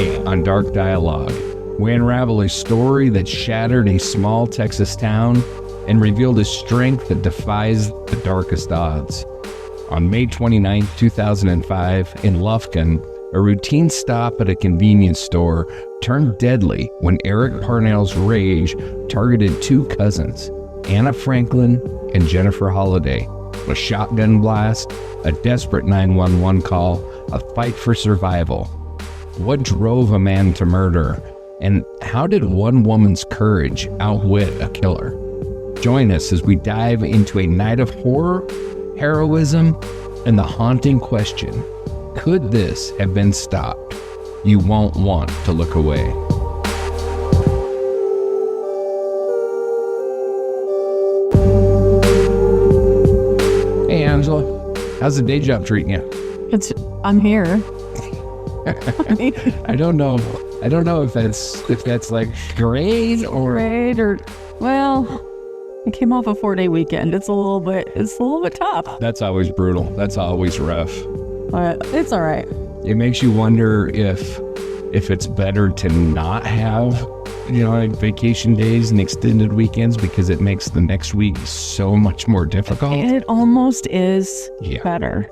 Tonight on Dark Dialogue, we unravel a story that shattered a small Texas town and revealed a strength that defies the darkest odds. On May 29, 2005, in Lufkin, a routine stop at a convenience store turned deadly when Eric Parnell's rage targeted two cousins, Anna Franklin and Jennifer Holliday. A shotgun blast, a desperate 911 call, a fight for survival. What drove a man to murder, and how did one woman's courage outwit a killer? Join us as we dive into a night of horror, heroism, and the haunting question, could this have been stopped? You won't want to look away. Hey Angela, how's the day job treating you? I'm here. I don't know if that's like great or well, I came off a 4-day weekend. It's a little bit tough. That's always brutal. That's always rough. But it's all right. It makes you wonder if it's better to not have, like vacation days and extended weekends because it makes the next week so much more difficult. It almost is better.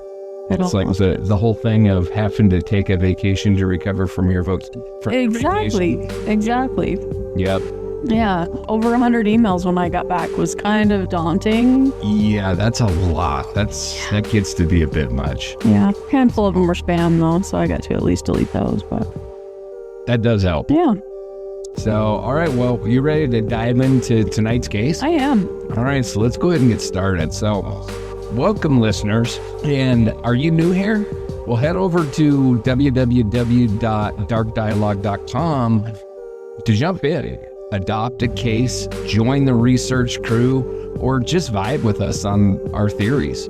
It's like the whole thing of having to take a vacation to recover from your Exactly. Yep. Yeah. Over 100 emails when I got back was kind of daunting. Yeah, that's a lot. That gets to be a bit much. Yeah. A handful of them were spam though, so I got to at least delete those, but that does help. Yeah. So, all right, well, you ready to dive into tonight's case? I am. All right, so let's go ahead and get started. So, welcome, listeners. And are you new here? Well, head over to www.darkdialogue.com to jump in, adopt a case, join the research crew, or just vibe with us on our theories.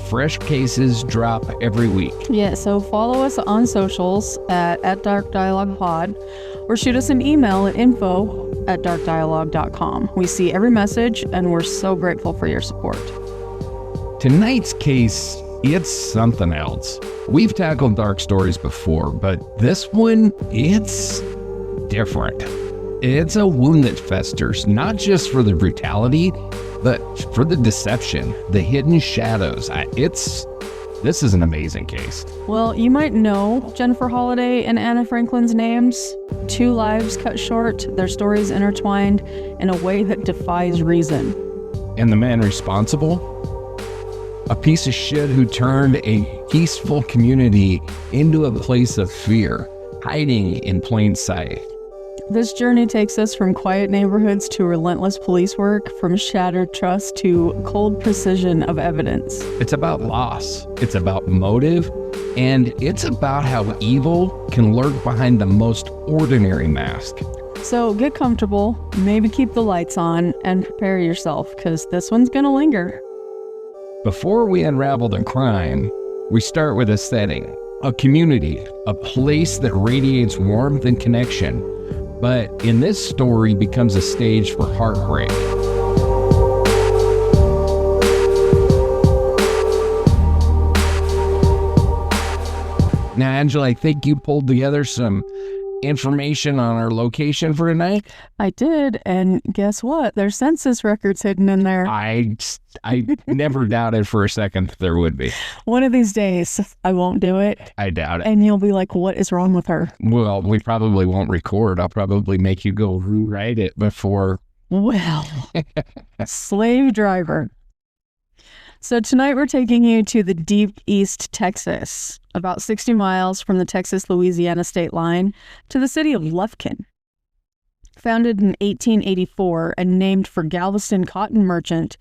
Fresh cases drop every week. Yeah, so follow us on socials at Dark Dialogue Pod, or shoot us an email at info@darkdialogue.com. We see every message, and we're so grateful for your support. Tonight's case, it's something else. We've tackled dark stories before, but this one, it's different. It's a wound that festers, not just for the brutality, but for the deception, the hidden shadows. This is an amazing case. Well, you might know Jennifer Holliday and Anna Franklin's names. Two lives cut short, their stories intertwined in a way that defies reason. And the man responsible? A piece of shit who turned a peaceful community into a place of fear, hiding in plain sight. This journey takes us from quiet neighborhoods to relentless police work, from shattered trust to cold precision of evidence. It's about loss, it's about motive, and it's about how evil can lurk behind the most ordinary mask. So get comfortable, maybe keep the lights on, and prepare yourself, because this one's gonna linger. Before we unravel the crime, we start with a setting, a community, a place that radiates warmth and connection, but in this story becomes a stage for heartbreak. Now, Angela, I think you pulled together some information on our location for tonight. I did, and guess what? There's census records hidden in there. I never doubted for a second that there would be. One of these days, I won't do it. I doubt it. And you'll be like, what is wrong with her? Well, we probably won't record. I'll probably make you go rewrite it before. Well, slave driver. So tonight we're taking you to the deep East Texas, about 60 miles from the Texas-Louisiana state line, to the city of Lufkin. Founded in 1884 and named for Galveston cotton merchant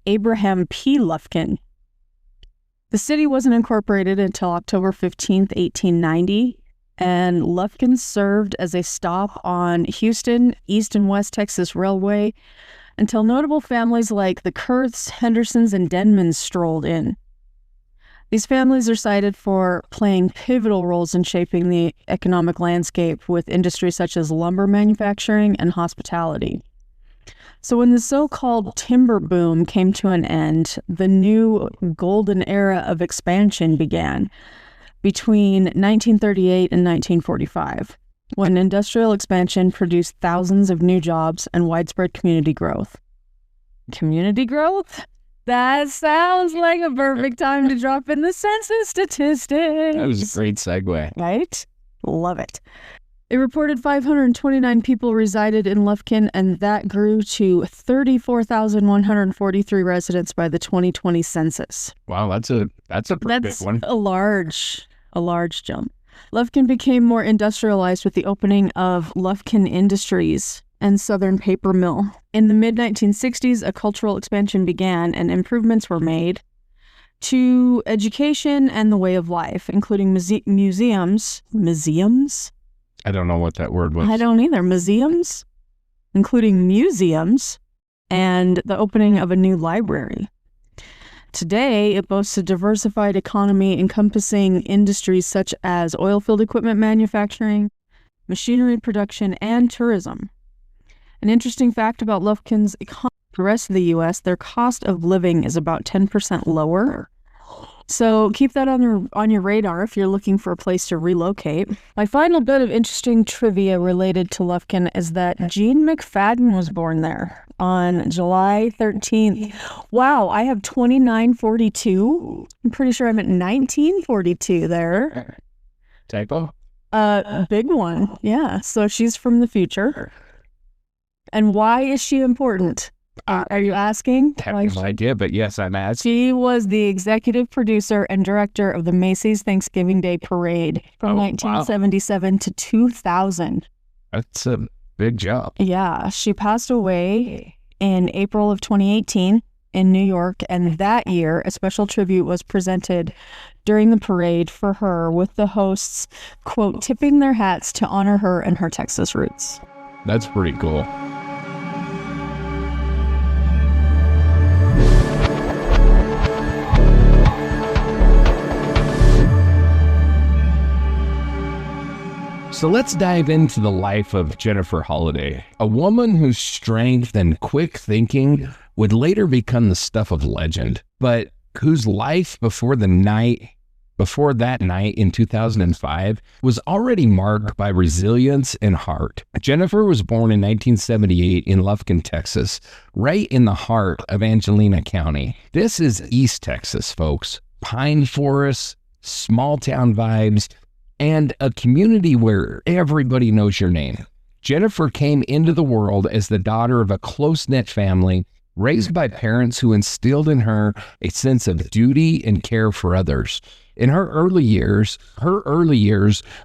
Abraham P. Lufkin. The city wasn't incorporated until October 15th, 1890, and Lufkin served as a stop on Houston East and West Texas Railway until notable families like the Kurths, Hendersons, and Denmans strolled in. These families are cited for playing pivotal roles in shaping the economic landscape with industries such as lumber manufacturing and hospitality. So when the so-called timber boom came to an end, the new golden era of expansion began between 1938 and 1945. when industrial expansion produced thousands of new jobs and widespread community growth. Community growth? That sounds like a perfect time to drop in the census statistics. That was a great segue. Right? Love it. It reported 529 people resided in Lufkin, and that grew to 34,143 residents by the 2020 census. Wow, that's a pretty big one. A large jump. Lufkin became more industrialized with the opening of Lufkin Industries and Southern Paper Mill. In the mid-1960s, a cultural expansion began and improvements were made to education and the way of life, including museums. I don't know what that word was. I don't either. Museums, including museums, and the opening of a new library. Today, it boasts a diversified economy encompassing industries such as oilfield equipment manufacturing, machinery production, and tourism. An interesting fact about Lufkin's economy, the rest of the U.S., their cost of living is about 10% lower. So keep that on your radar if you're looking for a place to relocate. My final bit of interesting trivia related to Lufkin is that Gene McFadden was born there on July 13th. Wow, I have 2942. I'm pretty sure I'm at 1942 there. Typo? Big one. Yeah, so she's from the future. And why is she important? Are you asking? I have no idea, but yes, I'm asking. She was the executive producer and director of the Macy's Thanksgiving Day Parade from 1977 to 2000. That's a big job. Yeah, she passed away in April of 2018 in New York, and that year, a special tribute was presented during the parade for her, with the hosts, quote, tipping their hats to honor her and her Texas roots. That's pretty cool. So let's dive into the life of Jennifer Holliday, a woman whose strength and quick thinking would later become the stuff of legend, but whose life before that night in 2005 was already marked by resilience and heart. Jennifer was born in 1978 in Lufkin, Texas, right in the heart of Angelina County. This is East Texas, folks. Pine forests, small town vibes, and a community where everybody knows your name. Jennifer came into the world as the daughter of a close-knit family, raised by parents who instilled in her a sense of duty and care for others. In her early years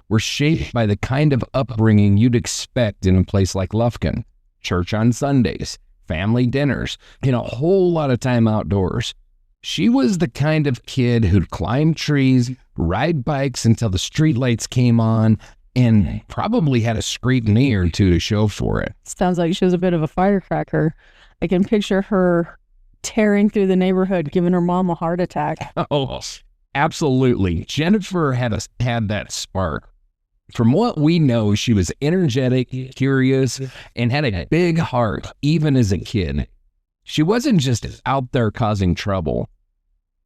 were shaped by the kind of upbringing you'd expect in a place like Lufkin. Church on Sundays, family dinners, and a whole lot of time outdoors. She was the kind of kid who'd climb trees, ride bikes until the streetlights came on, and probably had a scraped knee or two to show for it. Sounds like she was a bit of a firecracker. I can picture her tearing through the neighborhood, giving her mom a heart attack. Oh, absolutely. Jennifer had that spark. From what we know, she was energetic, curious, and had a big heart, even as a kid. She wasn't just out there causing trouble.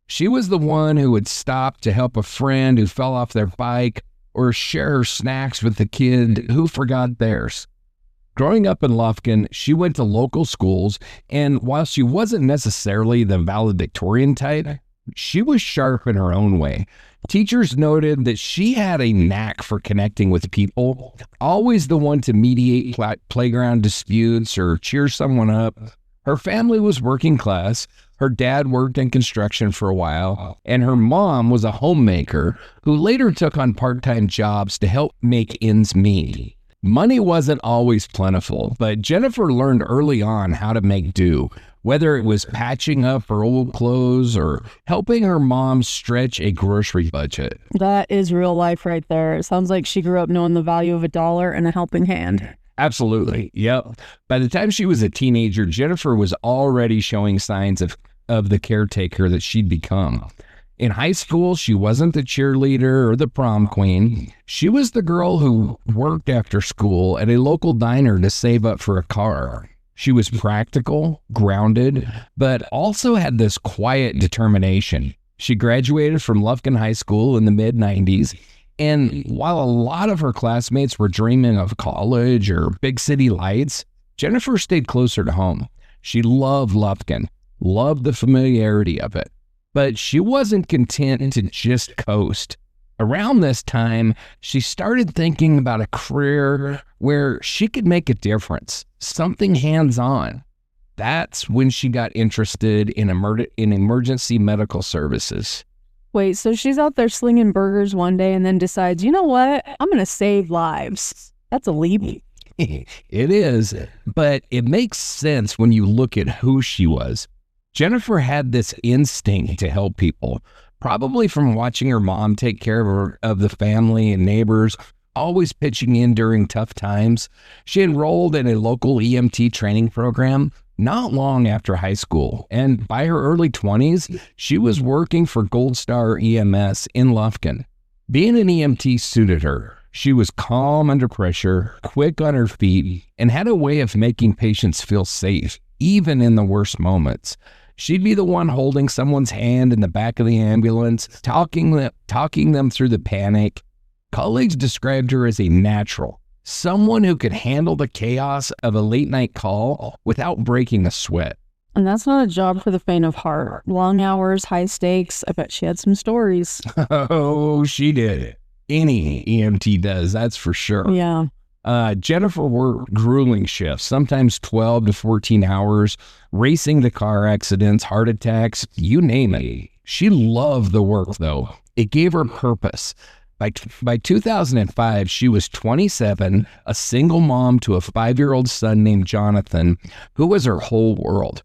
She was the one who would stop to help a friend who fell off their bike or share her snacks with the kid who forgot theirs. Growing up in Lufkin, she went to local schools, and while she wasn't necessarily the valedictorian type, she was sharp in her own way. Teachers noted that she had a knack for connecting with people, always the one to mediate playground disputes or cheer someone up. Her family was working class. Her dad worked in construction for a while, and her mom was a homemaker who later took on part-time jobs to help make ends meet. Money wasn't always plentiful, but Jennifer learned early on how to make do, whether it was patching up her old clothes or helping her mom stretch a grocery budget. That is real life right there. It sounds like she grew up knowing the value of $1 and a helping hand. Absolutely. Yep. By the time she was a teenager, Jennifer was already showing signs of the caretaker that she'd become. In high school, she wasn't the cheerleader or the prom queen. She was the girl who worked after school at a local diner to save up for a car. She was practical, grounded, but also had this quiet determination. She graduated from Lufkin High School in the mid-90s, And while a lot of her classmates were dreaming of college or big city lights, Jennifer stayed closer to home. She loved Lufkin, loved the familiarity of it, but she wasn't content to just coast. Around this time, she started thinking about a career where she could make a difference, something hands-on. That's when she got interested in emergency medical services. Wait, so she's out there slinging burgers one day and then decides, you know what? I'm going to save lives. That's a leap. It is, but it makes sense when you look at who she was. Jennifer had this instinct to help people, probably from watching her mom take care of the family and neighbors, always pitching in during tough times. She enrolled in a local EMT training program not long after high school, and by her early 20s, she was working for Gold Star EMS in Lufkin. Being an EMT suited her. She was calm under pressure, quick on her feet, and had a way of making patients feel safe, even in the worst moments. She'd be the one holding someone's hand in the back of the ambulance, talking them through the panic. Colleagues described her as a natural, someone who could handle the chaos of a late-night call without breaking a sweat. And that's not a job for the faint of heart. Long hours, high stakes. I bet she had some stories. Oh, she did. Any EMT does, that's for sure. Yeah. Jennifer worked grueling shifts, sometimes 12 to 14 hours, racing to car accidents, heart attacks, you name it. She loved the work, though. It gave her purpose. By 2005, she was 27, a single mom to a 5-year-old son named Jonathan, who was her whole world.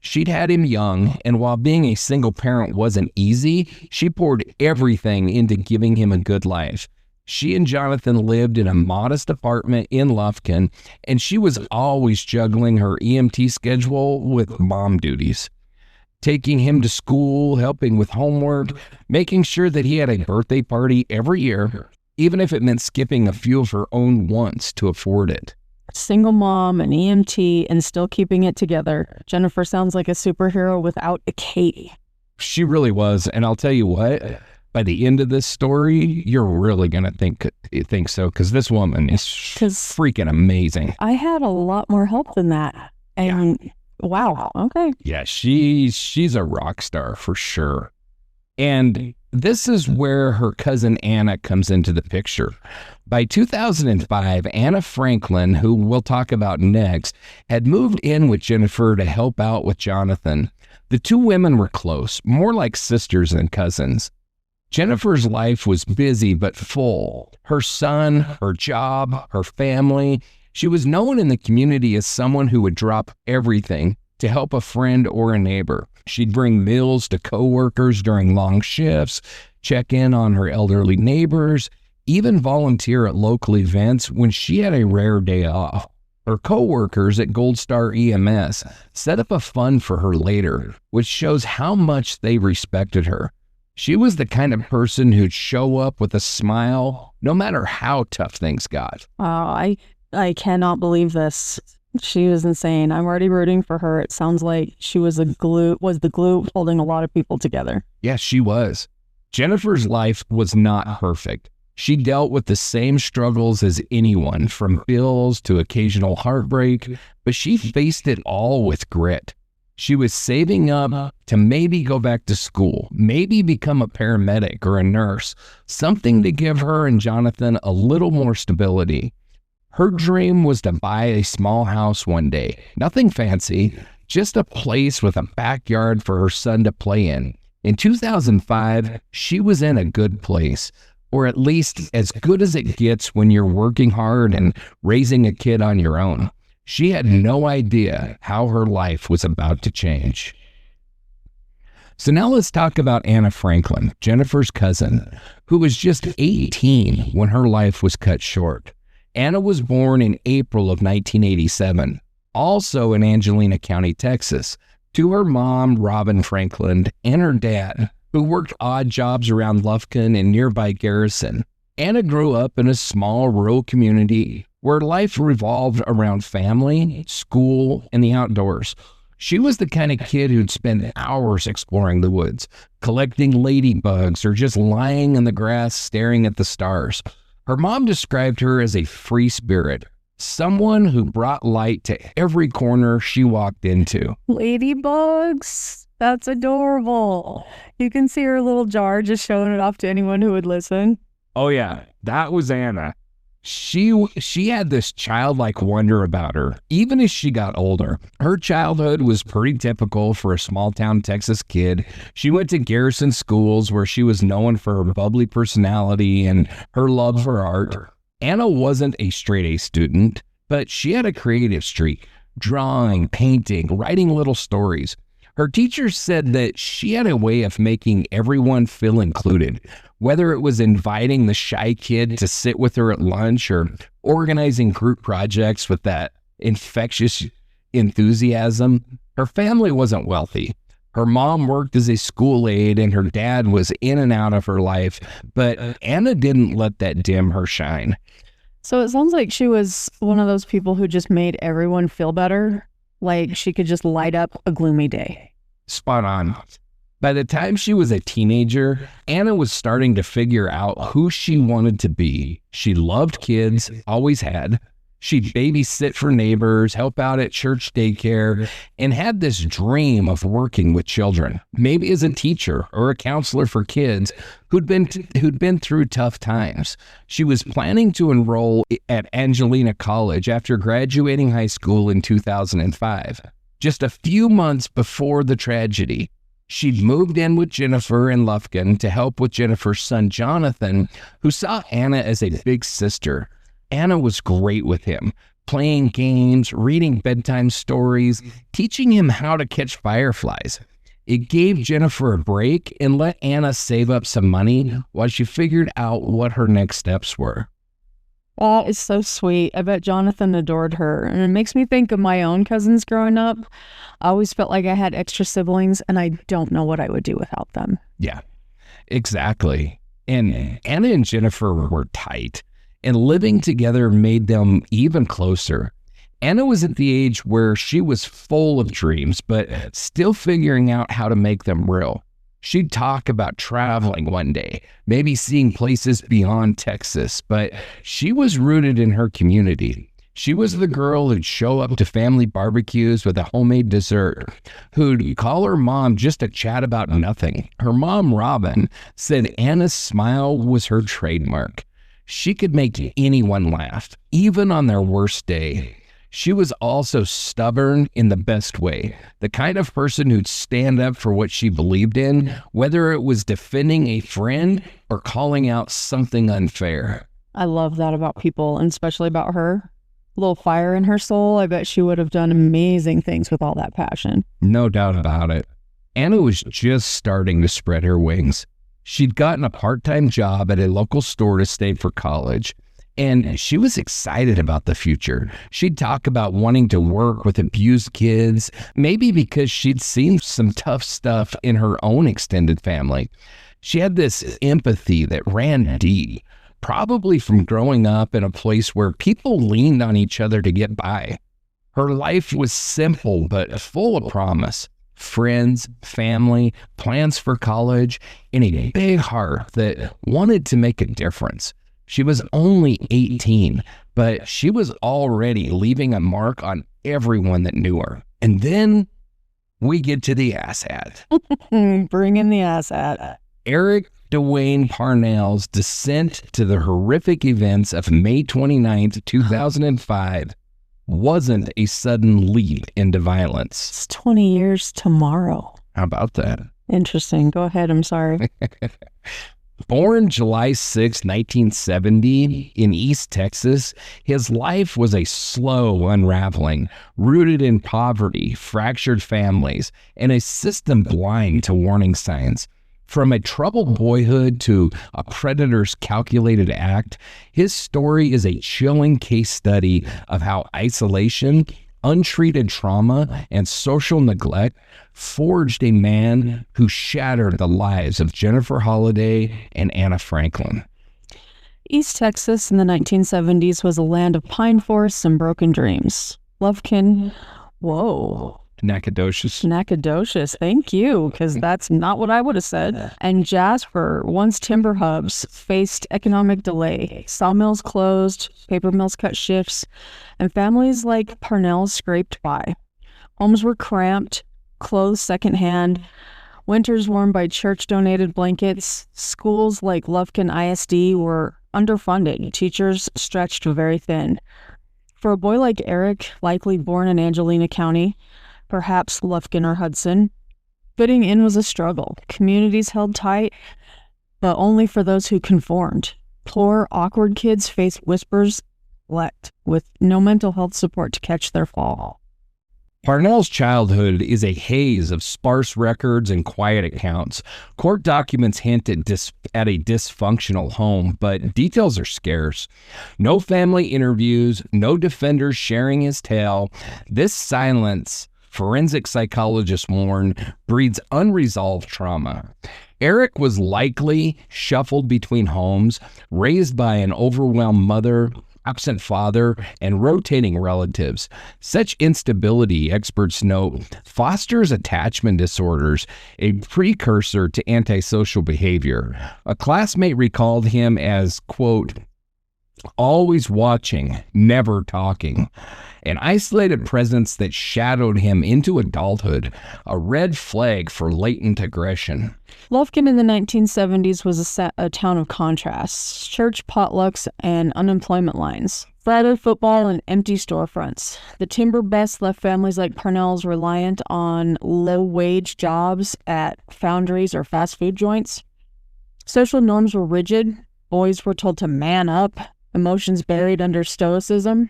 She'd had him young, and while being a single parent wasn't easy, she poured everything into giving him a good life. She and Jonathan lived in a modest apartment in Lufkin, and she was always juggling her EMT schedule with mom duties. Taking him to school, helping with homework, making sure that he had a birthday party every year, even if it meant skipping a few of her own wants to afford it. Single mom, an EMT, and still keeping it together. Jennifer sounds like a superhero without a cape. She really was, and I'll tell you what, by the end of this story, you're really going to think so, because this woman is freaking amazing. I had a lot more help than that. And yeah. Wow, okay. Yeah, she's a rock star for sure. And this is where her cousin Anna comes into the picture. By 2005, Anna Franklin, who we'll talk about next, had moved in with Jennifer to help out with Jonathan. The two women were close, more like sisters than cousins. Jennifer's life was busy but full. Her son, her job, her family. She was known in the community as someone who would drop everything to help a friend or a neighbor. She'd bring meals to coworkers during long shifts, check in on her elderly neighbors, even volunteer at local events when she had a rare day off. Her coworkers at Gold Star EMS set up a fund for her later, which shows how much they respected her. She was the kind of person who'd show up with a smile, no matter how tough things got. I cannot believe this. She was insane. I'm already rooting for her. It sounds like she was the glue holding a lot of people together. Yes, she was. Jennifer's life was not perfect. She dealt with the same struggles as anyone, from bills to occasional heartbreak, but she faced it all with grit. She was saving up to maybe go back to school, maybe become a paramedic or a nurse, something to give her and Jonathan a little more stability. Her dream was to buy a small house one day, nothing fancy, just a place with a backyard for her son to play in. In 2005, she was in a good place, or at least as good as it gets when you're working hard and raising a kid on your own. She had no idea how her life was about to change. So now let's talk about Anna Franklin, Jennifer's cousin, who was just 18 when her life was cut short. Anna was born in April of 1987, also in Angelina County, Texas, to her mom, Robin Franklin, and her dad, who worked odd jobs around Lufkin and nearby Garrison. Anna grew up in a small rural community where life revolved around family, school, and the outdoors. She was the kind of kid who'd spend hours exploring the woods, collecting ladybugs, or just lying in the grass staring at the stars. Her mom described her as a free spirit, someone who brought light to every corner she walked into. Ladybugs? That's adorable. You can see her little jar just showing it off to anyone who would listen. Oh yeah, that was Anna. She had this childlike wonder about her, even as she got older. Her childhood was pretty typical for a small-town Texas kid. She went to Garrison schools where she was known for her bubbly personality and her love for art. Anna wasn't a straight-A student, but she had a creative streak, drawing, painting, writing little stories. Her teachers said that she had a way of making everyone feel included, whether it was inviting the shy kid to sit with her at lunch or organizing group projects with that infectious enthusiasm. Her family wasn't wealthy. Her mom worked as a school aide and her dad was in and out of her life, but Anna didn't let that dim her shine. So it sounds like she was one of those people who just made everyone feel better, like she could just light up a gloomy day. Spot on. By the time she was a teenager, Anna was starting to figure out who she wanted to be. She loved kids, always had. She'd babysit for neighbors, help out at church daycare, and had this dream of working with children, maybe as a teacher or a counselor for kids who'd been through tough times. She was planning to enroll at Angelina College after graduating high school in 2005. Just a few months before the tragedy, she'd moved in with Jennifer and Lufkin to help with Jennifer's son, Jonathan, who saw Anna as a big sister. Anna was great with him, playing games, reading bedtime stories, teaching him how to catch fireflies. It gave Jennifer a break and let Anna save up some money while she figured out what her next steps were. That is so sweet. I bet Jonathan adored her. And it makes me think of my own cousins growing up. I always felt like I had extra siblings, and I don't know what I would do without them. Yeah, exactly. And Anna and Jennifer were tight, and living together made them even closer. Anna was at the age where she was full of dreams, but still figuring out how to make them real. She'd talk about traveling one day, maybe seeing places beyond Texas, but she was rooted in her community. She was the girl who'd show up to family barbecues with a homemade dessert, who'd call her mom just to chat about nothing. Her mom, Robin, said Anna's smile was her trademark. She could make anyone laugh, even on their worst day. She was also stubborn in the best way, the kind of person who'd stand up for what she believed in, whether it was defending a friend or calling out something unfair. I love that about people, and especially about her. A little fire in her soul. I bet she would have done amazing things with all that passion. No doubt about it. Anna was just starting to spread her wings. She'd gotten a part-time job at a local store to stay for college, and she was excited about the future. She'd talk about wanting to work with abused kids, maybe because she'd seen some tough stuff in her own extended family. She had this empathy that ran deep, probably from growing up in a place where people leaned on each other to get by. Her life was simple but full of promise. Friends, family, plans for college, and a big heart that wanted to make a difference. She was only 18, but she was already leaving a mark on everyone that knew her. And then we get to the asshat. Bring in the asshat. Eric Dewayne Parnell's descent to the horrific events of May 29th, 2005 wasn't a sudden leap into violence. It's 20 years tomorrow. How about that? Interesting. Go ahead. I'm sorry. Born July 6, 1970, in East Texas, his life was a slow unraveling, rooted in poverty, fractured families, and a system blind to warning signs. From a troubled boyhood to a predator's calculated act, his story is a chilling case study of how isolation, untreated trauma, and social neglect forged a man who shattered the lives of Jennifer Holliday and Anna Franklin. East Texas in the 1970s was a land of pine forests and broken dreams. Lufkin, Nacogdoches, thank you, because that's not what I would have said. And Jasper, once timber hubs, faced economic delay. Sawmills closed, paper mills cut shifts, and families like Parnell scraped by. Homes were cramped, clothes secondhand, winters warmed by church-donated blankets. Schools like Lufkin ISD were underfunded, teachers stretched very thin. For a boy like Eric, likely born in Angelina County, perhaps Lufkin or Hudson, fitting in was a struggle. Communities held tight, but only for those who conformed. Poor, awkward kids faced whispers, neglect, with no mental health support to catch their fall. Parnell's childhood is a haze of sparse records and quiet accounts. Court documents hint at a dysfunctional home, but details are scarce. No family interviews, no defenders sharing his tale. This silence, forensic psychologists warn, breeds unresolved trauma. Eric was likely shuffled between homes, raised by an overwhelmed mother, absent father, and rotating relatives. Such instability, experts note, fosters attachment disorders, a precursor to antisocial behavior. A classmate recalled him as, quote, always watching, never talking. An isolated presence that shadowed him into adulthood, a red flag for latent aggression. Lufkin in the 1970s was a town of contrasts, church potlucks and unemployment lines, Friday football and empty storefronts. The timber best left families like Parnell's reliant on low-wage jobs at foundries or fast food joints. Social norms were rigid. Boys were told to man up, emotions buried under stoicism.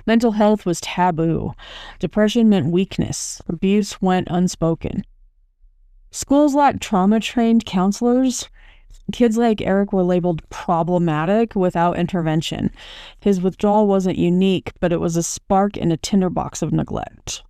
Mental health was taboo. Depression meant weakness. Abuse went unspoken. Schools lacked trauma-trained counselors. Kids like Eric were labeled problematic without intervention. His withdrawal wasn't unique, but it was a spark in a tinderbox of neglect.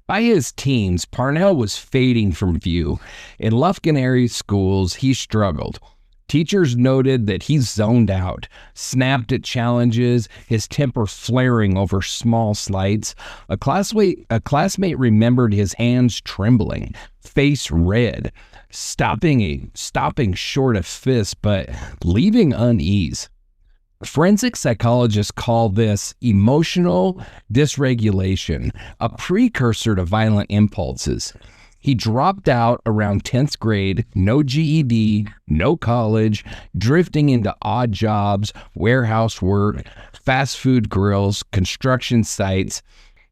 By his teens, Parnell was fading from view. In Lufkin area schools, he struggled. Teachers noted that he zoned out, snapped at challenges, his temper flaring over small slights. A classmate remembered his hands trembling, face red, stopping short of fists, but leaving unease. Forensic psychologists call this emotional dysregulation, a precursor to violent impulses. He dropped out around 10th grade, no GED, no college, drifting into odd jobs, warehouse work, fast food grills, construction sites.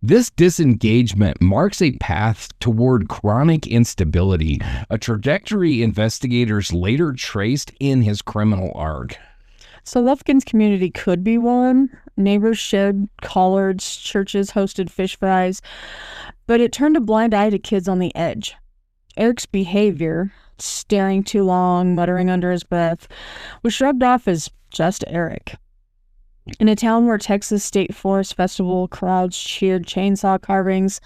This disengagement marks a path toward chronic instability, a trajectory investigators later traced in his criminal arc. So Lufkin's community could be one. Neighbors shed collards, churches hosted fish fries, but it turned a blind eye to kids on the edge. Eric's behavior, staring too long, muttering under his breath, was shrugged off as just Eric. In a town where Texas State Forest Festival crowds cheered chainsaw carvings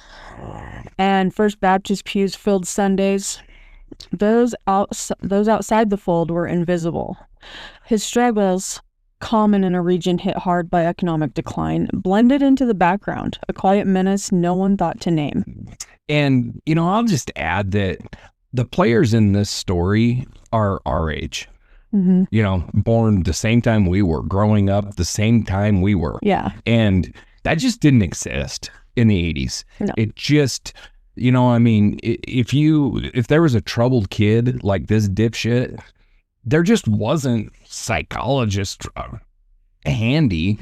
and First Baptist pews filled Sundays, those outside the fold were invisible. His struggles, common in a region hit hard by economic decline, blended into the background, a quiet menace no one thought to name. And, I'll just add that the players in this story are our age. Mm-hmm. Born the same time we were, growing up the same time we were. Yeah. And that just didn't exist in the 80s. No. It just, if there was a troubled kid like this dipshit, there just wasn't psychologists handy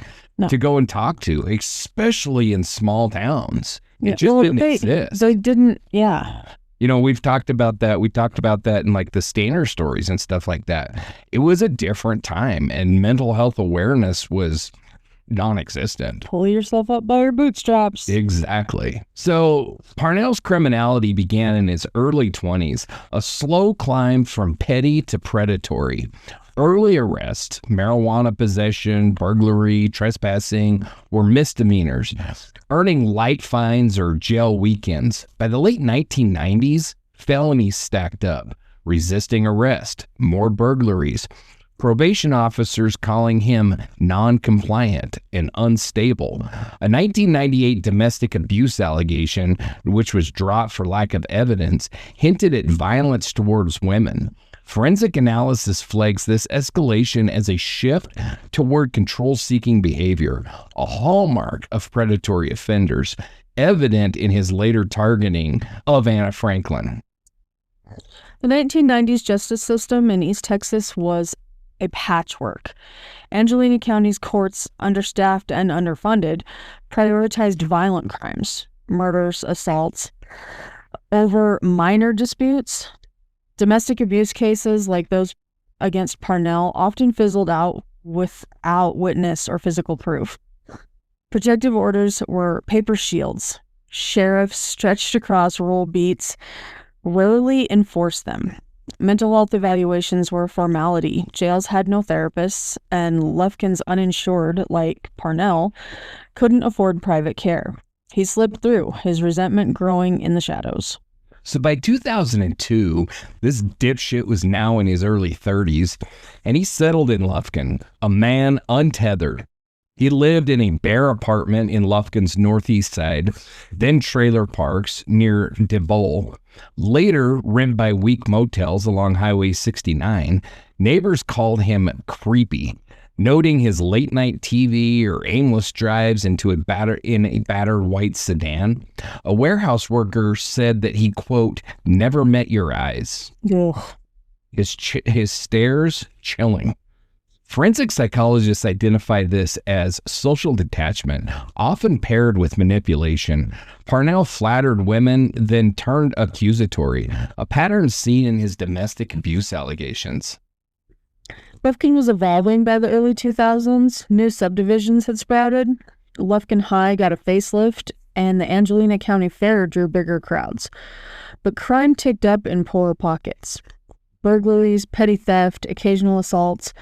to go and talk to, especially in small towns. It just didn't exist. They didn't, yeah. We've talked about that. We talked about that in like the Stainer stories and stuff like that. It was a different time, and mental health awareness was non-existent. Pull yourself up by your bootstraps. Exactly. So Parnell's criminality began in his early 20s, a slow climb from petty to predatory. Early arrests, marijuana possession, burglary, trespassing were misdemeanors, earning light fines or jail weekends. By the late 1990s, felonies stacked up, resisting arrest, more burglaries. probation officers calling him non-compliant and unstable. A 1998 domestic abuse allegation, which was dropped for lack of evidence, hinted at violence towards women. Forensic analysis flags this escalation as a shift toward control-seeking behavior, a hallmark of predatory offenders, evident in his later targeting of Anna Franklin. The 1990s justice system in East Texas was a patchwork. Angelina County's courts, understaffed and underfunded, prioritized violent crimes, murders, assaults, over minor disputes. Domestic abuse cases like those against Parnell often fizzled out without witness or physical proof. Protective orders were paper shields. Sheriffs stretched across rural beats rarely enforced them. Mental health evaluations were a formality. Jails had no therapists, and Lufkin's uninsured, like Parnell, couldn't afford private care. He slipped through, his resentment growing in the shadows. So by 2002, this dipshit was now in his early 30s, and he settled in Lufkin, a man untethered. He lived in a bare apartment in Lufkin's northeast side, then trailer parks near DeBoll. Later, rent by weak motels along Highway 69, neighbors called him creepy, noting his late-night TV or aimless drives in a battered white sedan. A warehouse worker said that he, quote, never met your eyes. Ugh. His stares chilling. Forensic psychologists identify this as social detachment, often paired with manipulation. Parnell flattered women, then turned accusatory, a pattern seen in his domestic abuse allegations. Lufkin was evolving by the early 2000s. New subdivisions had sprouted. Lufkin High got a facelift, and the Angelina County Fair drew bigger crowds. But crime ticked up in poorer pockets. Burglaries, petty theft, occasional assaults.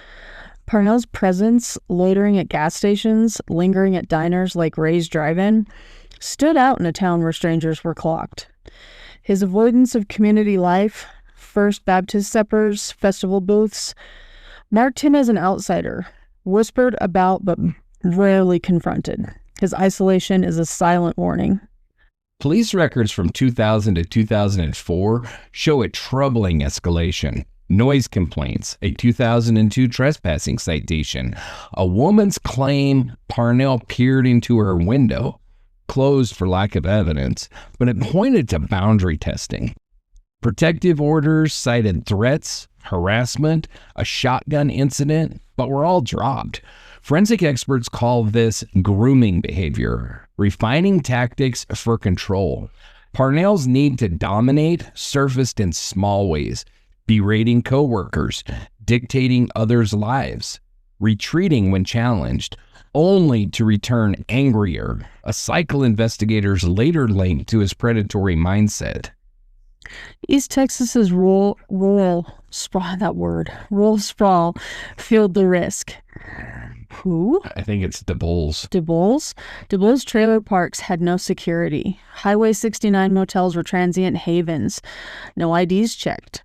Parnell's presence, loitering at gas stations, lingering at diners like Ray's Drive-In, stood out in a town where strangers were clocked. His avoidance of community life, First Baptist suppers, festival booths, marked him as an outsider, whispered about but rarely confronted. His isolation is a silent warning. Police records from 2000 to 2004 show a troubling escalation. Noise complaints, a 2002 trespassing citation, a woman's claim Parnell peered into her window, closed for lack of evidence, but it pointed to boundary testing. Protective orders cited threats, harassment, a shotgun incident, but were all dropped. Forensic experts call this grooming behavior, refining tactics for control. Parnell's need to dominate surfaced in small ways, berating coworkers, dictating others' lives, retreating when challenged, only to return angrier, a cycle investigators later linked to his predatory mindset. East Texas's rural sprawl fueled the risk. Who? I think it's DeBoll's. DeBoll's trailer parks had no security. Highway 69 motels were transient havens. No IDs checked.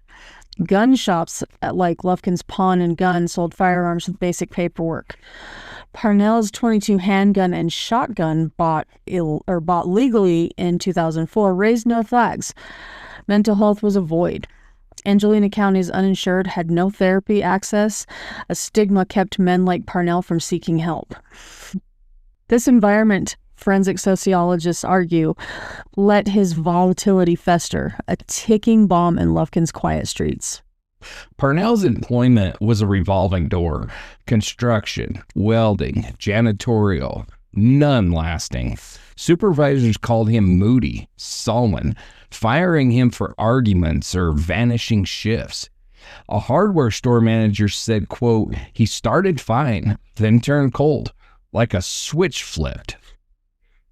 Gun shops like Lufkin's Pawn and Gun sold firearms with basic paperwork. Parnell's .22 handgun and shotgun bought legally in 2004 raised no flags. Mental health was a void. Angelina County's uninsured had no therapy access. A stigma kept men like Parnell from seeking help. This environment, forensic sociologists argue, let his volatility fester, a ticking bomb in Lufkin's quiet streets. Parnell's employment was a revolving door. Construction, welding, janitorial, none lasting. Supervisors called him moody, sullen, firing him for arguments or vanishing shifts. A hardware store manager said, quote, he started fine, then turned cold, like a switch flipped.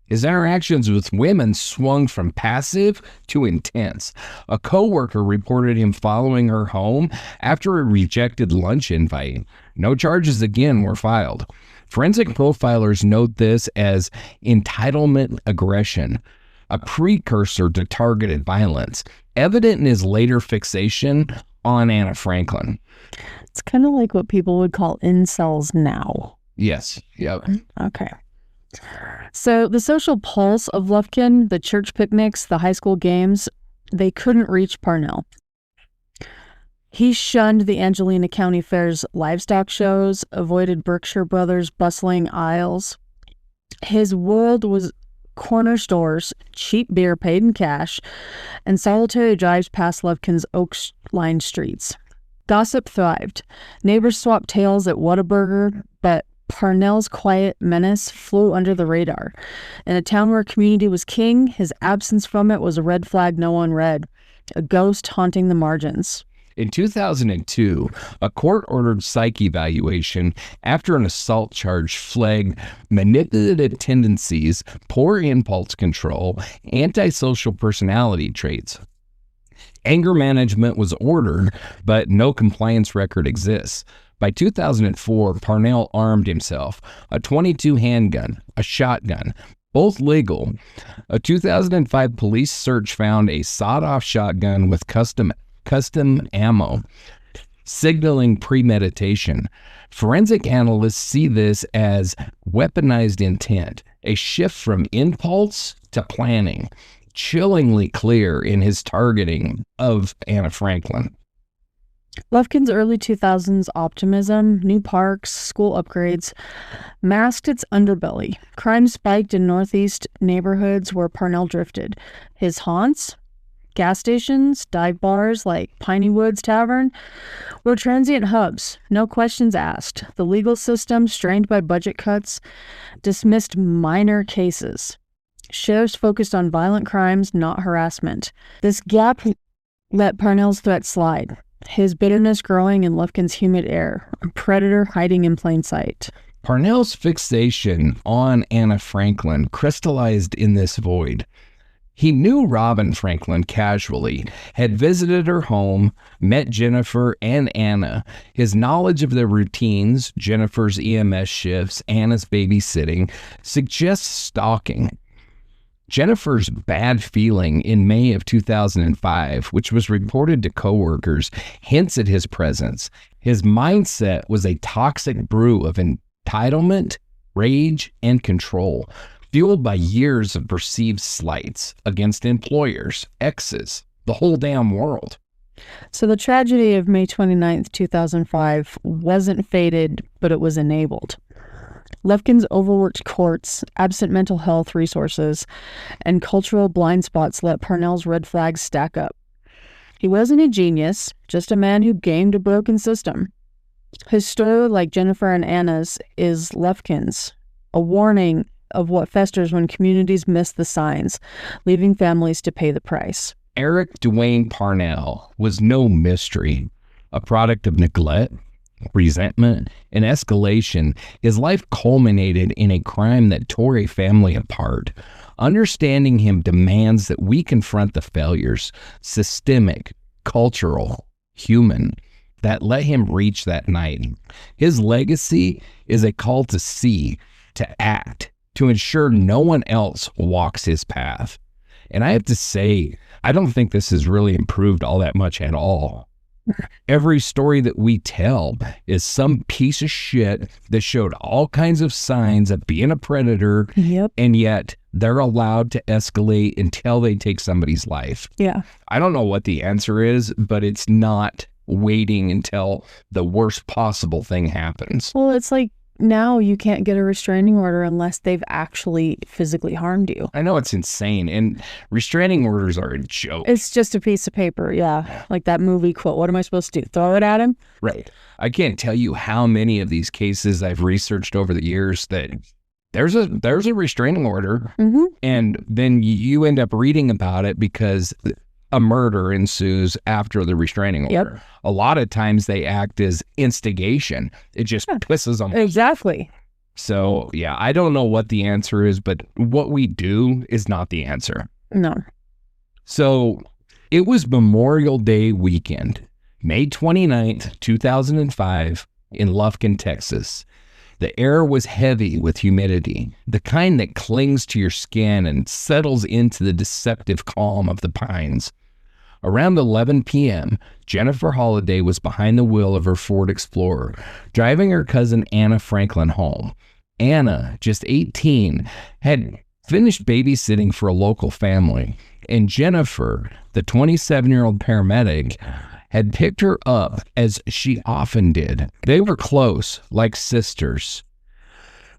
His interactions with women swung from passive to intense. A coworker reported him following her home after a rejected lunch invite. No charges again were filed. Forensic profilers note this as entitlement aggression, a precursor to targeted violence, evident in his later fixation on Anna Franklin. It's kind of like what people would call incels now. Yes. Yep. Okay. So the social pulse of Lufkin, the church picnics, the high school games, they couldn't reach Parnell. He shunned the Angelina County Fair's livestock shows, avoided Berkshire Brothers' bustling aisles. His world was corner stores, cheap beer paid in cash, and solitary drives past Lufkin's oak-lined streets. Gossip thrived. Neighbors swapped tales at Whataburger, but Parnell's quiet menace flew under the radar. In a town where community was king, his absence from it was a red flag no one read, a ghost haunting the margins. In 2002, a court-ordered psych evaluation after an assault charge flagged manipulative tendencies, poor impulse control, antisocial personality traits. Anger management was ordered, but no compliance record exists. By 2004, Parnell armed himself, a .22 handgun, a shotgun, both legal. A 2005 police search found a sawed-off shotgun with custom ammo, signaling premeditation. Forensic analysts see this as weaponized intent, a shift from impulse to planning, chillingly clear in his targeting of Anna Franklin. Lufkin's early 2000s optimism, new parks, school upgrades, masked its underbelly. Crime spiked in northeast neighborhoods where Parnell drifted. His haunts, gas stations, dive bars like Piney Woods Tavern, were transient hubs, no questions asked. The legal system, strained by budget cuts, dismissed minor cases. Sheriffs focused on violent crimes, not harassment. This gap let Parnell's threat slide, his bitterness growing in Lufkin's humid air, a predator hiding in plain sight. Parnell's fixation on Anna Franklin crystallized in this void. He knew Robin Franklin casually, had visited her home, met Jennifer and Anna. His knowledge of their routines, Jennifer's EMS shifts, Anna's babysitting, suggests stalking. Jennifer's bad feeling in May of 2005, which was reported to coworkers, hints at his presence. His mindset was a toxic brew of entitlement, rage, and control, fueled by years of perceived slights against employers, exes, the whole damn world. So the tragedy of May 29th, 2005 wasn't fated, but it was enabled. Lufkin's overworked courts, absent mental health resources, and cultural blind spots let Parnell's red flags stack up. He wasn't a genius, just a man who gamed a broken system. His story, like Jennifer and Anna's, is Lufkin's, a warning of what festers when communities miss the signs, leaving families to pay the price. Eric Dewayne Parnell was no mystery, a product of neglect, resentment, and escalation. His life culminated in a crime that tore a family apart. Understanding him demands that we confront the failures, systemic, cultural, human, that let him reach that night. His legacy is a call to see, to act, to ensure no one else walks his path. And I have to say, I don't think this has really improved all that much at all. Every story that we tell is some piece of shit that showed all kinds of signs of being a predator, and yet they're allowed to escalate until they take somebody's life. Yeah. I don't know what the answer is, but it's not waiting until the worst possible thing happens. Well, it's like now you can't get a restraining order unless they've actually physically harmed you. I know, it's insane. And restraining orders are a joke. It's just a piece of paper, yeah. Like that movie quote, what am I supposed to do? Throw it at him? Right. I can't tell you how many of these cases I've researched over the years that there's a restraining order, and then you end up reading about it because a murder ensues after the restraining order. A lot of times they act as instigation. It just pisses them off. Exactly. So, yeah, I don't know what the answer is, but what we do is not the answer. No. So, it was Memorial Day weekend, May 29th, 2005, in Lufkin, Texas. The air was heavy with humidity, the kind that clings to your skin and settles into the deceptive calm of the pines. Around 11 p.m., Jennifer Holliday was behind the wheel of her Ford Explorer, driving her cousin Anna Franklin home. Anna, just 18, had finished babysitting for a local family, and Jennifer, the 27-year-old paramedic, had picked her up as she often did. They were close, like sisters.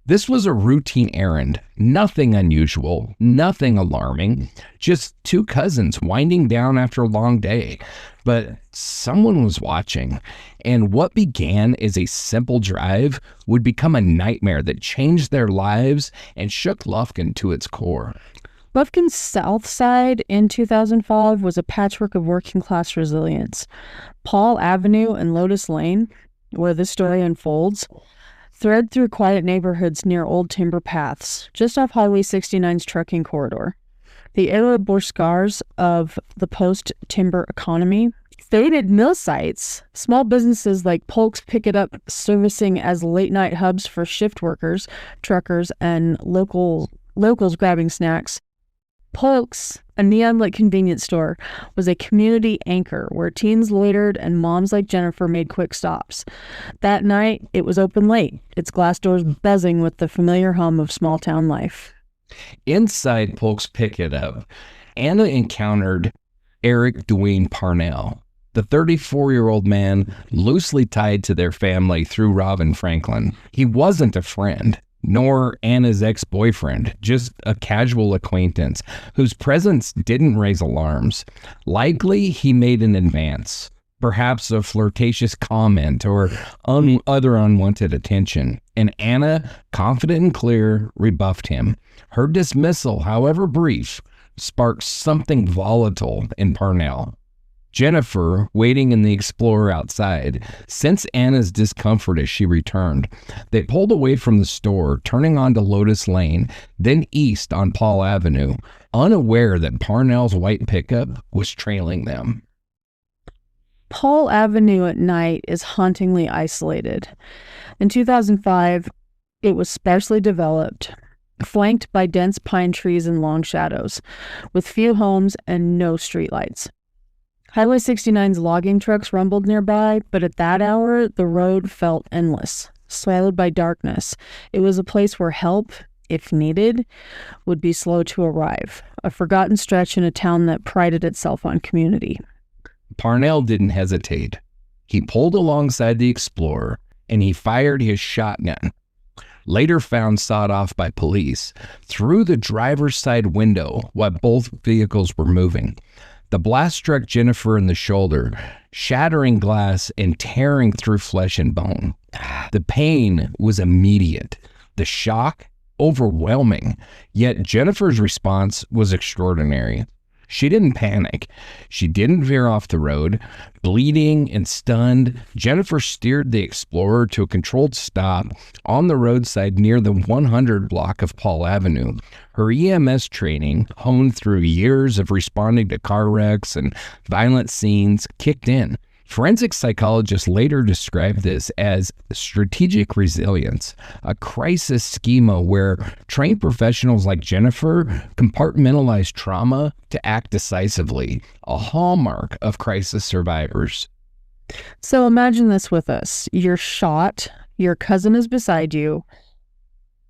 This was a routine errand, nothing unusual, nothing alarming, just two cousins winding down after a long day. But someone was watching, and what began as a simple drive would become a nightmare that changed their lives and shook Lufkin to its core. Lufkin's south side in 2005 was a patchwork of working-class resilience. Paul Avenue and Lotus Lane, where this story unfolds, thread through quiet neighborhoods near old timber paths, just off Highway 69's trucking corridor. The era bore scars of the post-timber economy, faded mill sites, small businesses like Polk's Pick It Up servicing as late-night hubs for shift workers, truckers, and locals grabbing snacks. Polk's, a neon-lit convenience store, was a community anchor where teens loitered and moms like Jennifer made quick stops. That night, it was open late, its glass doors buzzing with the familiar hum of small-town life. Inside Polk's Pick It Up, Anna encountered Eric Dewayne Parnell, the 34-year-old man loosely tied to their family through Robin Franklin. He wasn't a friend, nor Anna's ex-boyfriend, just a casual acquaintance whose presence didn't raise alarms. Likely, he made an advance, perhaps a flirtatious comment or other unwanted attention, and Anna, confident and clear, rebuffed him. Her dismissal, however brief, sparked something volatile in Parnell. Jennifer, waiting in the Explorer outside, sensed Anna's discomfort as she returned. They pulled away from the store, turning onto Lotus Lane, then east on Paul Avenue, unaware that Parnell's white pickup was trailing them. Paul Avenue at night is hauntingly isolated. In 2005, it was sparsely developed, flanked by dense pine trees and long shadows, with few homes and no streetlights. Highway 69's logging trucks rumbled nearby, but at that hour, the road felt endless, swallowed by darkness. It was a place where help, if needed, would be slow to arrive, a forgotten stretch in a town that prided itself on community. Parnell didn't hesitate. He pulled alongside the Explorer, and he fired his shotgun, later found sawed off by police, through the driver's side window while both vehicles were moving. The blast struck Jennifer in the shoulder, shattering glass and tearing through flesh and bone. The pain was immediate, the shock overwhelming, yet Jennifer's response was extraordinary. She didn't panic. She didn't veer off the road. Bleeding and stunned, Jennifer steered the Explorer to a controlled stop on the roadside near the 100 block of Paul Avenue. Her EMS training, honed through years of responding to car wrecks and violent scenes, kicked in. Forensic psychologists later described this as strategic resilience, a crisis schema where trained professionals like Jennifer compartmentalize trauma to act decisively, a hallmark of crisis survivors. So imagine this with us. You're shot, your cousin is beside you,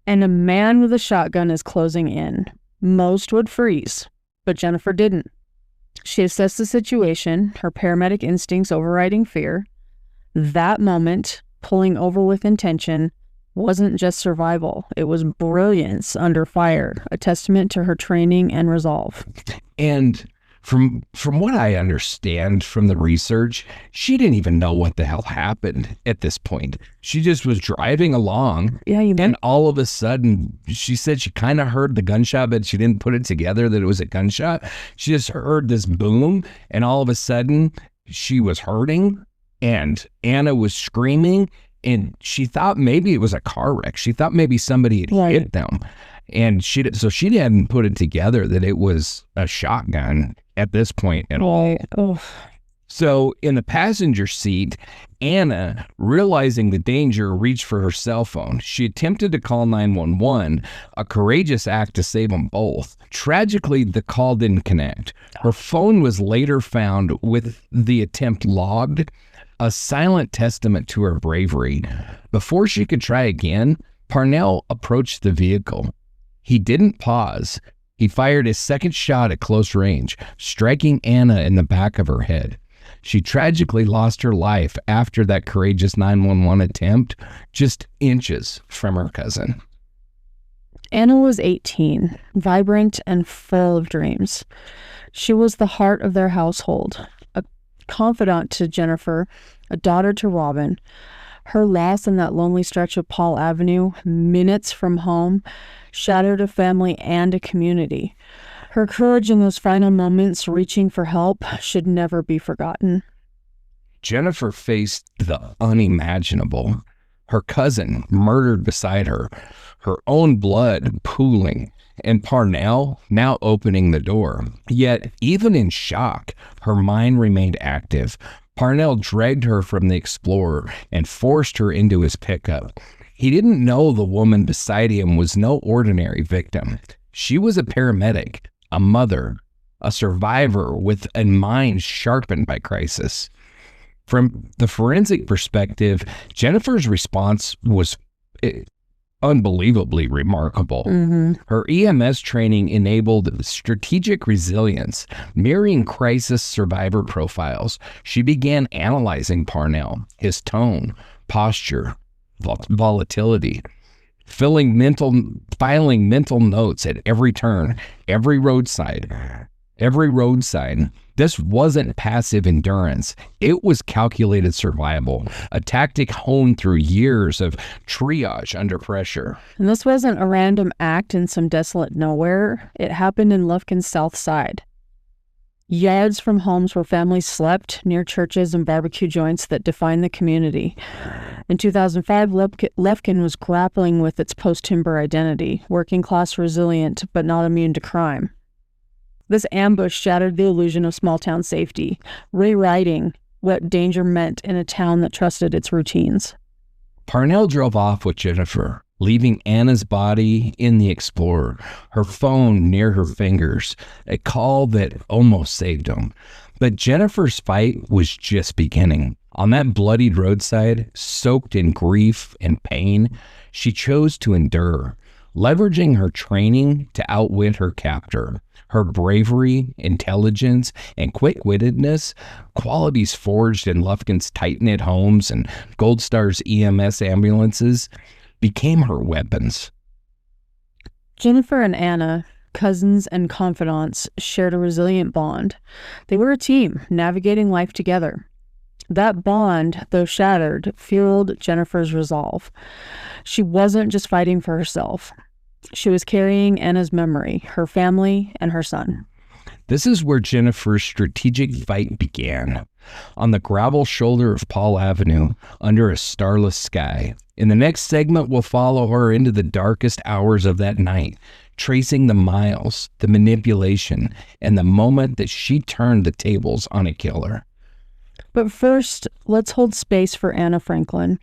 and a man with a shotgun is closing in. Most would freeze, but Jennifer didn't. She assessed the situation, her paramedic instincts overriding fear. That moment, pulling over with intention, wasn't just survival. It was brilliance under fire, a testament to her training and resolve. And from what I understand from the research, she didn't even know what the hell happened at this point. She just was driving along, and all of a sudden, she said she kind of heard the gunshot, but she didn't put it together that it was a gunshot. She just heard this boom, and all of a sudden, she was hurting, and Anna was screaming, and she thought maybe it was a car wreck. She thought maybe somebody had hit them. And she hadn't put it together that it was a shotgun at this point at all. Oh. So in the passenger seat, Anna, realizing the danger, reached for her cell phone. She attempted to call 911, a courageous act to save them both. Tragically, the call didn't connect. Her phone was later found with the attempt logged, a silent testament to her bravery. Before she could try again, Parnell approached the vehicle. He didn't pause. He fired his second shot at close range, striking Anna in the back of her head. She tragically lost her life after that courageous 911 attempt, just inches from her cousin. Anna was 18, vibrant and full of dreams. She was the heart of their household, a confidant to Jennifer, a daughter to Robin. Her loss in that lonely stretch of Paul Avenue, minutes from home, shattered a family and a community. Her courage in those final moments, reaching for help, should never be forgotten. Jennifer faced the unimaginable. Her cousin murdered beside her, her own blood pooling, and Parnell now opening the door. Yet, even in shock, her mind remained active. Parnell dragged her from the Explorer and forced her into his pickup. He didn't know the woman beside him was no ordinary victim. She was a paramedic, a mother, a survivor with a mind sharpened by crisis. From the forensic perspective, Jennifer's response was unbelievably remarkable. Her EMS training enabled strategic resilience, mirroring crisis survivor profiles. She began analyzing Parnell, his tone, posture, volatility, filing mental notes at every turn, every road sign. This wasn't passive endurance. It was calculated survival, a tactic honed through years of triage under pressure. And this wasn't a random act in some desolate nowhere. It happened in Lufkin's south side. Yards from homes where families slept, near churches and barbecue joints that defined the community. In 2005, Lufkin was grappling with its post-timber identity, working class resilient but not immune to crime. This ambush shattered the illusion of small-town safety, rewriting what danger meant in a town that trusted its routines. Parnell drove off with Jennifer, leaving Anna's body in the Explorer, her phone near her fingers, a call that almost saved him. But Jennifer's fight was just beginning. On that bloodied roadside, soaked in grief and pain, she chose to endure, leveraging her training to outwit her captor. Her bravery, intelligence, and quick-wittedness, qualities forged in Lufkin's tight-knit homes and Gold Star's EMS ambulances, became her weapons. Jennifer and Anna, cousins and confidants, shared a resilient bond. They were a team, navigating life together. That bond, though shattered, fueled Jennifer's resolve. She wasn't just fighting for herself. She was carrying Anna's memory, her family, and her son. This is where Jennifer's strategic fight began. On the gravel shoulder of Paul Avenue, under a starless sky. In the next segment, we'll follow her into the darkest hours of that night, tracing the miles, the manipulation, and the moment that she turned the tables on a killer. But first, let's hold space for Anna Franklin.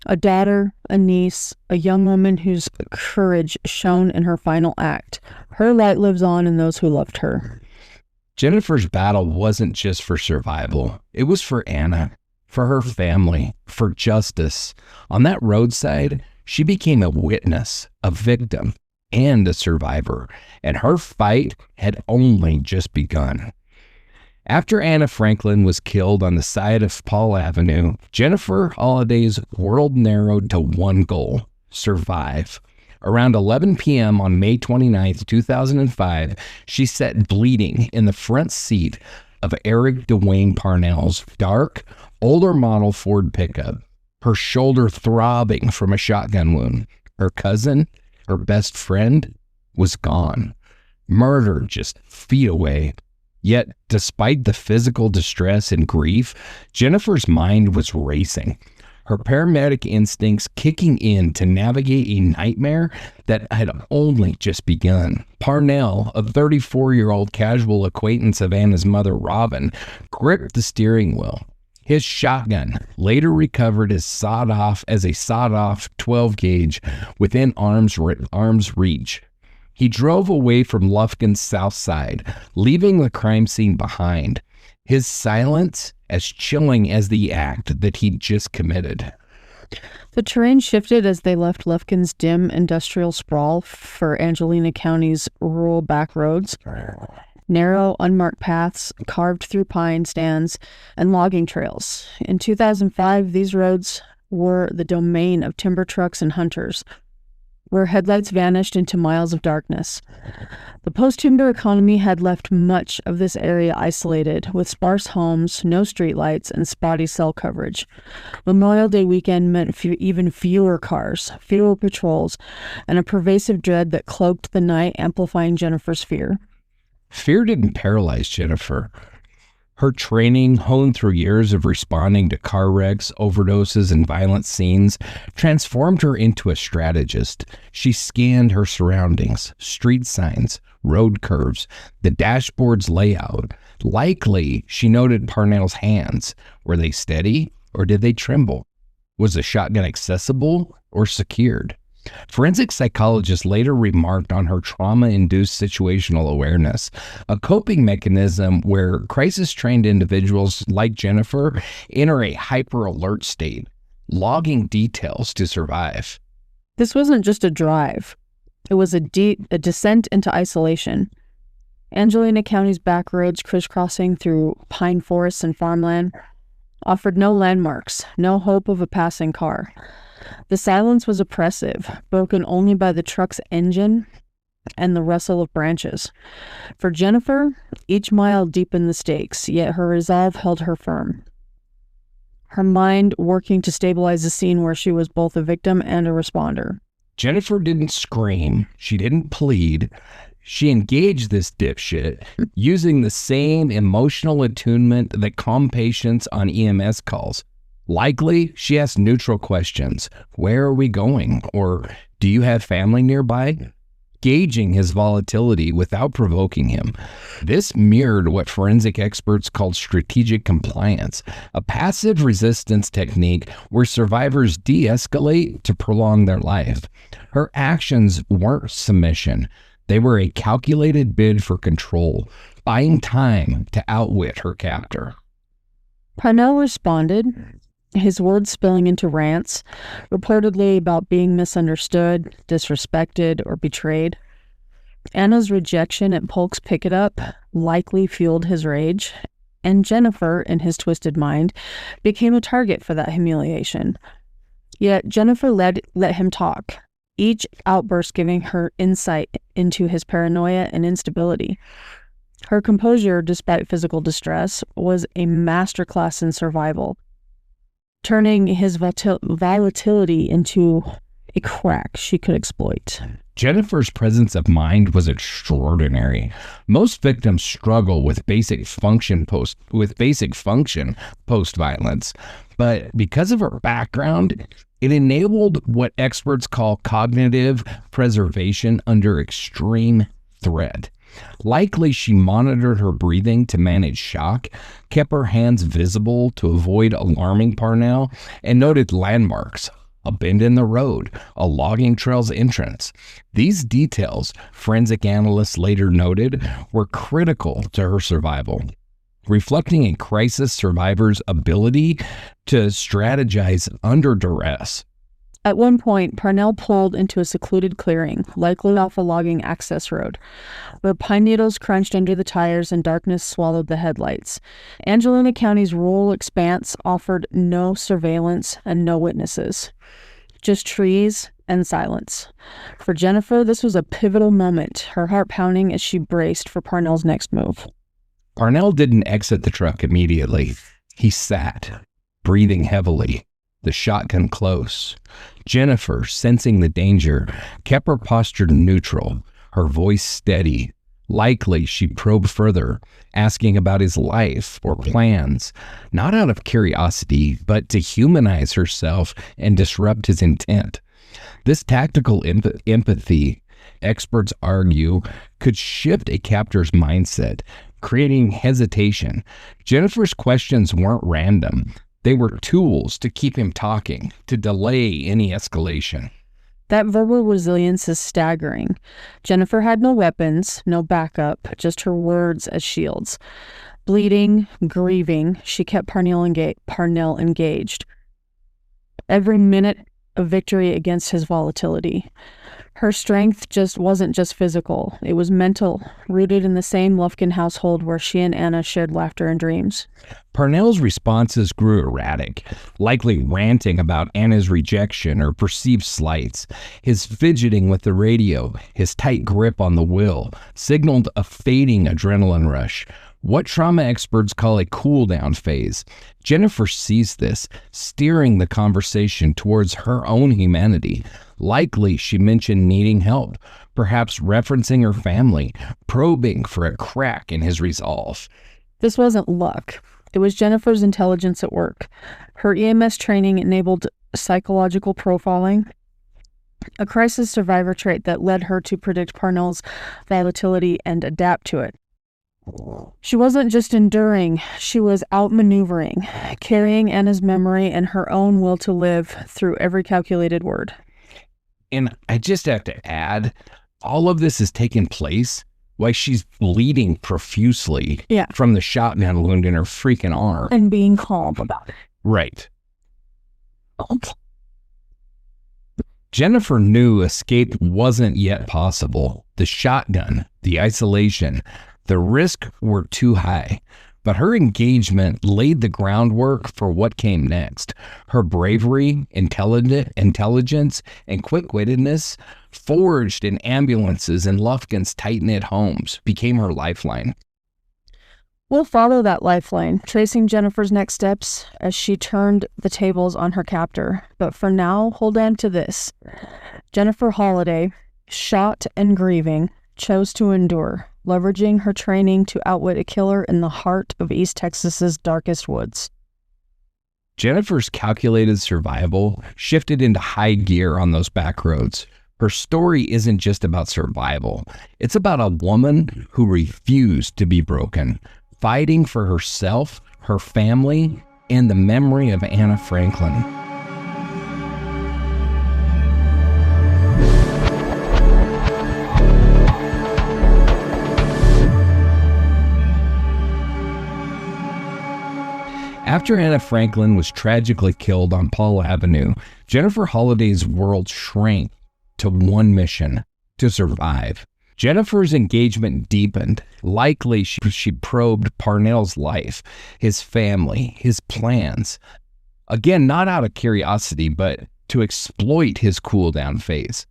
A daughter, a niece, a young woman whose courage shone in her final act. Her light lives on in those who loved her. Jennifer's battle wasn't just for survival. It was for Anna, for her family, for justice. On that roadside, she became a witness, a victim, and a survivor. And her fight had only just begun. After Anna Franklin was killed on the side of Paul Avenue, Jennifer Holliday's world narrowed to one goal: survive. Around 11 p.m. on May 29, 2005, she sat bleeding in the front seat of Eric Dewayne Parnell's dark, older model Ford pickup, her shoulder throbbing from a shotgun wound. Her cousin, her best friend, was gone, murdered just feet away. Yet, despite the physical distress and grief, Jennifer's mind was racing. her paramedic instincts kicking in to navigate a nightmare that had only just begun. Parnell, a 34-year-old casual acquaintance of Anna's mother, Robin, gripped the steering wheel. His shotgun, later recovered as a sawed-off 12-gauge within arm's reach. He drove away from Lufkin's south side, leaving the crime scene behind, his silence as chilling as the act that he'd just committed. The terrain shifted as they left Lufkin's dim industrial sprawl for Angelina County's rural back roads. Narrow, unmarked paths carved through pine stands and logging trails. In 2005, these roads were the domain of timber trucks and hunters, where headlights vanished into miles of darkness. The post-timber economy had left much of this area isolated, with sparse homes, no streetlights, and spotty cell coverage. Memorial Day weekend meant even fewer cars, fewer patrols, and a pervasive dread that cloaked the night, amplifying Jennifer's fear. Fear didn't paralyze Jennifer. Her training, honed through years of responding to car wrecks, overdoses, and violent scenes, transformed her into a strategist. She scanned her surroundings, street signs, road curves, the dashboard's layout. Likely, she noted Parnell's hands. Were they steady, or did they tremble? Was the shotgun accessible or secured? Forensic psychologists later remarked on her trauma-induced situational awareness, a coping mechanism where crisis-trained individuals like Jennifer enter a hyper-alert state, logging details to survive. This wasn't just a drive. It was a descent into isolation. Angelina County's back roads, crisscrossing through pine forests and farmland, offered no landmarks, no hope of a passing car. The silence was oppressive, broken only by the truck's engine and the rustle of branches. For Jennifer, each mile deepened the stakes, yet her resolve held her firm. Her mind working to stabilize a scene where she was both a victim and a responder. Jennifer didn't scream. She didn't plead. She engaged this dipshit using the same emotional attunement that calm patients on EMS calls. Likely, she asked neutral questions. Where are we going? Or do you have family nearby? Gauging his volatility without provoking him. This mirrored what forensic experts called strategic compliance, a passive resistance technique where survivors de-escalate to prolong their life. Her actions weren't submission. They were a calculated bid for control, buying time to outwit her captor. Parnell responded, his words spilling into rants, reportedly about being misunderstood, disrespected, or betrayed. Anna's rejection at Polk's pick-it-up likely fueled his rage, and Jennifer, in his twisted mind, became a target for that humiliation. Yet Jennifer let him talk, each outburst giving her insight into his paranoia and instability. Her composure, despite physical distress, was a masterclass in survival, turning his volatility into a crack she could exploit. Jennifer's presence of mind was extraordinary. Most victims struggle with basic function post-violence, but because of her background, it enabled what experts call cognitive preservation under extreme threat. Likely, she monitored her breathing to manage shock, kept her hands visible to avoid alarming Parnell, and noted landmarks, a bend in the road, a logging trail's entrance. These details, forensic analysts later noted, were critical to her survival, reflecting a crisis survivor's ability to strategize under duress. At one point, Parnell pulled into a secluded clearing, likely off a logging access road, where pine needles crunched under the tires and darkness swallowed the headlights. Angelina County's rural expanse offered no surveillance and no witnesses, just trees and silence. For Jennifer, this was a pivotal moment, her heart pounding as she braced for Parnell's next move. Parnell didn't exit the truck immediately. He sat, breathing heavily, the shotgun close. Jennifer, sensing the danger, kept her posture neutral, her voice steady, Likely, she probed further, asking about his life or plans, not out of curiosity, but to humanize herself and disrupt his intent. This tactical empathy, experts argue, could shift a captor's mindset, creating hesitation. Jennifer's questions weren't random. They were tools to keep him talking, to delay any escalation. That verbal resilience is staggering. Jennifer had no weapons, no backup, just her words as shields. Bleeding, grieving, she kept Parnell engaged. Every minute of victory against his volatility. Her strength wasn't just physical, it was mental, rooted in the same Lufkin household where she and Anna shared laughter and dreams. Parnell's responses grew erratic, likely ranting about Anna's rejection or perceived slights. His fidgeting with the radio, his tight grip on the wheel, signaled a fading adrenaline rush. What trauma experts call a cool-down phase. Jennifer sees this, steering the conversation towards her own humanity. Likely, she mentioned needing help, perhaps referencing her family, probing for a crack in his resolve. This wasn't luck. It was Jennifer's intelligence at work. Her EMS training enabled psychological profiling, a crisis survivor trait that led her to predict Parnell's volatility and adapt to it. She wasn't just enduring, she was outmaneuvering, carrying Anna's memory and her own will to live through every calculated word. And I just have to add, all of this is taking place while she's bleeding profusely from the shotgun wound in her freaking arm. And being calm about it. Right. Jennifer knew escape wasn't yet possible. The shotgun, the isolation, the risk were too high, but her engagement laid the groundwork for what came next. Her bravery, intelligence, and quick-wittedness, forged in ambulances and Lufkin's tight-knit homes, became her lifeline. We'll follow that lifeline, tracing Jennifer's next steps as she turned the tables on her captor. But for now, hold on to this. Jennifer Holliday, shot and grieving, chose to endure, leveraging her training to outwit a killer in the heart of East Texas's darkest woods. Jennifer's calculated survival shifted into high gear on those back roads. Her story isn't just about survival. It's about a woman who refused to be broken, fighting for herself, her family, and the memory of Anna Franklin. After Anna Franklin was tragically killed on Paul Avenue, Jennifer Holliday's world shrank to one mission: to survive. Jennifer's engagement deepened. Likely, she probed Parnell's life, his family, his plans. Again, not out of curiosity, but to exploit his cool-down phase,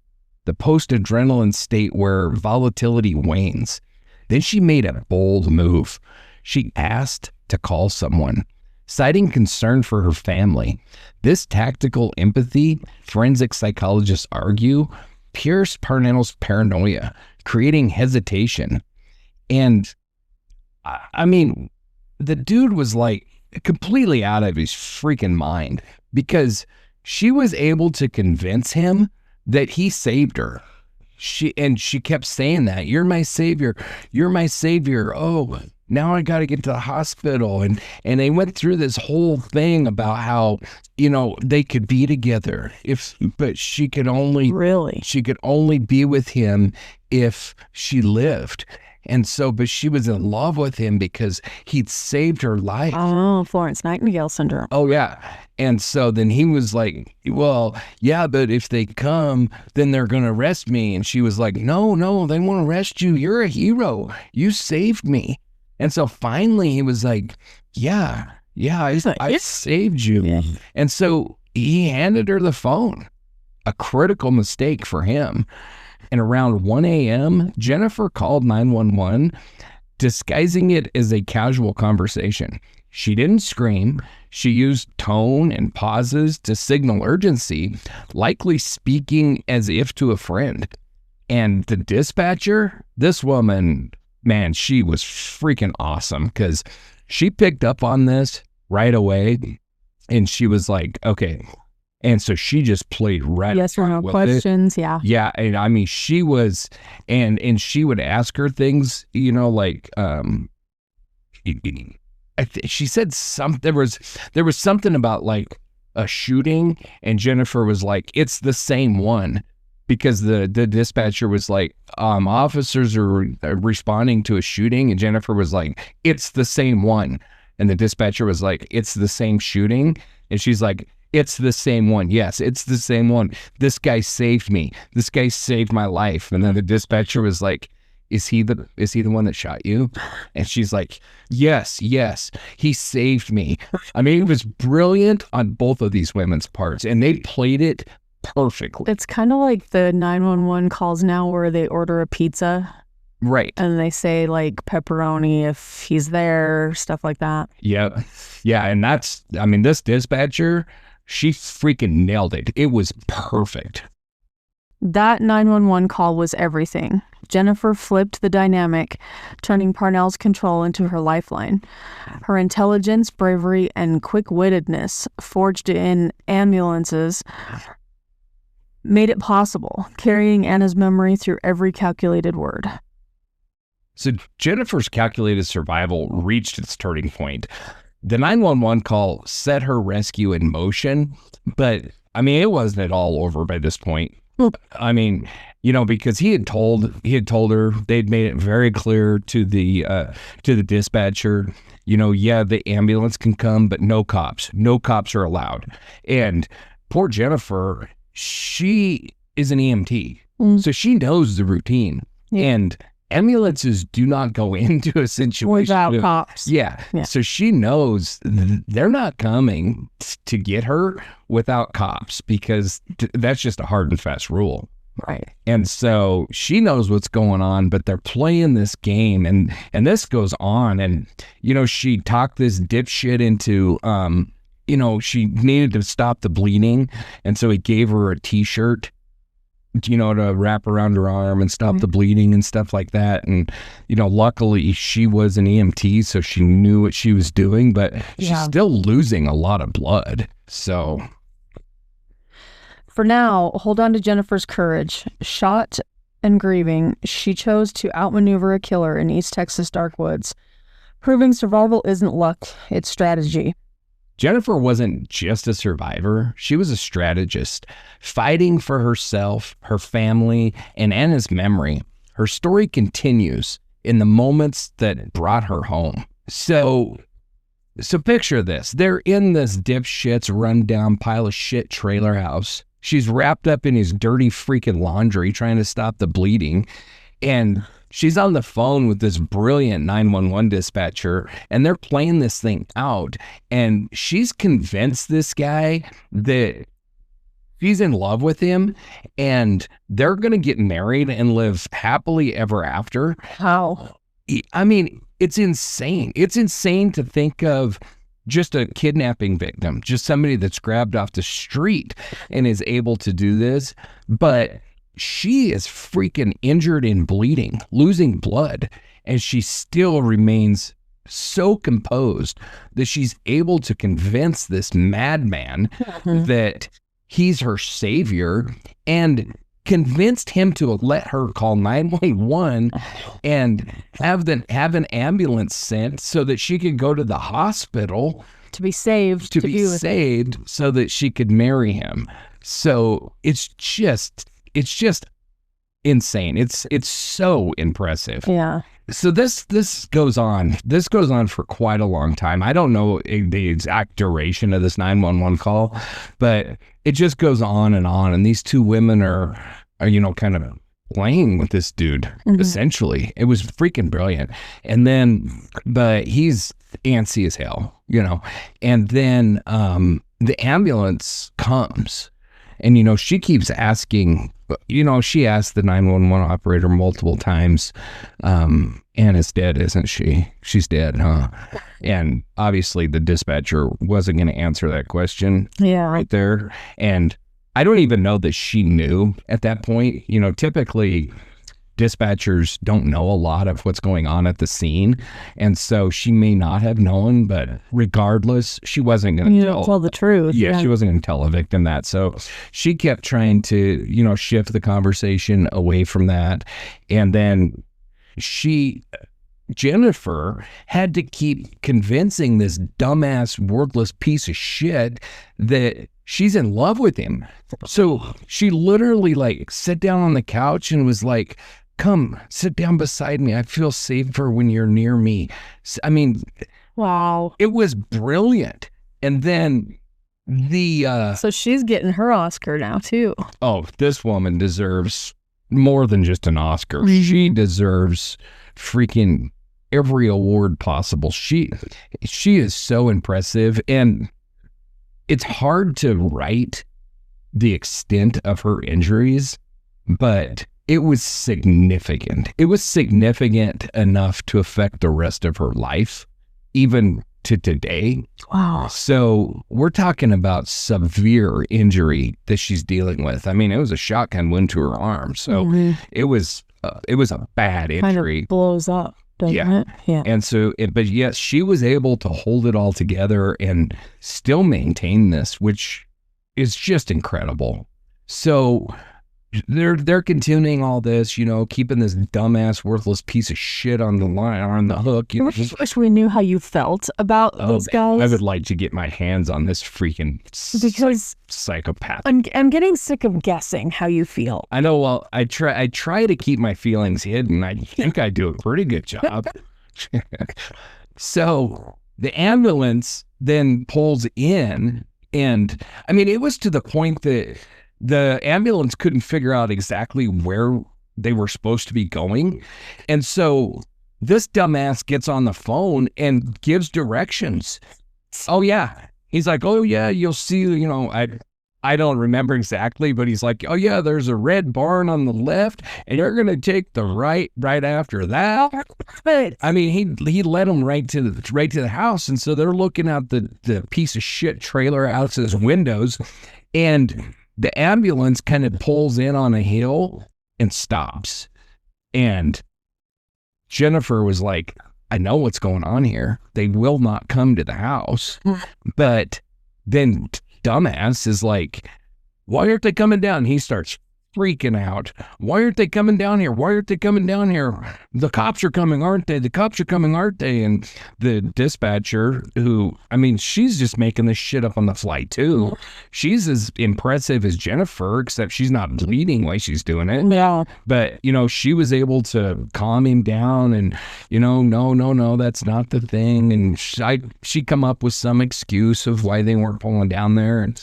the post-adrenaline state where volatility wanes. Then she made a bold move. She asked to call someone, citing concern for her family. This tactical empathy, forensic psychologists argue, pierced Parnell's paranoia, creating hesitation. And I mean, the dude was like completely out of his freaking mind, because she was able to convince him that he saved her. She kept saying that, "You're my savior. You're my savior. Oh, now I got to get to the hospital." And they went through this whole thing about how, they could be together but she could only be with him if she lived. And so, but she was in love with him because he'd saved her life. Oh, Florence Nightingale syndrome. Oh, yeah. And so then he was like, "Well, yeah, but if they come, then they're going to arrest me." And she was like, no, they won't arrest you. You're a hero. You saved me. And so finally he was like, yeah, I saved you. Yeah. And so he handed her the phone, a critical mistake for him. And around 1 a.m., Jennifer called 911, disguising it as a casual conversation. She didn't scream. She used tone and pauses to signal urgency, likely speaking as if to a friend. And the dispatcher, this woman man, she was freaking awesome because she picked up on this right away, and she was like, okay. And so she just played right. Yes or no questions. Yeah. Yeah. And I mean, she was, and she would ask her things, you know, like, she said there was something about like a shooting, and Jennifer was like, it's the same one, because the dispatcher was like, officers are responding to a shooting, and Jennifer was like, it's the same one. And the dispatcher was like, it's the same shooting. And she's like, it's the same one. Yes, it's the same one. This guy saved me. This guy saved my life. And then the dispatcher was like, is he the one that shot you? And she's like, yes, he saved me. I mean, it was brilliant on both of these women's parts, and they played it perfectly. It's kind of like the 911 calls now where they order a pizza. Right. And they say like pepperoni if he's there, stuff like that. Yeah. Yeah. And this dispatcher, she freaking nailed it. It was perfect. That 911 call was everything. Jennifer flipped the dynamic, turning Parnell's control into her lifeline. Her intelligence, bravery, and quick-wittedness forged in ambulances made it possible, carrying Anna's memory through every calculated word. So Jennifer's calculated survival reached its turning point. The 911 call set her rescue in motion, but I mean, it wasn't at all over by this point. I mean, you know, because he had told her, they'd made it very clear to the dispatcher, you know, yeah, the ambulance can come, but no cops are allowed. And poor Jennifer, she is an EMT, so she knows the routine. Yeah. And ambulances do not go into a situation without cops. Yeah. So she knows they're not coming to get her without cops, because that's just a hard and fast rule. Right. And so she knows what's going on, but they're playing this game, and this goes on. And, you know, she talked this dipshit into, you know, she needed to stop the bleeding. And so he gave her a t-shirt, you know, to wrap around her arm and stop the bleeding and stuff like that. And, you know, luckily she was an EMT, so she knew what she was doing, but she's still losing a lot of blood. So for now, hold on to Jennifer's courage. Shot and grieving, she chose to outmaneuver a killer in East Texas dark woods, proving survival isn't luck, it's strategy. Jennifer wasn't just a survivor. She was a strategist, fighting for herself, her family, and Anna's memory. Her story continues in the moments that brought her home. So picture this. They're in this dipshit's rundown pile of shit trailer house. She's wrapped up in his dirty freaking laundry trying to stop the bleeding. And she's on the phone with this brilliant 911 dispatcher, and they're playing this thing out. And she's convinced this guy that she's in love with him, and they're going to get married and live happily ever after. How? I mean, it's insane. It's insane to think of just a kidnapping victim, just somebody that's grabbed off the street and is able to do this. But she is freaking injured and bleeding, losing blood, and she still remains so composed that she's able to convince this madman that he's her savior, and convinced him to let her call 911 and have an ambulance sent so that she could go to the hospital to be saved, so that she could marry him. So it's just insane. It's so impressive. Yeah. So this goes on. This goes on for quite a long time. I don't know the exact duration of this 911 call, but it just goes on. And these two women are you know, kind of playing with this dude, essentially. It was freaking brilliant. And then, but he's antsy as hell, you know. And then the ambulance comes, and, you know, she keeps asking, you know, she asked the 911 operator multiple times, Anna's dead, isn't she? She's dead, huh? And obviously the dispatcher wasn't going to answer that question right there. And I don't even know that she knew at that point. You know, typically dispatchers don't know a lot of what's going on at the scene. And so she may not have known, but regardless, she wasn't going to tell the truth. Yeah, she wasn't going to tell a victim that. So she kept trying to, shift the conversation away from that. And then Jennifer had to keep convincing this dumbass, worthless piece of shit that she's in love with him. So she literally sat down on the couch and was like, come sit down beside me. I feel safer when you're near me. I mean, wow, it was brilliant. And then so she's getting her Oscar now too. Oh, this woman deserves more than just an Oscar. Mm-hmm. She deserves freaking every award possible. She is so impressive, and it's hard to write the extent of her injuries, but it was significant. It was significant enough to affect the rest of her life, even to today. Wow. So we're talking about severe injury that she's dealing with. I mean, it was a shotgun wound to her arm. So it was a bad injury. Kind of blows up, doesn't it? Yeah. And so, but yes, she was able to hold it all together and still maintain this, which is just incredible. So they're continuing all this, keeping this dumbass, worthless piece of shit on the line, on the hook. I wish we knew how you felt about those guys. I would like to get my hands on this freaking psychopath. I'm getting sick of guessing how you feel. I know. Well, I try to keep my feelings hidden. I think I do a pretty good job. So the ambulance then pulls in, and I mean, it was to the point that the ambulance couldn't figure out exactly where they were supposed to be going. And so this dumbass gets on the phone and gives directions. Oh, yeah. He's like, oh, yeah, you'll see, I don't remember exactly, but he's like, oh, yeah, there's a red barn on the left, and you're going to take the right after that. But I mean, he led them right to the house. And so they're looking out the piece of shit trailer out his windows, and the ambulance kind of pulls in on a hill and stops. And Jennifer was like, I know what's going on here. They will not come to the house. But then dumbass is like, why aren't they coming down? He starts freaking out. Why aren't they coming down here? Why aren't they coming down here? The cops are coming, aren't they? The cops are coming, aren't they? And the dispatcher, who, I mean, she's just making this shit up on the fly too. She's as impressive as Jennifer, except she's not bleeding while she's doing it. Yeah. But, she was able to calm him down and, no, that's not the thing. And she come up with some excuse of why they weren't pulling down there. And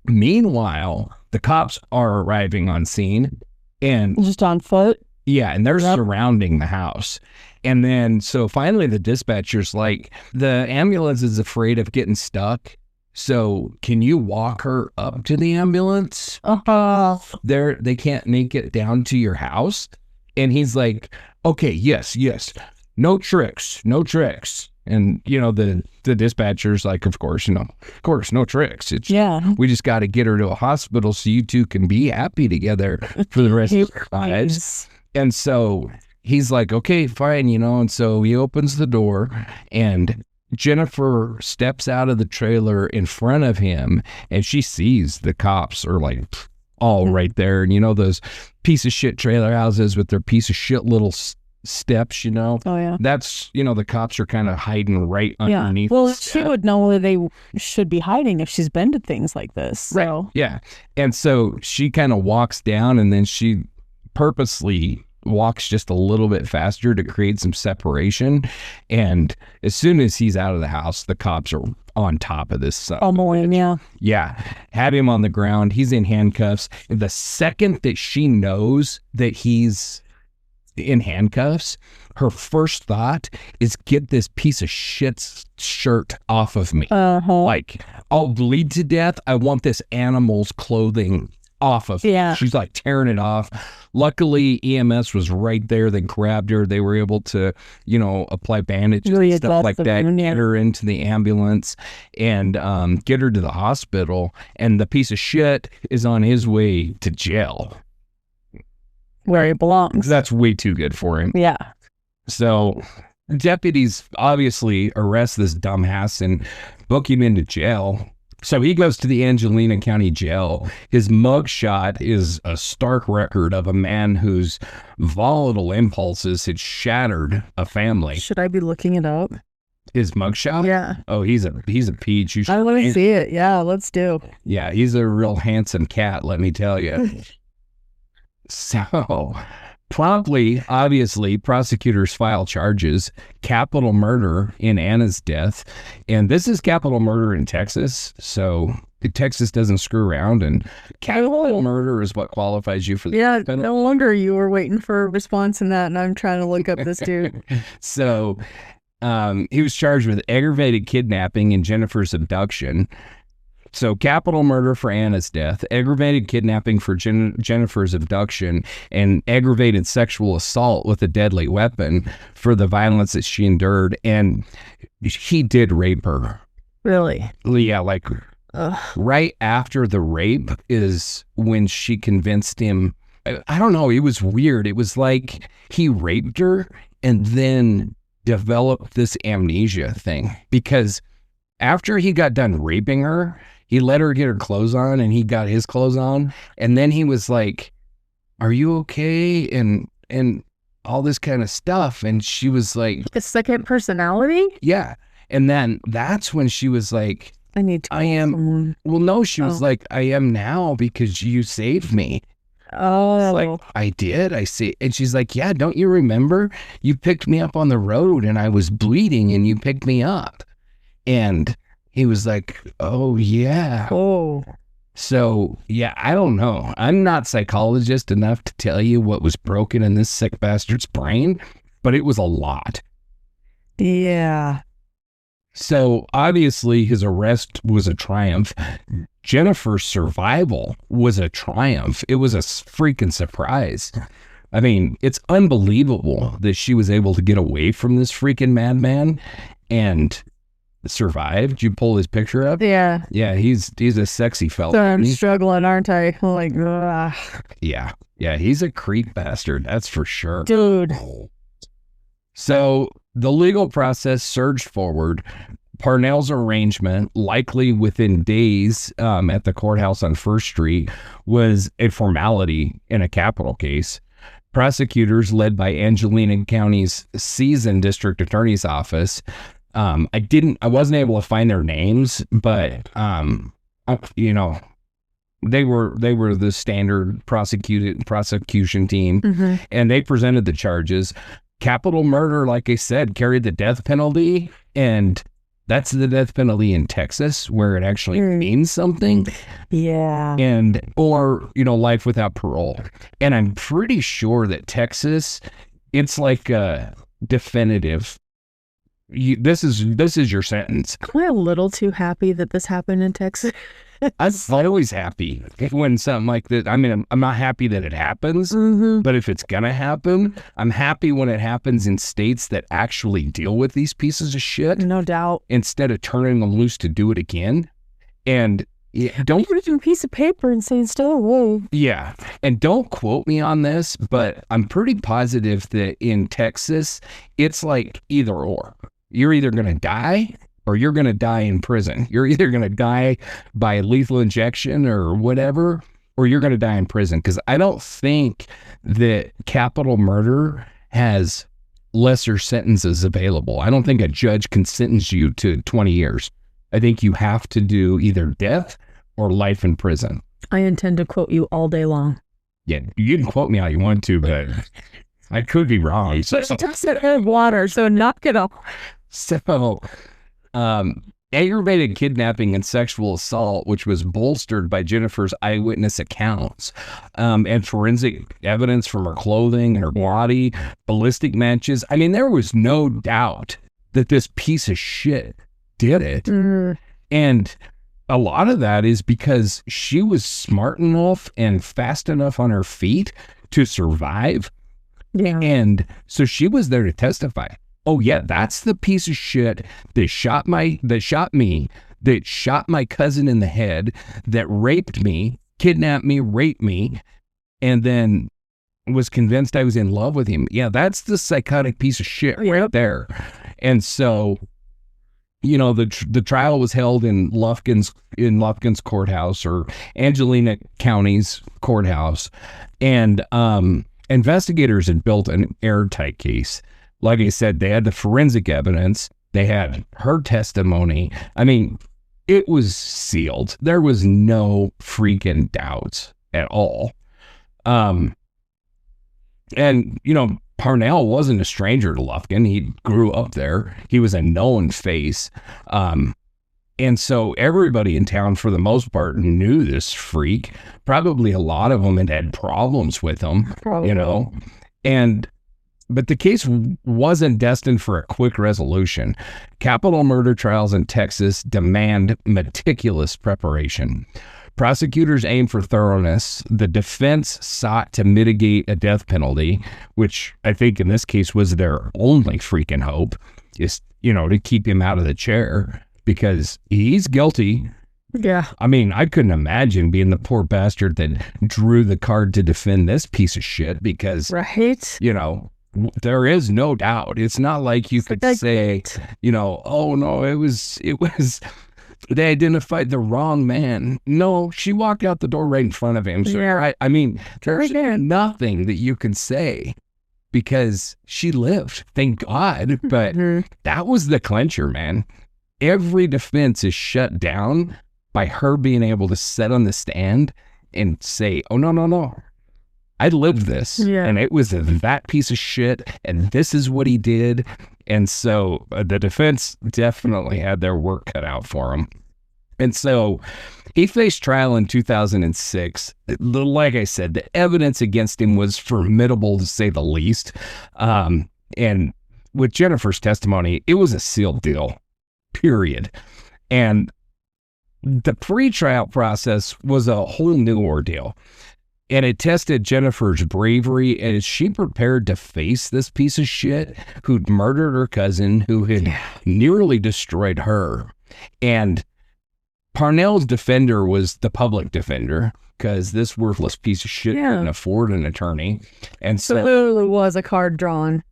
meanwhile, the cops are arriving on scene, and just on foot. Yeah, and they're surrounding the house. And then, so finally the dispatcher's like, the ambulance is afraid of getting stuck. So can you walk her up to the ambulance? They can't make it down to your house. And he's like, okay, yes. No tricks. And, the dispatcher's like, of course, no tricks. We just got to get her to a hospital so you two can be happy together for the rest of your lives. And so he's like, okay, fine, and so he opens the door, and Jennifer steps out of the trailer in front of him, and she sees the cops are like all right there. And, those piece of shit trailer houses with their piece of shit little steps, Oh, yeah. That's, the cops are kind of hiding right underneath. Well, she would know where they should be hiding if she's been to things like this. So. Right. Yeah. And so she kind of walks down, and then she purposely walks just a little bit faster to create some separation. And as soon as he's out of the house, the cops are on top of this son. Yeah. Had him on the ground. He's in handcuffs. The second that she knows that he's in handcuffs, her first thought is, get this piece of shit's shirt off of me. Like, I'll bleed to death. I want this animal's clothing off of me. Yeah. She's like tearing it off. Luckily, EMS was right there. They grabbed her. They were able to, apply bandages and stuff like that, get her into the ambulance and get her to the hospital. And the piece of shit is on his way to jail. where he belongs. That's way too good for him. Yeah. So deputies obviously arrest this dumbass and book him into jail. So he goes to the Angelina County Jail. His mugshot is a stark record of a man whose volatile impulses had shattered a family. Should I be looking it up? His mugshot? Yeah. Oh, he's a peach. I want to see it. Yeah, let's do. Yeah, he's a real handsome cat, let me tell you. So, promptly, obviously, prosecutors file charges, capital murder in Anna's death. And this is capital murder in Texas. So Texas doesn't screw around, and capital murder is what qualifies you for the penalty. No wonder you were waiting for a response in that, and I'm trying to look up this dude. So he was charged with aggravated kidnapping and Jennifer's abduction. So capital murder for Anna's death, aggravated kidnapping for Jennifer's abduction, and aggravated sexual assault with a deadly weapon for the violence that she endured. And he did rape her. Really? Yeah, like right after the rape is when she convinced him. I don't know. It was weird. It was like he raped her and then developed this amnesia thing, because after he got done raping her, he let her get her clothes on and he got his clothes on. And then he was like, "Are you okay?" And all this kind of stuff. And she was like, a second personality? Yeah. And then that's when she was like, I am. Someone. Well, no, she was like, "I am now because you saved me." Oh, like, I did. I see. And she's like, "Yeah, don't you remember? You picked me up on the road and I was bleeding and you picked me up." And he was like, "Oh, yeah." Oh. So, yeah, I don't know. I'm not psychologist enough to tell you what was broken in this sick bastard's brain, but it was a lot. Yeah. So, obviously, his arrest was a triumph. Jennifer's survival was a triumph. It was a freaking surprise. I mean, it's unbelievable that she was able to get away from this freaking madman and survive. Did you pull his picture up? Yeah. Yeah, he's a sexy fella. So I'm struggling, aren't I? Like, ugh. Yeah. Yeah, he's a creep bastard. That's for sure. Dude. So the legal process surged forward. Parnell's arrangement, likely within days at the courthouse on First Street, was a formality in a capital case. Prosecutors, led by Angelina County's seasoned district attorney's office, I wasn't able to find their names, but they were the standard prosecution team, and they presented the charges. Capital murder, like I said, carried the death penalty, and that's the death penalty in Texas, where it actually means something. Yeah. Or life without parole. And I'm pretty sure that Texas, it's like a definitive. This is your sentence. Am I a little too happy that this happened in Texas? I'm always happy when something like this. I mean, I'm not happy that it happens, but if it's gonna happen, I'm happy when it happens in states that actually deal with these pieces of shit. No doubt. Instead of turning them loose to do it again. And don't put it on a piece of paper and say it's still away. Yeah. And don't quote me on this, but I'm pretty positive that in Texas, it's like either or. You're either gonna die or you're going to die in prison. You're either going to die by lethal injection or whatever, or you're going to die in prison. Because I don't think that capital murder has lesser sentences available. I don't think a judge can sentence you to 20 years. I think you have to do either death or life in prison. I intend to quote you all day long. Yeah, you can quote me how you want to, but I could be wrong. So just said water, so knock it off. So... aggravated kidnapping and sexual assault, which was bolstered by Jennifer's eyewitness accounts, and forensic evidence from her clothing and her body, ballistic matches. I mean, there was no doubt that this piece of shit did it. And a lot of that is because she was smart enough and fast enough on her feet to survive. Yeah. And so she was there to testify. Oh yeah, that's the piece of shit that shot me, that shot my cousin in the head, that raped me, kidnapped me, raped me, and then was convinced I was in love with him. Yeah, that's the psychotic piece of shit right there. And so, you know, the trial was held in Lufkin's courthouse, or Angelina County's courthouse, and investigators had built an airtight case. Like I said, they had the forensic evidence, they had her testimony. I mean, it was sealed. There was no freaking doubts at all. And you know, Parnell wasn't a stranger to Lufkin. He grew up there. He was a known face. And so everybody in town, for the most part, knew this freak. Probably a lot of them had problems with him, you know. But the case wasn't destined for a quick resolution. Capital murder trials in Texas demand meticulous preparation. Prosecutors aimed for thoroughness. The defense sought to mitigate a death penalty, which I think in this case was their only freaking hope, is, you know, to keep him out of the chair, because he's guilty. Yeah. I mean, I couldn't imagine being the poor bastard that drew the card to defend this piece of shit, because, right, you know, there is no doubt. It's not like you could say, you know, oh no, it was they identified the wrong man. No, she walked out the door right in front of him. So I mean, there's nothing that you can say, because she lived, thank God. But that was the clincher, man. Every defense is shut down by her being able to sit on the stand and say, oh, no, I lived this, and it was that piece of shit, and this is what he did. And so the defense definitely had their work cut out for him. And so he faced trial in 2006. Like I said, the evidence against him was formidable, to say the least. And with Jennifer's testimony, it was a sealed deal, period. And the pre-trial process was a whole new ordeal. And it tested Jennifer's bravery as she prepared to face this piece of shit who'd murdered her cousin, who had nearly destroyed her. And Parnell's defender was the public defender, because this worthless piece of shit couldn't afford an attorney. And so clearly was a card drawn.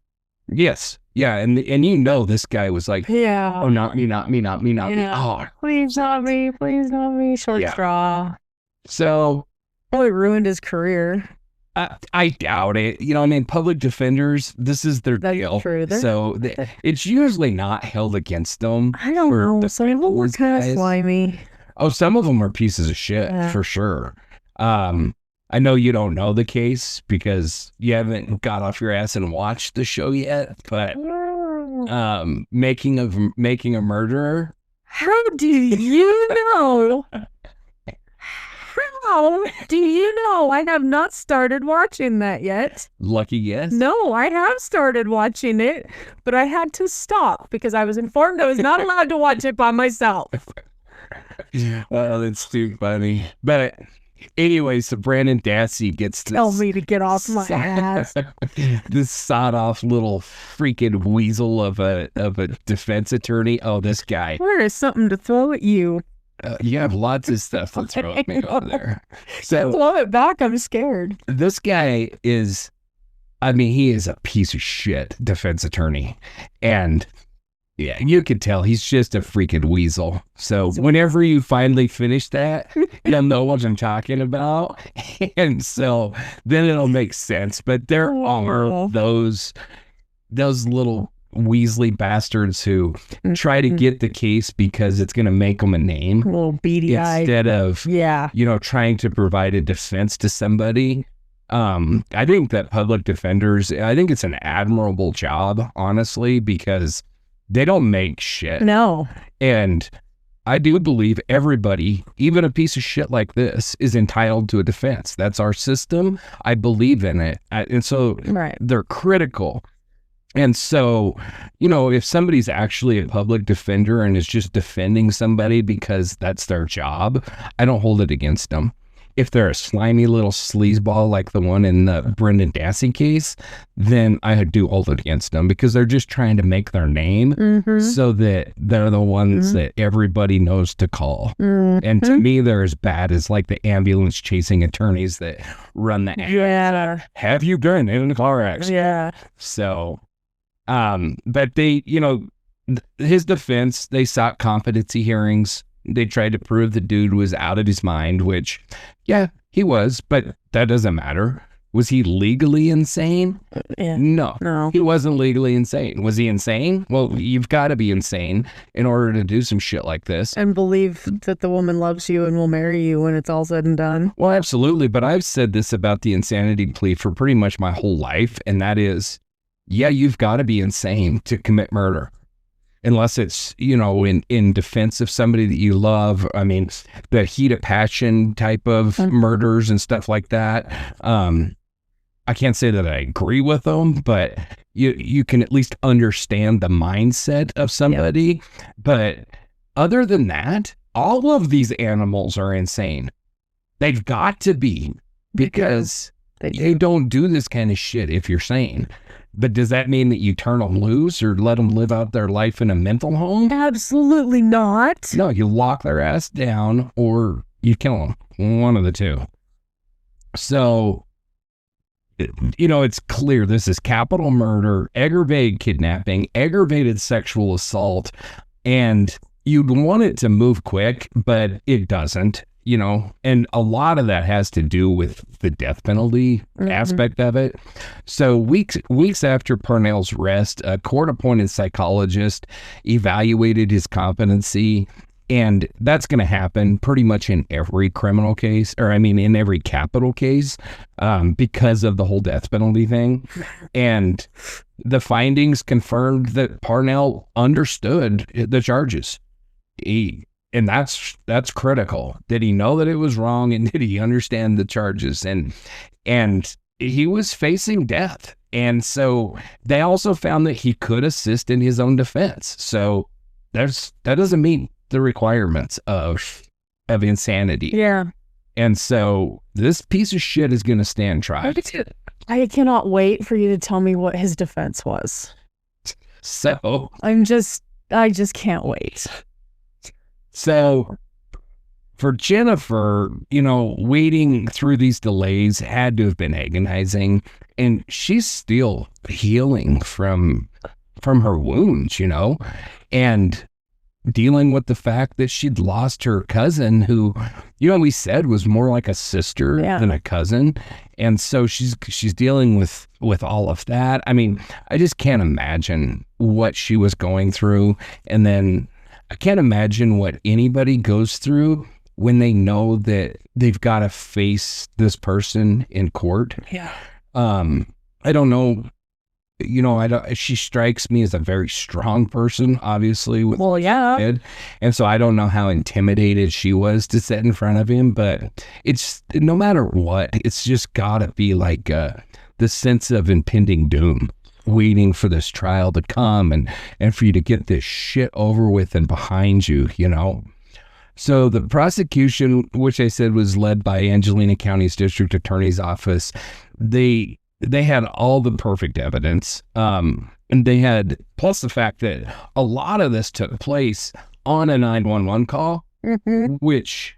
Yes. Yeah. And you know, this guy was like, oh, not me. Oh, please not me. Short straw. So probably ruined his career. I doubt it. You know, I mean, public defenders, this is their deal. True. So it's usually not held against them. I don't know. Some of them were kind of slimy. Oh, some of them are pieces of shit, for sure. I know you don't know the case because you haven't got off your ass and watched the show yet, but Making a Murderer. How do you know? How do you know? I have not started watching that yet. Lucky guess. No, I have started watching it, but I had to stop because I was informed I was not allowed to watch it by myself. Well, that's too funny. But anyways, so Brandon Dassey gets this. Tell me to get off my ass. This sawed-off little freaking weasel of a defense attorney. Oh, this guy. There is something to throw at you. You have lots of stuff to throw at me over there. So throw it back. I'm scared. This guy is, I mean, he is a piece of shit defense attorney. And yeah, you could tell he's just a freaking weasel. So whenever you finally finish that, you'll know what I'm talking about. And so then it'll make sense. But there are those little Weasley bastards who try to get the case because it's going to make them a name. A little beady-eyed. Instead of, you know, trying to provide a defense to somebody. I think that public defenders, I think it's an admirable job, honestly, because they don't make shit. No. And I do believe everybody, even a piece of shit like this, is entitled to a defense. That's our system. I believe in it. And so they're critical. And so, you know, if somebody's actually a public defender and is just defending somebody because that's their job, I don't hold it against them. if they're a slimy little sleazeball like the one in the Brendan Dassey case, then I would do hold it against them, because they're just trying to make their name so that they're the ones that everybody knows to call. And to me, they're as bad as like the ambulance chasing attorneys that run the have you been in a car accident? Yeah. So, but they, his defense, they sought competency hearings. They tried to prove the dude was out of his mind, which, yeah, he was, but that doesn't matter. Was he legally insane? Yeah. No, he wasn't legally insane. Was he insane? Well, you've got to be insane in order to do some shit like this. And believe that the woman loves you and will marry you when it's all said and done. Well, absolutely. But I've said this about the insanity plea for pretty much my whole life, and that is, yeah, you've got to be insane to commit murder. Unless it's, in defense of somebody that you love. I mean, the heat of passion type of murders and stuff like that. I can't say that I agree with them, but you can at least understand the mindset of somebody. Yep. But other than that, all of these animals are insane. They've got to be, because they don't do this kind of shit if you're sane. But does that mean that you turn them loose or let them live out their life in a mental home? Absolutely not. No, you lock their ass down or you kill them. One of the two. So, it's clear this is capital murder, aggravated kidnapping, aggravated sexual assault, and you'd want it to move quick, but it doesn't. And a lot of that has to do with the death penalty aspect of it. So weeks after Parnell's arrest, a court-appointed psychologist evaluated his competency, and that's going to happen pretty much in every criminal case, in every capital case, because of the whole death penalty thing. And the findings confirmed that Parnell understood the charges. And that's critical. Did he know that it was wrong, and did he understand the charges? And he was facing death. And so they also found that he could assist in his own defense. So that doesn't meet the requirements of insanity. Yeah. And so this piece of shit is going to stand trial. I cannot wait for you to tell me what his defense was. So I just can't wait. So for Jennifer, waiting through these delays had to have been agonizing, and she's still healing from her wounds, and dealing with the fact that she'd lost her cousin, who, we said was more like a sister than a cousin. And so she's dealing with all of that. I mean, I just can't imagine what she was going through. And then I can't imagine what anybody goes through when they know that they've got to face this person in court. Yeah. I don't know. She strikes me as a very strong person, obviously. Well, yeah. And so I don't know how intimidated she was to sit in front of him, but it's, no matter what, it's just gotta be like the sense of impending doom, waiting for this trial to come and for you to get this shit over with and behind you, So the prosecution, which I said was led by Angelina County's district attorney's office, they had all the perfect evidence. And they had, plus the fact that a lot of this took place on a 911 call, which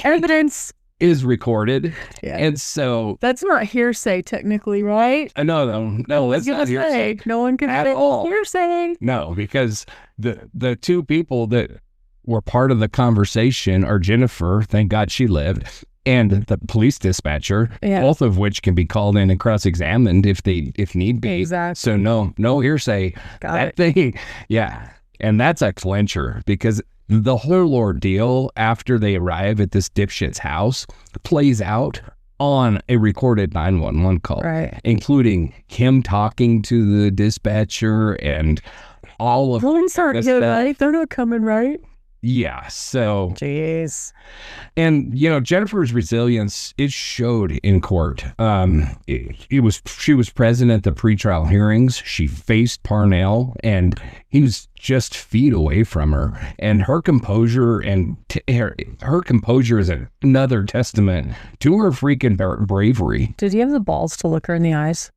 evidence is recorded. Yeah. And so that's not hearsay technically, right? No, that's not hearsay. No one can say hearsay. No, because the two people that were part of the conversation are Jennifer, thank God she lived, and the police dispatcher, both of which can be called in and cross-examined if need be. Exactly. So no hearsay. Got that thing, yeah. And that's a clincher, because the whole ordeal after they arrive at this dipshit's house plays out on a recorded 911 call, right? Including him talking to the dispatcher and all of police aren't here, right? They're not coming, right? Yeah. So, Jeez. and Jennifer's resilience, it showed in court. She was present at the pretrial hearings. She faced Parnell, and he was just feet away from her. And her composure her composure is another testament to her freaking bravery. Did he have the balls to look her in the eyes?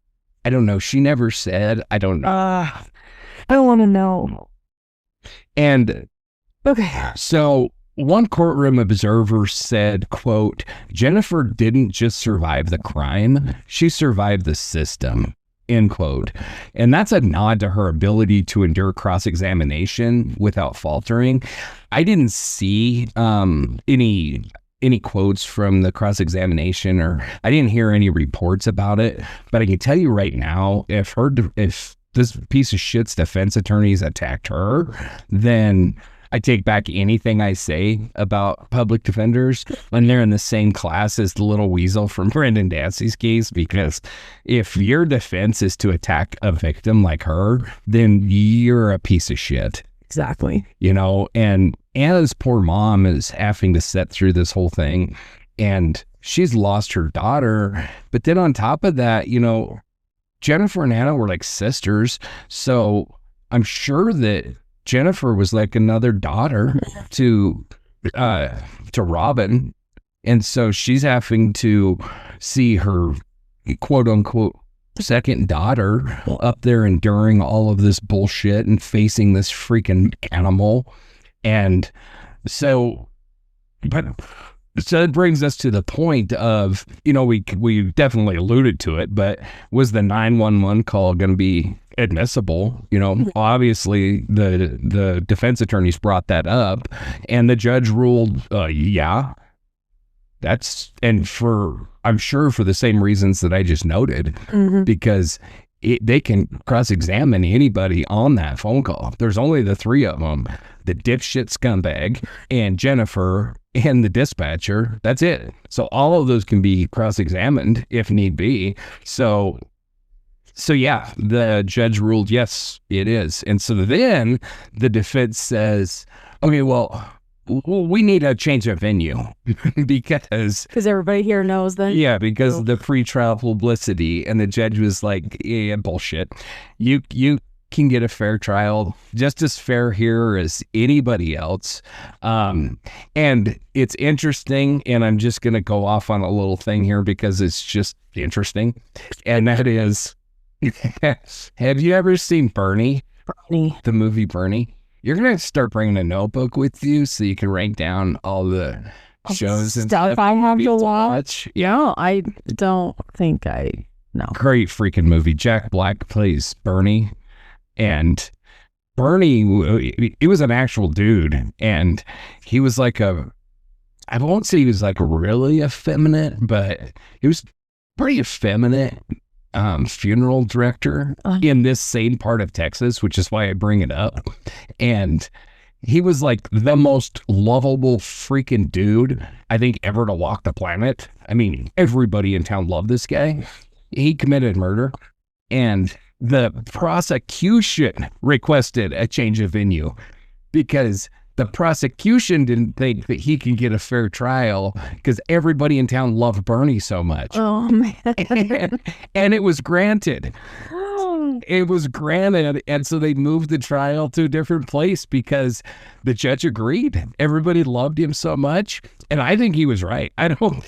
I don't know. She never said. I don't know. I don't want to know. And okay, so one courtroom observer said, quote, Jennifer didn't just survive the crime, she survived the system, end quote. And that's a nod to her ability to endure cross-examination without faltering. I didn't see any quotes from the cross-examination, or I didn't hear any reports about it, but I can tell you right now, if this piece of shit's defense attorneys attacked her, then I take back anything I say about public defenders when they're in the same class as the little weasel from Brendan Dassey's case, because if your defense is to attack a victim like her, then you're a piece of shit. Exactly. And Anna's poor mom is having to sit through this whole thing, and she's lost her daughter. But then on top of that, Jennifer and Anna were like sisters. So I'm sure that Jennifer was like another daughter to Robin. And so she's having to see her quote unquote second daughter up there enduring all of this bullshit and facing this freaking animal. And so it brings us to the point of, we definitely alluded to it, but was the 911 call going to be admissible? Obviously the defense attorneys brought that up, and the judge ruled, yeah, I'm sure for the same reasons that I just noted, because they can cross-examine anybody on that phone call. There's only the three of them, the dipshit scumbag and Jennifer and the dispatcher. That's it. So all of those can be cross-examined if need be. So yeah, the judge ruled, yes, it is. And so then the defense says, okay, well, we need a change of venue because everybody here knows that. Yeah, because of the pretrial publicity. And the judge was like, yeah, bullshit. You can get a fair trial, just as fair here as anybody else. And it's interesting, and I'm just going to go off on a little thing here because it's just interesting. And that is, have you ever seen Bernie? Bernie. The movie Bernie? You're going to start bringing a notebook with you so you can write down all the shows and stuff I have to watch. Yeah. I don't think no. Great freaking movie. Jack Black plays Bernie. And Bernie, he was an actual dude. And he was like I won't say he was like really effeminate, but he was pretty effeminate funeral director in this same part of Texas, which is why I bring it up. And he was like the most lovable freaking dude I think ever to walk the planet. I mean, everybody in town loved this guy. He committed murder, and the prosecution requested a change of venue because the prosecution didn't think that he could get a fair trial because everybody in town loved Bernie so much. Oh, man. And it was granted. It was granted. And so they moved the trial to a different place because the judge agreed. Everybody loved him so much. And I think he was right. I don't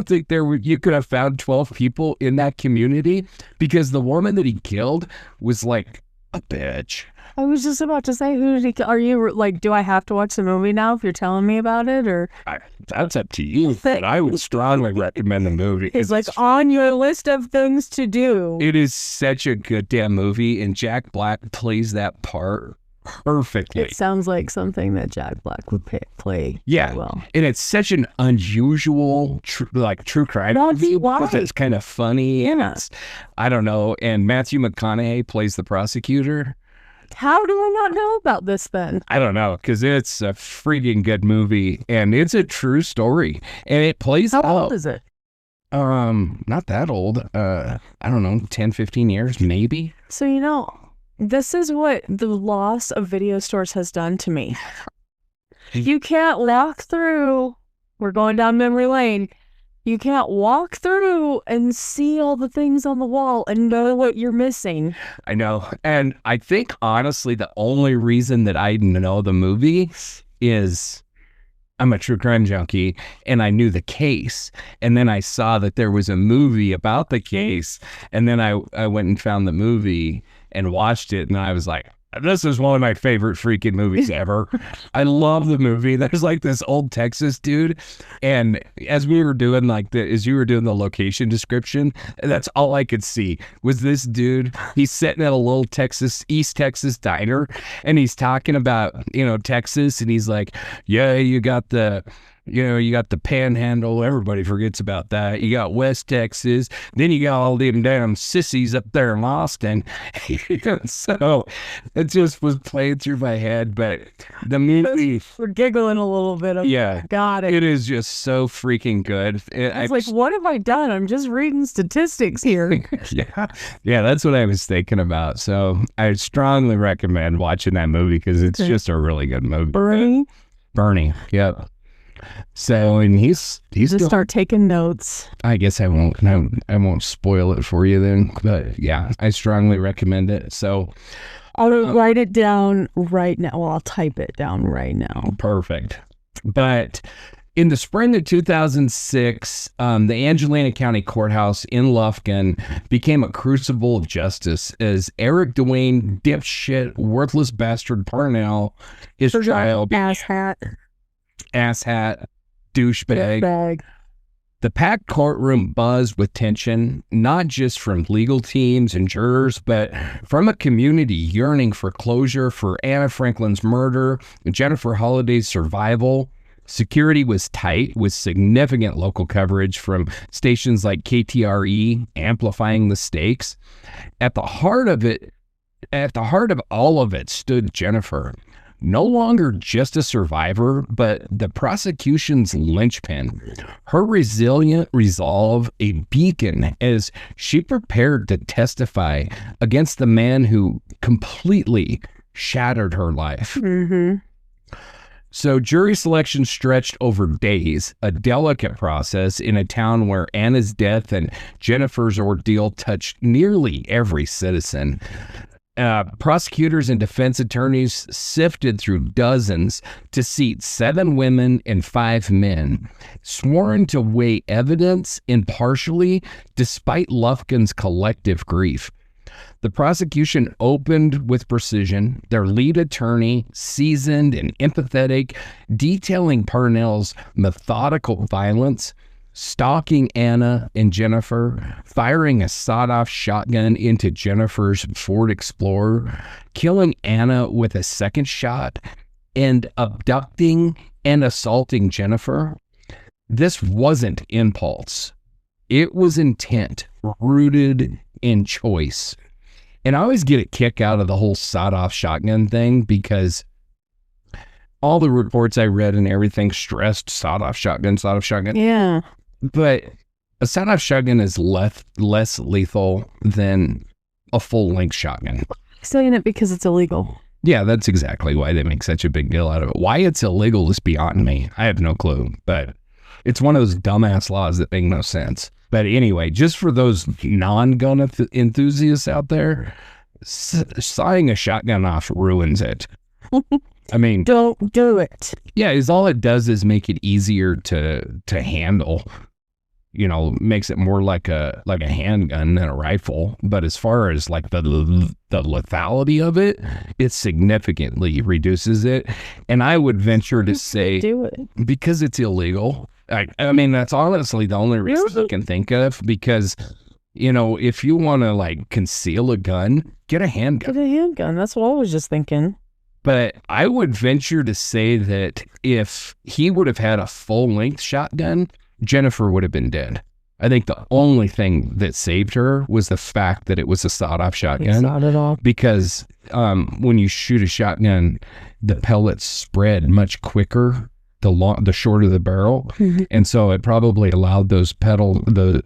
think you could have found 12 people in that community, because the woman that he killed was like a bitch. I was just about to say, who did he kill? Are you like, do I have to watch the movie now if you're telling me about it, or? That's up to you, but I would strongly recommend the movie. It's like on your list of things to do. It is such a good damn movie, and Jack Black plays that part perfectly. It sounds like something that Jack Black would play. Yeah, well, and it's such an unusual true crime movie because it's kind of funny. Yeah. I don't know. And Matthew McConaughey plays the prosecutor. How do I not know about this then? I don't know, because it's a freaking good movie, and it's a true story, and it plays out. How old is it? Not that old. I don't know, 10, 15 years, maybe. So, this is what the loss of video stores has done to me. You can't walk through. We're going down memory lane. You can't walk through and see all the things on the wall and know what you're missing. I know. And I think, honestly, the only reason that I know the movie is I'm a true crime junkie and I knew the case. And then I saw that there was a movie about the case. And then I went and found the movie and watched it. And I was like, this is one of my favorite freaking movies ever. I love the movie. There's like this old Texas dude. And as we were doing as you were doing the location description, that's all I could see was this dude. He's sitting at a little East Texas diner and he's talking about, Texas. And he's like, yeah, you got the Panhandle. Everybody forgets about that. You got West Texas. Then you got all them damn sissies up there in Austin. So it just was playing through my head. But the movie, we're giggling a little bit. Got it. It is just so freaking good. It's like, what have I done? I'm just reading statistics here. Yeah, that's what I was thinking about. So I strongly recommend watching that movie because it's just a really good movie. Bernie. Yep. So, and he's just start taking notes. I guess I won't spoil it for you then, but yeah, I strongly recommend it. So I'll write it down right now. Well, I'll type it down right now. Perfect. But in the spring of 2006, the Angelina County Courthouse in Lufkin became a crucible of justice as Eric Dewayne dipshit worthless bastard Parnell, his child asshat, douchebag. The packed courtroom buzzed with tension, not just from legal teams and jurors, but from a community yearning for closure for Anna Franklin's murder and Jennifer Holliday's survival. Security was tight with significant local coverage from stations like KTRE amplifying the stakes. At the heart of all of it stood Jennifer. No longer just a survivor, but the prosecution's linchpin. Her resilient resolve, a beacon as she prepared to testify against the man who completely shattered her life. Mm-hmm. So jury selection stretched over days, a delicate process in a town where Anna's death and Jennifer's ordeal touched nearly every citizen. Prosecutors and defense attorneys sifted through dozens to seat 7 women and 5 men, sworn to weigh evidence impartially despite Lufkin's collective grief. The prosecution opened with precision, their lead attorney, seasoned and empathetic, detailing Parnell's methodical violence, stalking Anna and Jennifer, firing a sawed-off shotgun into Jennifer's Ford Explorer, killing Anna with a second shot, and abducting and assaulting Jennifer. This wasn't impulse. It was intent, rooted in choice. And I always get a kick out of the whole sawed-off shotgun thing because all the reports I read and everything stressed sawed-off shotgun. Yeah. But a sawed-off shotgun is less lethal than a full-length shotgun. Saying it because it's illegal. Yeah, that's exactly why they make such a big deal out of it. Why it's illegal is beyond me. I have no clue. But it's one of those dumbass laws that make no sense. But anyway, just for those non-gun enthusiasts out there, sawing a shotgun off ruins it. I mean, don't do it. Yeah, all it does is make it easier to handle. Makes it more like a handgun than a rifle. But as far as like the lethality of it, it significantly reduces it. And I would venture to say, do it because it's illegal. I mean, that's honestly the only reason I can think of, because, if you want to like conceal a gun, get a handgun. Get a handgun. That's what I was just thinking. But I would venture to say that if he would have had a full-length shotgun, Jennifer would have been dead. I think the only thing that saved her was the fact that it was a sawed-off shotgun. Sawed it off. Because when you shoot a shotgun, the pellets spread much quicker the shorter the barrel, mm-hmm. and so it probably allowed those the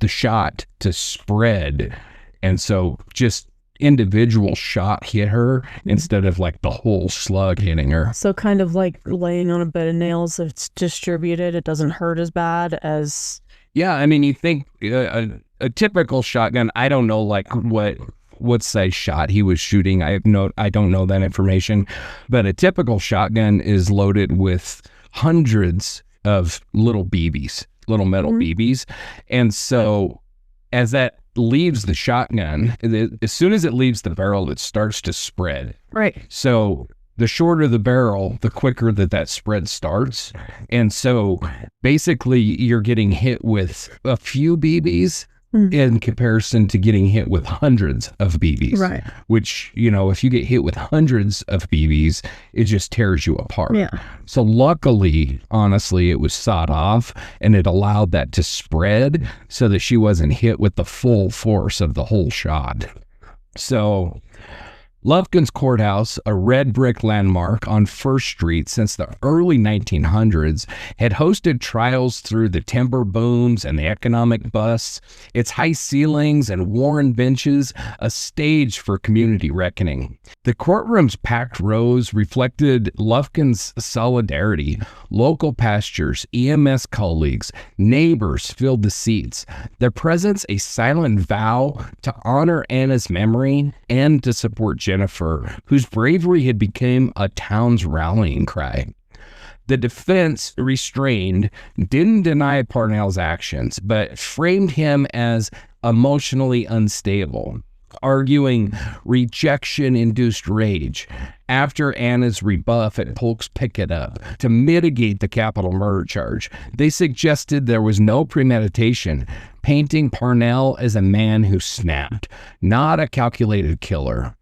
shot to spread, and so just individual shot hit her instead of like the whole slug hitting her. So kind of like laying on a bed of nails, it's distributed. It doesn't hurt as bad as... Yeah, I mean, you think a typical shotgun, I don't know like what size shot he was shooting. I don't know that information, but a typical shotgun is loaded with hundreds of little BBs, little metal BBs. And so as that leaves the shotgun, as soon as it leaves the barrel, it starts to spread. Right. So the shorter the barrel, the quicker that spread starts. And so basically you're getting hit with a few BBs in comparison to getting hit with hundreds of BBs. Right. Which, if you get hit with hundreds of BBs, it just tears you apart. Yeah. So luckily, honestly, it was sawed off and it allowed that to spread so that she wasn't hit with the full force of the whole shot. So Lufkin's Courthouse, a red brick landmark on First Street since the early 1900s, had hosted trials through the timber booms and the economic busts, its high ceilings and worn benches, a stage for community reckoning. The courtroom's packed rows reflected Lufkin's solidarity. Local pastors, EMS colleagues, neighbors filled the seats, their presence a silent vow to honor Anna's memory and to support Jennifer, whose bravery had become a town's rallying cry. The defense, restrained, didn't deny Parnell's actions, but framed him as emotionally unstable, arguing rejection-induced rage after Anna's rebuff at Polk's pick-it-up to mitigate the capital murder charge. They suggested there was no premeditation, painting Parnell as a man who snapped, not a calculated killer.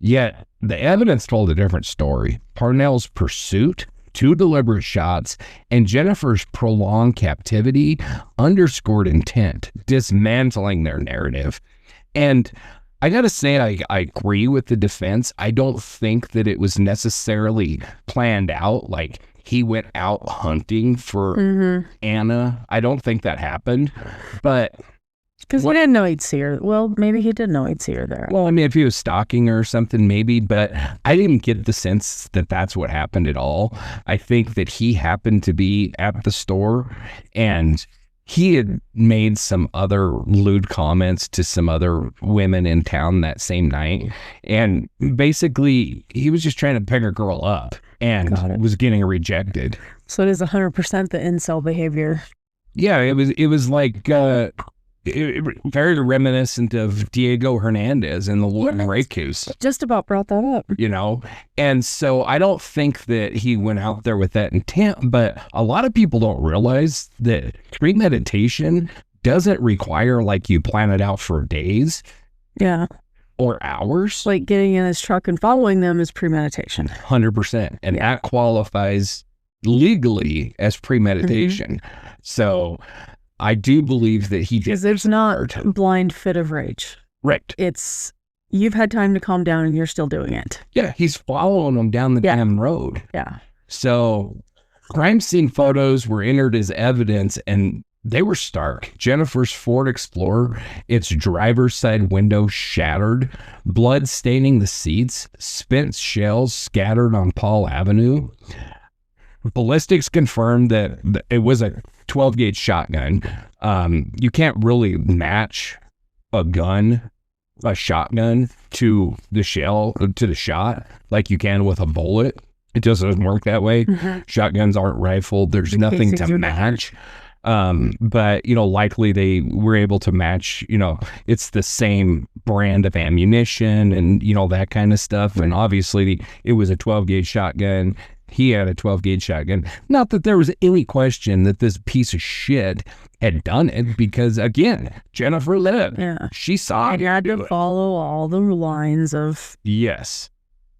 Yet, the evidence told a different story. Parnell's pursuit, 2 deliberate shots, and Jennifer's prolonged captivity underscored intent, dismantling their narrative. And I gotta say, I agree with the defense. I don't think that it was necessarily planned out, like he went out hunting for Anna. I don't think that happened, but... Because he didn't know he'd see her. Well, maybe he did know he'd see her there. Well, I mean, if he was stalking her or something, maybe, but I didn't get the sense that that's what happened at all. I think that he happened to be at the store and he had made some other lewd comments to some other women in town that same night. And basically, he was just trying to pick a girl up and was getting rejected. So it is 100% the incel behavior. Yeah, it was like... very reminiscent of Diego Hernandez in the Lawton rape case. Just about brought that up. And so I don't think that he went out there with that intent, but a lot of people don't realize that premeditation doesn't require like you plan it out for days. Yeah. Or hours. Like getting in his truck and following them is premeditation. 100%. And that qualifies legally as premeditation. So... I do believe that he did. Because it's not blind fit of rage. Right. It's, you've had time to calm down and you're still doing it. Yeah, he's following them down the damn road. Yeah. So crime scene photos were entered as evidence and they were stark. Jennifer's Ford Explorer, its driver's side window shattered, blood staining the seats, spent shells scattered on Paul Avenue. Ballistics confirmed that it was a 12-gauge shotgun. You can't really match a shotgun to the shot like you can with a bullet. It just doesn't work that way. Shotguns aren't rifled. There's nothing to match. But, likely they were able to match, it's the same brand of ammunition and, that kind of stuff. And obviously it was a 12-gauge shotgun. He had a 12-gauge shotgun. Not that there was any question that this piece of shit had done it because, again, Jennifer lived. Yeah. She saw it. You had to follow all the lines of... Yes.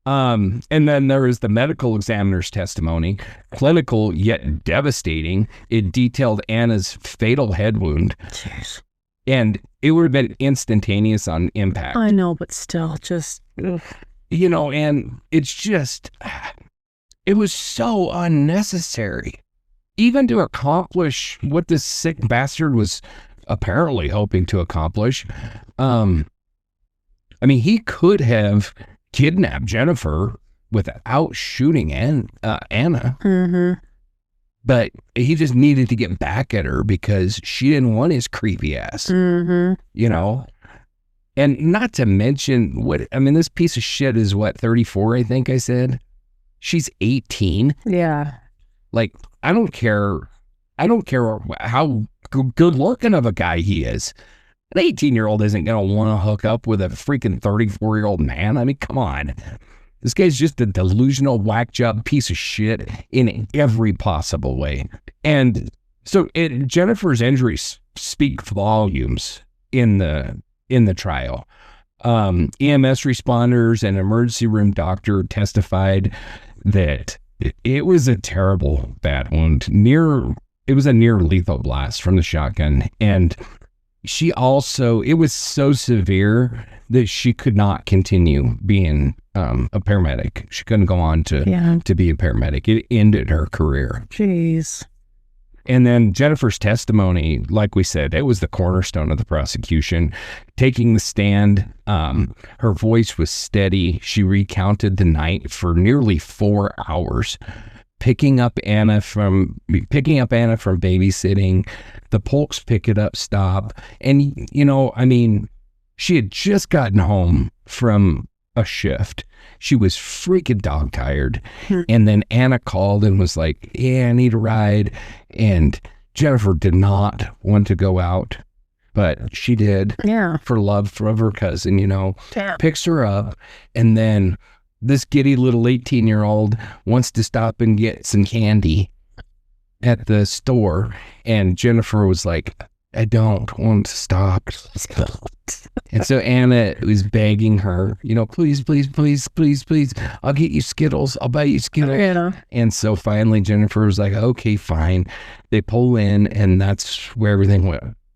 And then there was the medical examiner's testimony, clinical yet devastating. It detailed Anna's fatal head wound. Jeez. And it would have been instantaneous on impact. I know, but still, just... Ugh. And it's just... It was so unnecessary. Even to accomplish what this sick bastard was apparently hoping to accomplish. I mean, he could have kidnapped Jennifer without shooting Anna. Mm-hmm. But he just needed to get back at her because she didn't want his creepy ass, Mm-hmm. you know? And not to mention this piece of shit is what, 34, I think I said? She's 18. Yeah. Like, I don't care how good looking of a guy he is. An 18-year-old isn't going to want to hook up with a freaking 34-year-old man. I mean, come on. This guy's just a delusional whack job piece of shit in every possible way. And so Jennifer's injuries speak volumes in the trial. EMS responders and emergency room doctor testified that it was a terrible bad wound. It was a near lethal blast from the shotgun. And it was so severe that she could not continue being a paramedic. She couldn't go on to be a paramedic. It ended her career. Jeez. And then Jennifer's testimony, like we said, it was the cornerstone of the prosecution. Taking the stand, her voice was steady. She recounted the night for nearly 4 hours, picking up Anna from babysitting. The pulse pick it up, stop. And, she had just gotten home from a shift. She was freaking dog tired. And then Anna called and was like, yeah, I need a ride. And Jennifer did not want to go out, but she did. Yeah. For love of her cousin, picks her up. And then this giddy little 18-year-old wants to stop and get some candy at the store. And Jennifer was like, I don't want to stop. And so Anna was begging her, please, please, please, please, please, I'll get you Skittles. I'll buy you Skittles. Yeah. And so finally Jennifer was like, okay, fine. They pull in, and that's where everything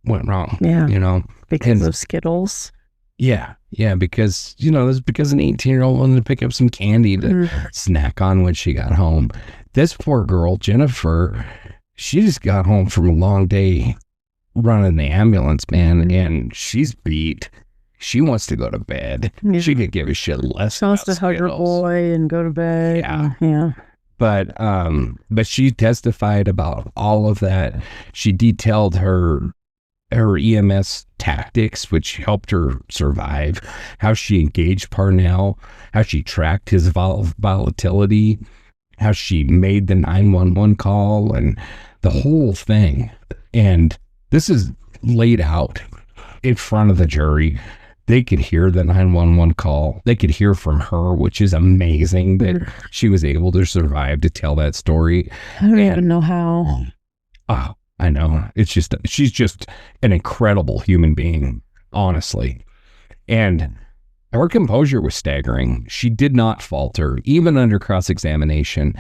went wrong. Yeah. Because of Skittles. Yeah. Yeah. Because, it's because an 18-year-old wanted to pick up some candy to snack on when she got home. This poor girl, Jennifer, she just got home from a long day running the ambulance, man, and she's beat. She wants to go to bed. Yeah. She could give a shit less. She wants to hug her boy and go to bed. Yeah. Yeah. But she testified about all of that. She detailed her EMS tactics, which helped her survive, how she engaged Parnell, how she tracked his volatility, how she made the 911 call, and the whole thing. And this is laid out in front of the jury. They could hear the 911 call. They could hear from her, which is amazing that she was able to survive to tell that story. I don't even know how. Oh, I know. She's just an incredible human being, honestly. And her composure was staggering. She did not falter, even under cross-examination.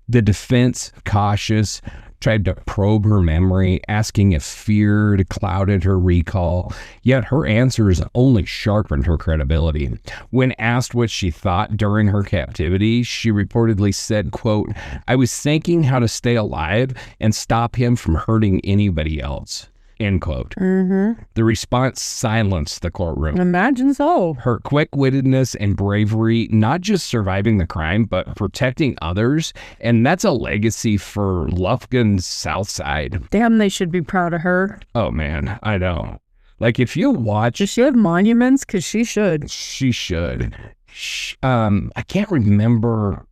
The defense, cautious, tried to probe her memory, asking if fear had clouded her recall, yet her answers only sharpened her credibility. When asked what she thought during her captivity, she reportedly said, quote, I was thinking how to stay alive and stop him from hurting anybody else, end quote. Mm-hmm. The response silenced the courtroom. Imagine so. Her quick-wittedness and bravery, not just surviving the crime, but protecting others. And that's a legacy for Lufkin's South Side. Damn, they should be proud of her. Oh, man, I know. Like, if you watch... Does she have monuments? Because she should. She should. I can't remember...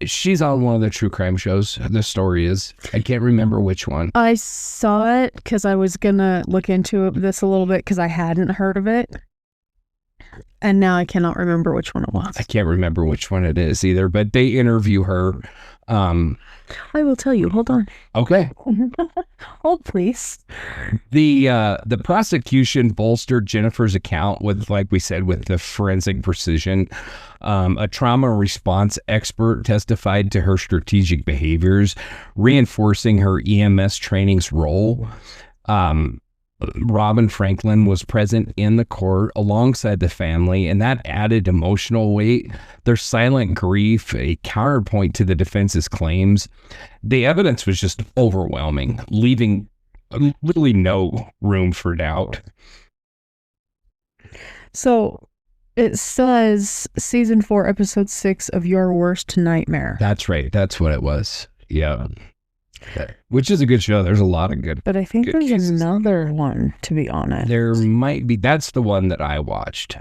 She's on one of the true crime shows. The story is. I can't remember which one. I saw it because I was going to look into this a little bit because I hadn't heard of it. And now I cannot remember which one it was. I can't remember which one it is either, but they interview her. I will tell you. Hold on. Okay. Hold, please. The prosecution bolstered Jennifer's account with, like we said, with the forensic precision. A trauma response expert testified to her strategic behaviors, reinforcing her EMS training's role. Robin Franklin was present in the court alongside the family, and that added emotional weight. Their silent grief, a counterpoint to the defense's claims. The evidence was just overwhelming, leaving literally no room for doubt. So It says season 4, episode 6 of Your Worst Nightmare. That's right. That's what it was. Yeah. Which is a good show. There's a lot of good. But I think good there's cases. another one, to be honest. There might be. That's the one that I watched.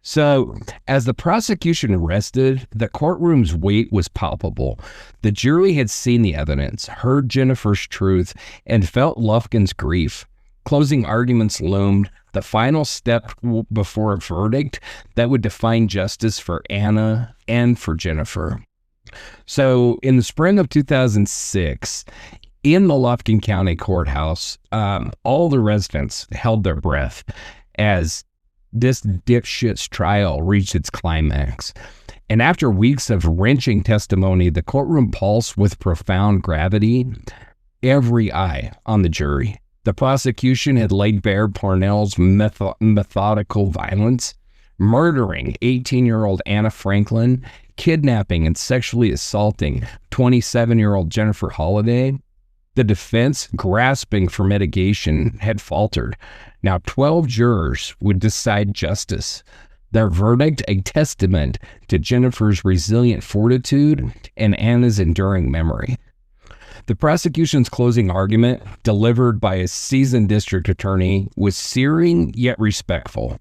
So, as the prosecution rested, the courtroom's weight was palpable. The jury had seen the evidence, heard Jennifer's truth, and felt Lufkin's grief. Closing arguments loomed, the final step before a verdict that would define justice for Anna and for Jennifer. So, in the spring of 2006, in the Lufkin County Courthouse, all the residents held their breath as this dipshit's trial reached its climax. And after weeks of wrenching testimony, the courtroom pulsed with profound gravity, every eye on the jury. The prosecution had laid bare Parnell's methodical violence, murdering 18-year-old Anna Franklin, kidnapping and sexually assaulting 27-year-old Jennifer Holliday. The defense, grasping for mitigation, had faltered. Now 12 jurors would decide justice. Their verdict, a testament to Jennifer's resilient fortitude and Anna's enduring memory. The prosecution's closing argument, delivered by a seasoned district attorney, was searing yet respectful.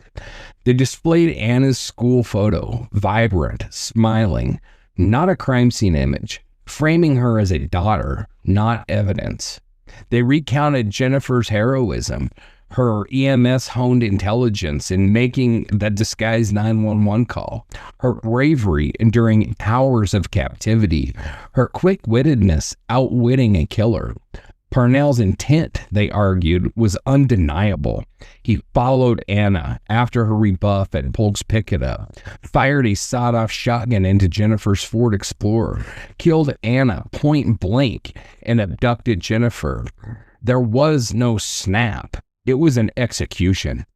They displayed Anna's school photo, vibrant, smiling, not a crime scene image, framing her as a daughter, not evidence. They recounted Jennifer's heroism, her EMS-honed intelligence in making that disguised 911 call, her bravery enduring hours of captivity, her quick-wittedness outwitting a killer. Parnell's intent, they argued, was undeniable. He followed Anna after her rebuff at Polk's pickup, fired a sawed-off shotgun into Jennifer's Ford Explorer, killed Anna point blank, and abducted Jennifer. There was no snap. It was an execution.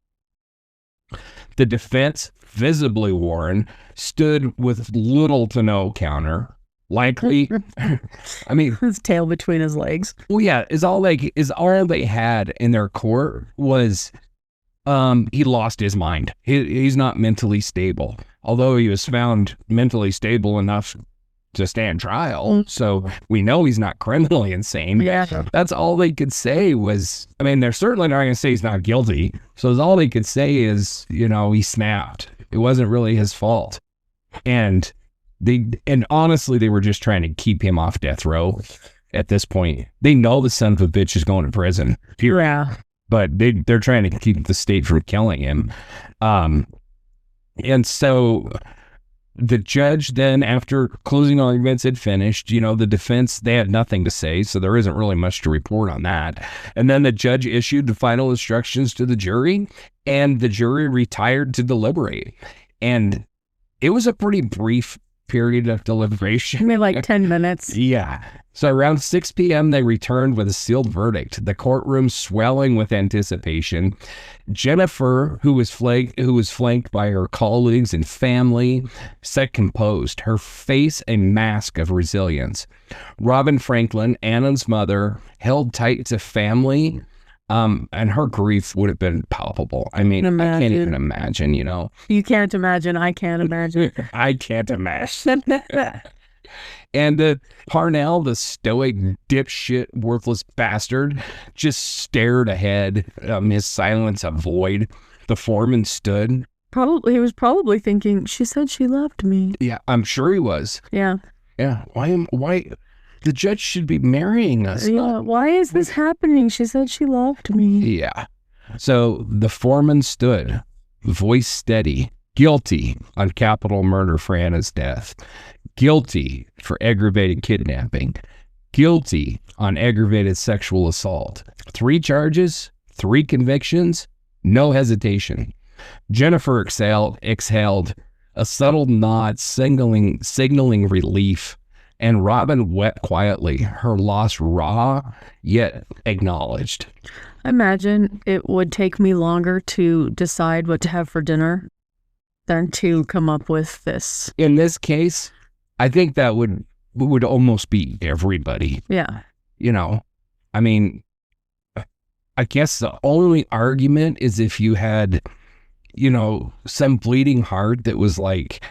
The defense, visibly worn, stood with little to no counter. Likely, I mean, his tail between his legs. Well, yeah, is all they had in their court was, he lost his mind. He's not mentally stable, although he was found mentally stable enough to stand trial. So we know he's not criminally insane. Yeah, that's all they could say was. I mean, they're certainly not going to say he's not guilty. So all they could say is, he snapped. It wasn't really his fault, and honestly, they were just trying to keep him off death row at this point. They know the son of a bitch is going to prison. Period. Yeah. But they're trying to keep the state from killing him. And so the judge then, after closing arguments had finished, the defense, they had nothing to say, so there isn't really much to report on that. And then the judge issued the final instructions to the jury, and the jury retired to deliberate. And it was a pretty brief period of deliberation. Maybe like 10 minutes. Yeah. So around 6 p.m., they returned with a sealed verdict, the courtroom swelling with anticipation. Jennifer, who was flanked by her colleagues and family, sat composed, her face a mask of resilience. Robin Franklin, Anna's mother, held tight to family, and her grief would have been palpable. I mean, I can't even imagine, You can't imagine. I can't imagine. I can't imagine. And Parnell, the stoic, dipshit, worthless bastard, just stared ahead, his silence a void. The foreman stood. He was probably thinking, she said she loved me. Yeah, I'm sure he was. Yeah. Yeah. Why? The judge should be marrying us. Yeah. Why is this happening? She said she loved me. Yeah. So the foreman stood, voice steady, guilty on capital murder for Anna's death, guilty for aggravated kidnapping, guilty on aggravated sexual assault. 3 charges, 3 convictions, no hesitation. Jennifer exhaled a subtle nod, signaling relief. And Robin wept quietly, her loss raw, yet acknowledged. I imagine it would take me longer to decide what to have for dinner than to come up with this. In this case, I think that would almost be everybody. Yeah. I mean, I guess the only argument is if you had some bleeding heart that was like,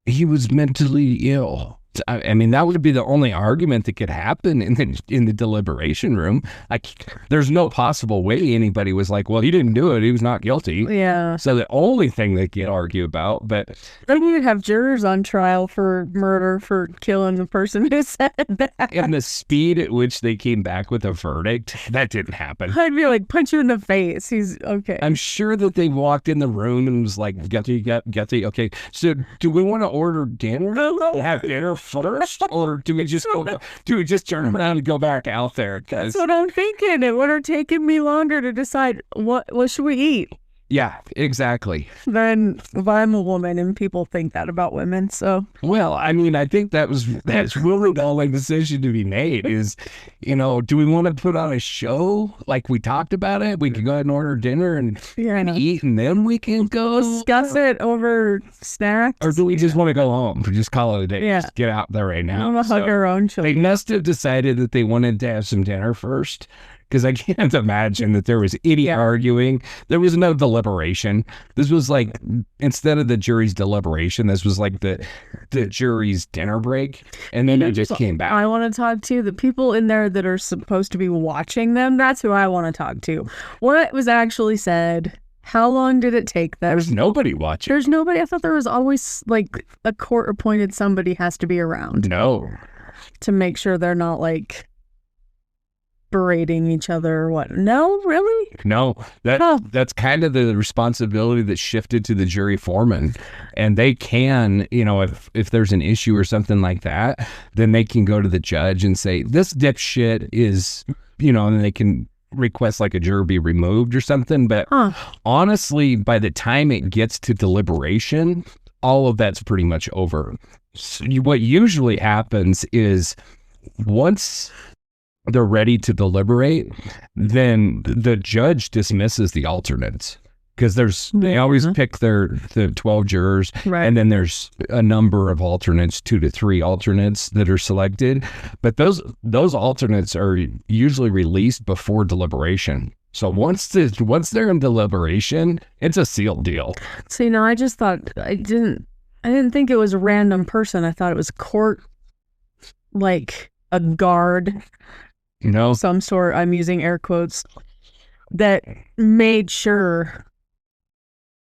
he was mentally ill. I mean, that would be the only argument that could happen in the deliberation room. Like, there's no possible way anybody was like, well, he didn't do it, he was not guilty. Yeah. So the only thing they could argue about, but then you'd have jurors on trial for murder for killing the person who said that. And the speed at which they came back with a verdict, that didn't happen. I'd be like, punch you in the face. He's okay. I'm sure that they walked in the room and was like, Gutsy, okay, so do we want to order dinner? Have dinner first, or do we just turn around and go back out there? That's what I'm thinking. It would have taken me longer to decide what should we eat. Yeah, exactly. Then if I'm a woman, and people think that about women, so. Well, I mean, I think that's really the only decision to be made is, do we want to put on a show like we talked about it? We can go ahead and order dinner and eat, and then we can go discuss it over snacks. Or do we just want to go home? Just call it a day. Yeah. Just get out there right now. I want to hug our own children. They must have decided that they wanted to have some dinner first. Because I can't imagine that there was any arguing. There was no deliberation. This was like, instead of the jury's deliberation, this was like the jury's dinner break. And then it just came back. I want to talk to the people in there that are supposed to be watching them. That's who I want to talk to. What was actually said? How long did it take them? There's nobody watching. There's nobody. I thought there was always like a court-appointed somebody has to be around. No. To make sure they're not like berating each other or what. No, really? No, that's kind of the responsibility that shifted to the jury foreman. And they can, if there's an issue or something like that, then they can go to the judge and say, this dipshit is, and they can request like a juror be removed or something. But honestly, by the time it gets to deliberation, all of that's pretty much over. So what usually happens is once they're ready to deliberate, then the judge dismisses the alternates, because they always pick the 12 jurors, and then there's a number of alternates, 2 to 3 alternates that are selected, but those alternates are usually released before deliberation. So once they're in deliberation, it's a sealed deal. See, no, I just thought I didn't think it was a random person. I thought it was court, like a guard. Some sort, I'm using air quotes, that made sure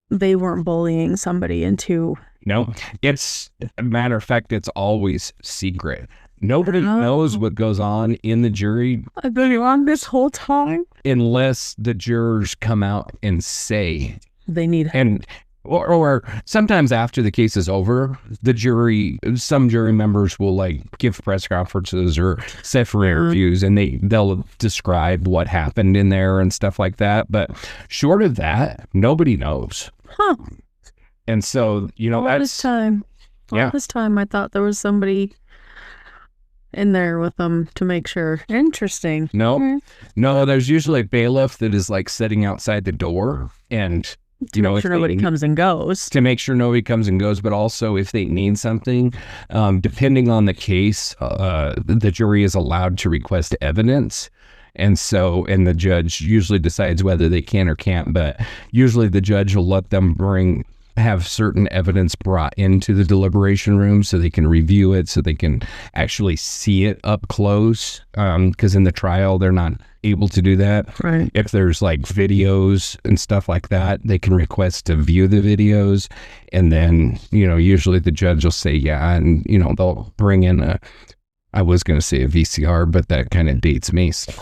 they weren't bullying somebody into. No, it's a matter of fact, it's always secret. Nobody knows what goes on in the jury. I've been wrong this whole time. Unless the jurors come out and say they need help. And or sometimes after the case is over, some jury members will like give press conferences or set for interviews, and they'll describe what happened in there and stuff like that. But short of that, nobody knows. And so, all this time I thought there was somebody in there with them to make sure. Interesting. No, there's usually a bailiff that is like sitting outside the door and to make sure nobody comes and goes. To make sure nobody comes and goes, but also if they need something, depending on the case, the jury is allowed to request evidence. And the judge usually decides whether they can or can't, but usually the judge will let them have certain evidence brought into the deliberation room so they can review it, so they can actually see it up close. Because in the trial, they're not able to do that. Right. If there's like videos and stuff like that, they can request to view the videos. And then, usually the judge will say, yeah. And, they'll bring in I was going to say a VCR, but that kind of dates me. So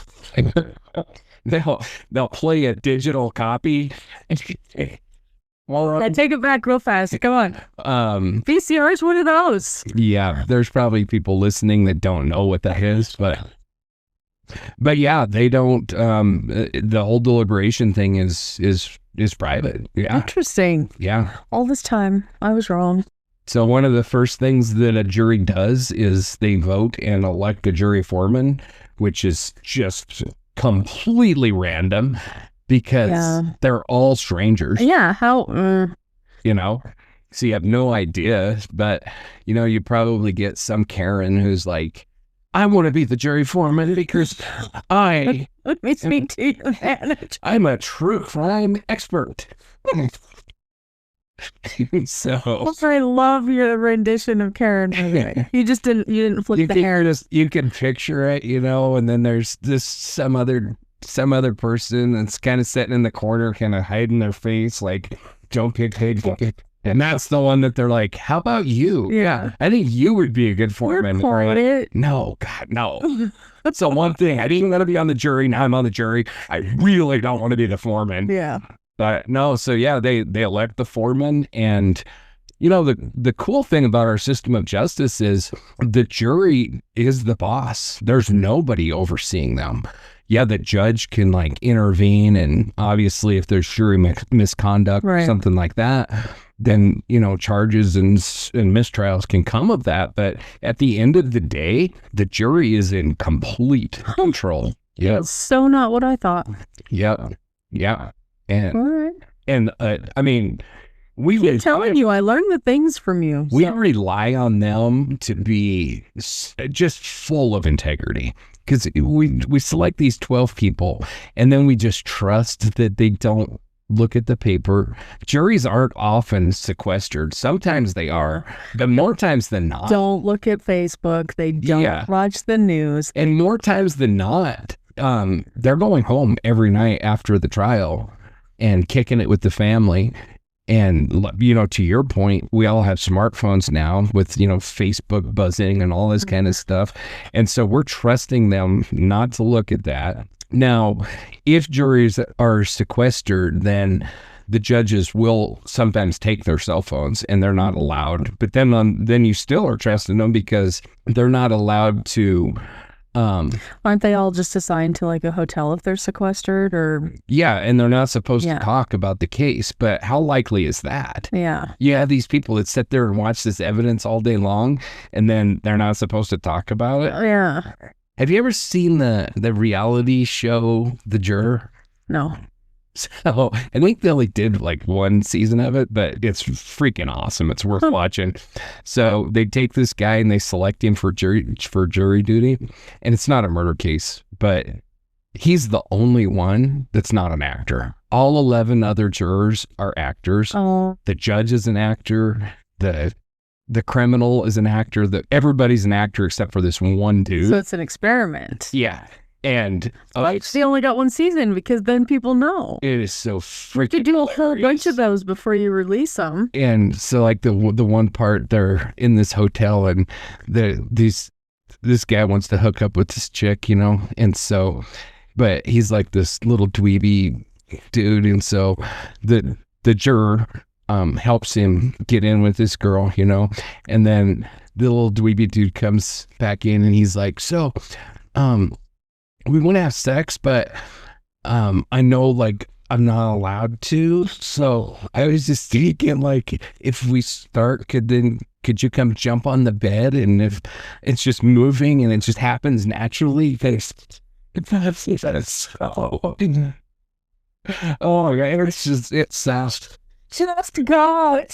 they'll play a digital copy. Well, take it back real fast. Come on. VCRs, what are those? Yeah, there's probably people listening that don't know what that is, but yeah, they don't. The whole deliberation thing is private. Yeah. Interesting. Yeah. All this time, I was wrong. So one of the first things that a jury does is they vote and elect a jury foreman, which is just completely random. Because they're all strangers. Yeah, how? So you have no idea, but, you probably get some Karen who's like, I want to be the jury foreman because Let me speak to your manager. I'm a true crime expert. So I love your rendition of Karen. You didn't flip the hair. You can picture it, and then there's this some other person that's kind of sitting in the corner, kind of hiding their face, like, don't get paid. And that's the one that they're like, how about you? Yeah. I think you would be a good foreman. It. No, God, no. That's the one thing. I didn't want to be on the jury. Now I'm on the jury. I really don't want to be the foreman. Yeah. But no, so yeah, they elect the foreman. And, the cool thing about our system of justice is the jury is the boss. There's nobody overseeing them. Yeah, the judge can intervene. And obviously if there's jury misconduct or something like that, then, charges and mistrials can come of that. But at the end of the day, the jury is in complete control. Yeah. So not what I thought. Yeah. Yeah. And, all right. And, I mean, I'm telling you, I learned the things from you. We rely on them to be just full of integrity. Because we select these 12 people, and then we just trust that they don't look at the paper. Juries aren't often sequestered. Sometimes they are, but more times than not. Don't look at Facebook. They don't watch the news. And more times than not, they're going home every night after the trial and kicking it with the family. And, to your point, we all have smartphones now with, Facebook buzzing and all this kind of stuff. And so we're trusting them not to look at that. Now, if juries are sequestered, then the judges will sometimes take their cell phones and they're not allowed. But then you still are trusting them because they're not allowed to. Aren't they all just assigned to a hotel if they're sequestered or? Yeah, and they're not supposed to talk about the case, but how likely is that? Yeah. You have these people that sit there and watch this evidence all day long, and then they're not supposed to talk about it? Yeah. Have you ever seen the reality show, The Juror? No. So I think they only did one season of it, but it's freaking awesome. It's worth watching. So they take this guy and they select him for jury duty, and it's not a murder case, but he's the only one that's not an actor. All 11 other jurors are actors. Oh. The judge is an actor. The criminal is an actor. Everybody's an actor except for this one dude. So it's an experiment. Yeah. And they only got one season because then people know. It is so freaking. You could do a whole bunch of those before you release them. And so the one part, they're in this hotel and this guy wants to hook up with this chick, and so, but he's this little dweeby dude, and so the juror helps him get in with this girl, and then the little dweeby dude comes back in and he's like, so we want to have sex, but I know I'm not allowed to, so I was just thinking if we start, could you come jump on the bed, and if it's just moving and it just happens naturally, that's so, oh my God, it sounds just God.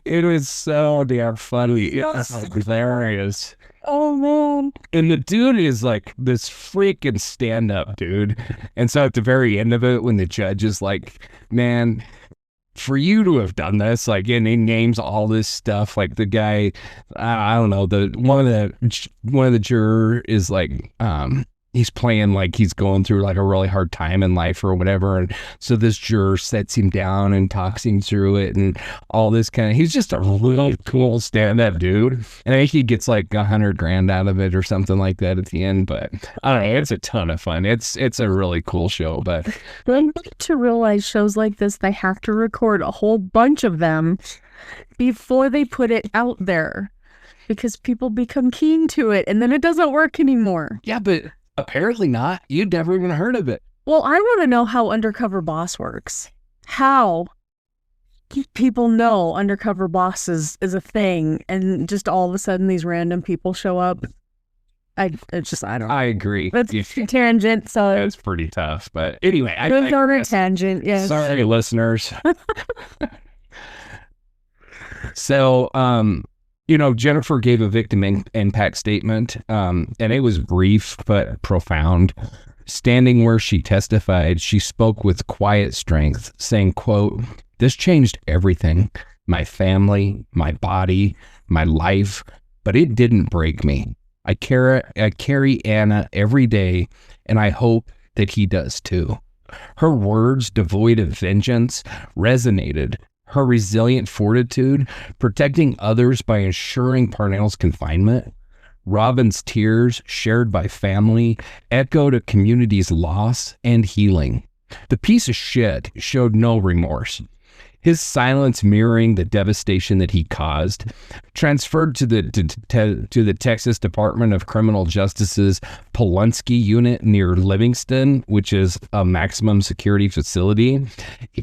It was so damn funny. It's hilarious. Oh man. And the dude is this freaking stand-up dude. And so at the very end of it, when the judge is like, man, for you to have done this, and he names all this stuff, the guy, I don't know, one of the juror is he's playing he's going through a really hard time in life or whatever, and so this juror sets him down and talks him through it and all this he's just a really cool stand-up dude, and I think he gets $100,000 out of it or something like that at the end. But I don't know, it's a ton of fun. It's a really cool show. But to realize shows like this, they have to record a whole bunch of them before they put it out there, because people become keen to it and then it doesn't work anymore. Yeah, but apparently not. You'd never even heard of it. Well, I want to know how Undercover Boss works. How people know Undercover Boss is a thing, and just all of a sudden these random people show up. I don't know. I agree. That's a tangent, so it's pretty tough. But anyway, I on a tangent. Yes. Sorry, listeners. So, Jennifer gave a victim impact statement, and it was brief but profound. Standing where she testified, she spoke with quiet strength, saying, quote, This changed everything. My family, my body, my life, but it didn't break me. I carry Anna every day, and I hope that he does too. Her words, devoid of vengeance, resonated. Her resilient fortitude, protecting others by ensuring Parnell's confinement. Robin's tears, shared by family, echoed a community's loss and healing. The piece of shit showed no remorse. His silence, mirroring the devastation that he caused, transferred to the Texas Department of Criminal Justice's Polunsky unit near Livingston, which is a maximum security facility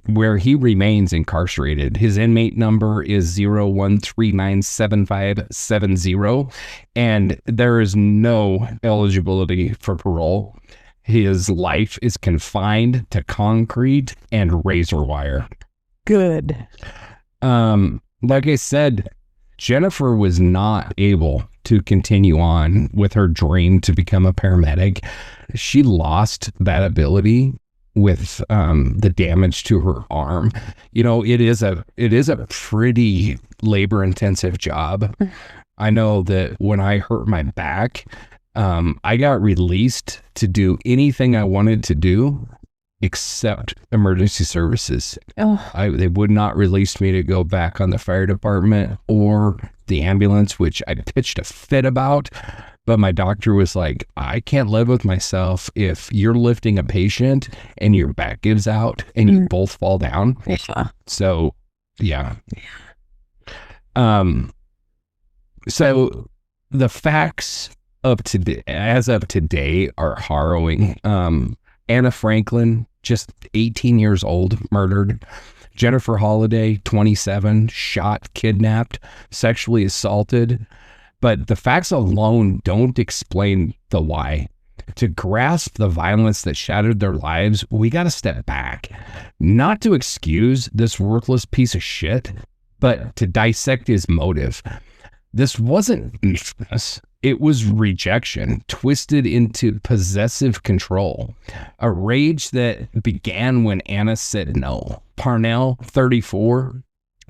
where he remains incarcerated. His inmate number is 01397570, and there is no eligibility for parole. His life is confined to concrete and razor wire. Good. Like I said, Jennifer was not able to continue on with her dream to become a paramedic. She lost that ability with the damage to her arm. You know, it is a pretty labor-intensive job. I know that when I hurt my back, I got released to do anything I wanted to do except emergency services. They would not release me to go back on the fire department or the ambulance, which I pitched a fit about. But my doctor was like, I can't live with myself if you're lifting a patient and your back gives out and you both fall down. So, yeah. So the facts of today, as of today, are harrowing. Anna Franklin, just 18 years old, murdered. Jennifer Holliday, 27, shot, kidnapped, sexually assaulted. But the facts alone don't explain the why. To grasp the violence that shattered their lives, we got to step back. Not to excuse this worthless piece of shit, but to dissect his motive. This wasn't weakness. It was rejection, twisted into possessive control. A rage that began when Anna said no. Parnell, 34,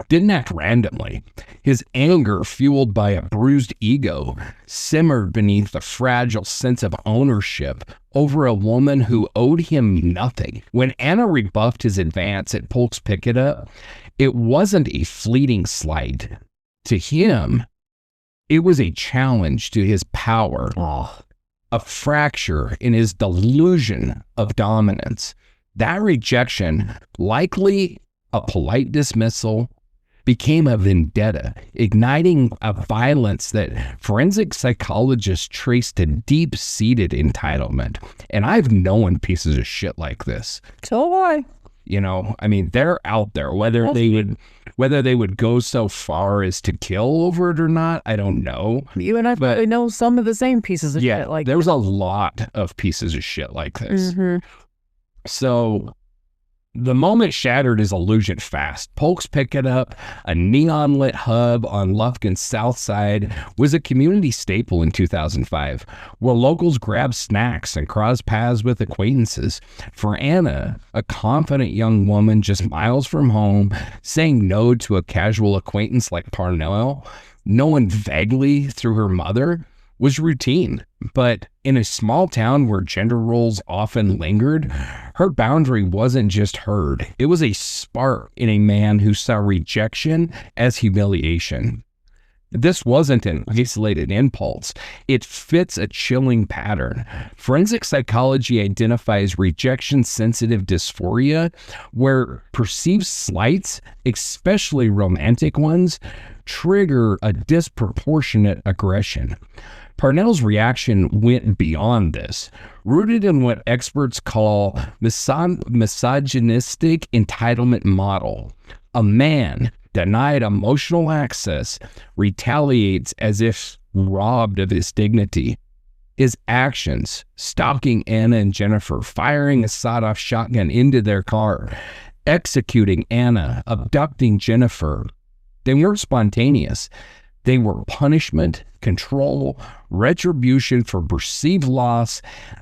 didn't act randomly. His anger, fueled by a bruised ego, simmered beneath the fragile sense of ownership over a woman who owed him nothing. When Anna rebuffed his advance at Polk's Pick-It-Up, it wasn't a fleeting slight. To him, it was a challenge to his power, a fracture in his delusion of dominance. That rejection, likely a polite dismissal, became a vendetta, igniting a violence that forensic psychologists traced to deep-seated entitlement. And I've known pieces of shit like this. So have I. You know, I mean, they're out there. Whether they would go so far as to kill over it or not, I don't know. You and I probably know some of the same pieces of shit like there's a lot of pieces of shit like this. So the moment shattered his illusion fast. Polk's Pick-It-Up, a neon-lit hub on Lufkin's south side, was a community staple in 2005, where locals grabbed snacks and crossed paths with acquaintances. For Anna, a confident young woman just miles from home, saying no to a casual acquaintance like Parnell, known vaguely through her mother, was routine. But in a small town where gender roles often lingered, her boundary wasn't just heard. It was a spark in a man who saw rejection as humiliation. This wasn't an isolated impulse. It fits a chilling pattern. Forensic psychology identifies rejection-sensitive dysphoria, where perceived slights, especially romantic ones, trigger a disproportionate aggression. Parnell's reaction went beyond this, rooted in what experts call misogynistic entitlement model. A man denied emotional access retaliates as if robbed of his dignity. His actions, stalking Anna and Jennifer, firing a sawed-off shotgun into their car, executing Anna, abducting Jennifer, they weren't spontaneous. They were punishment, control, retribution for perceived loss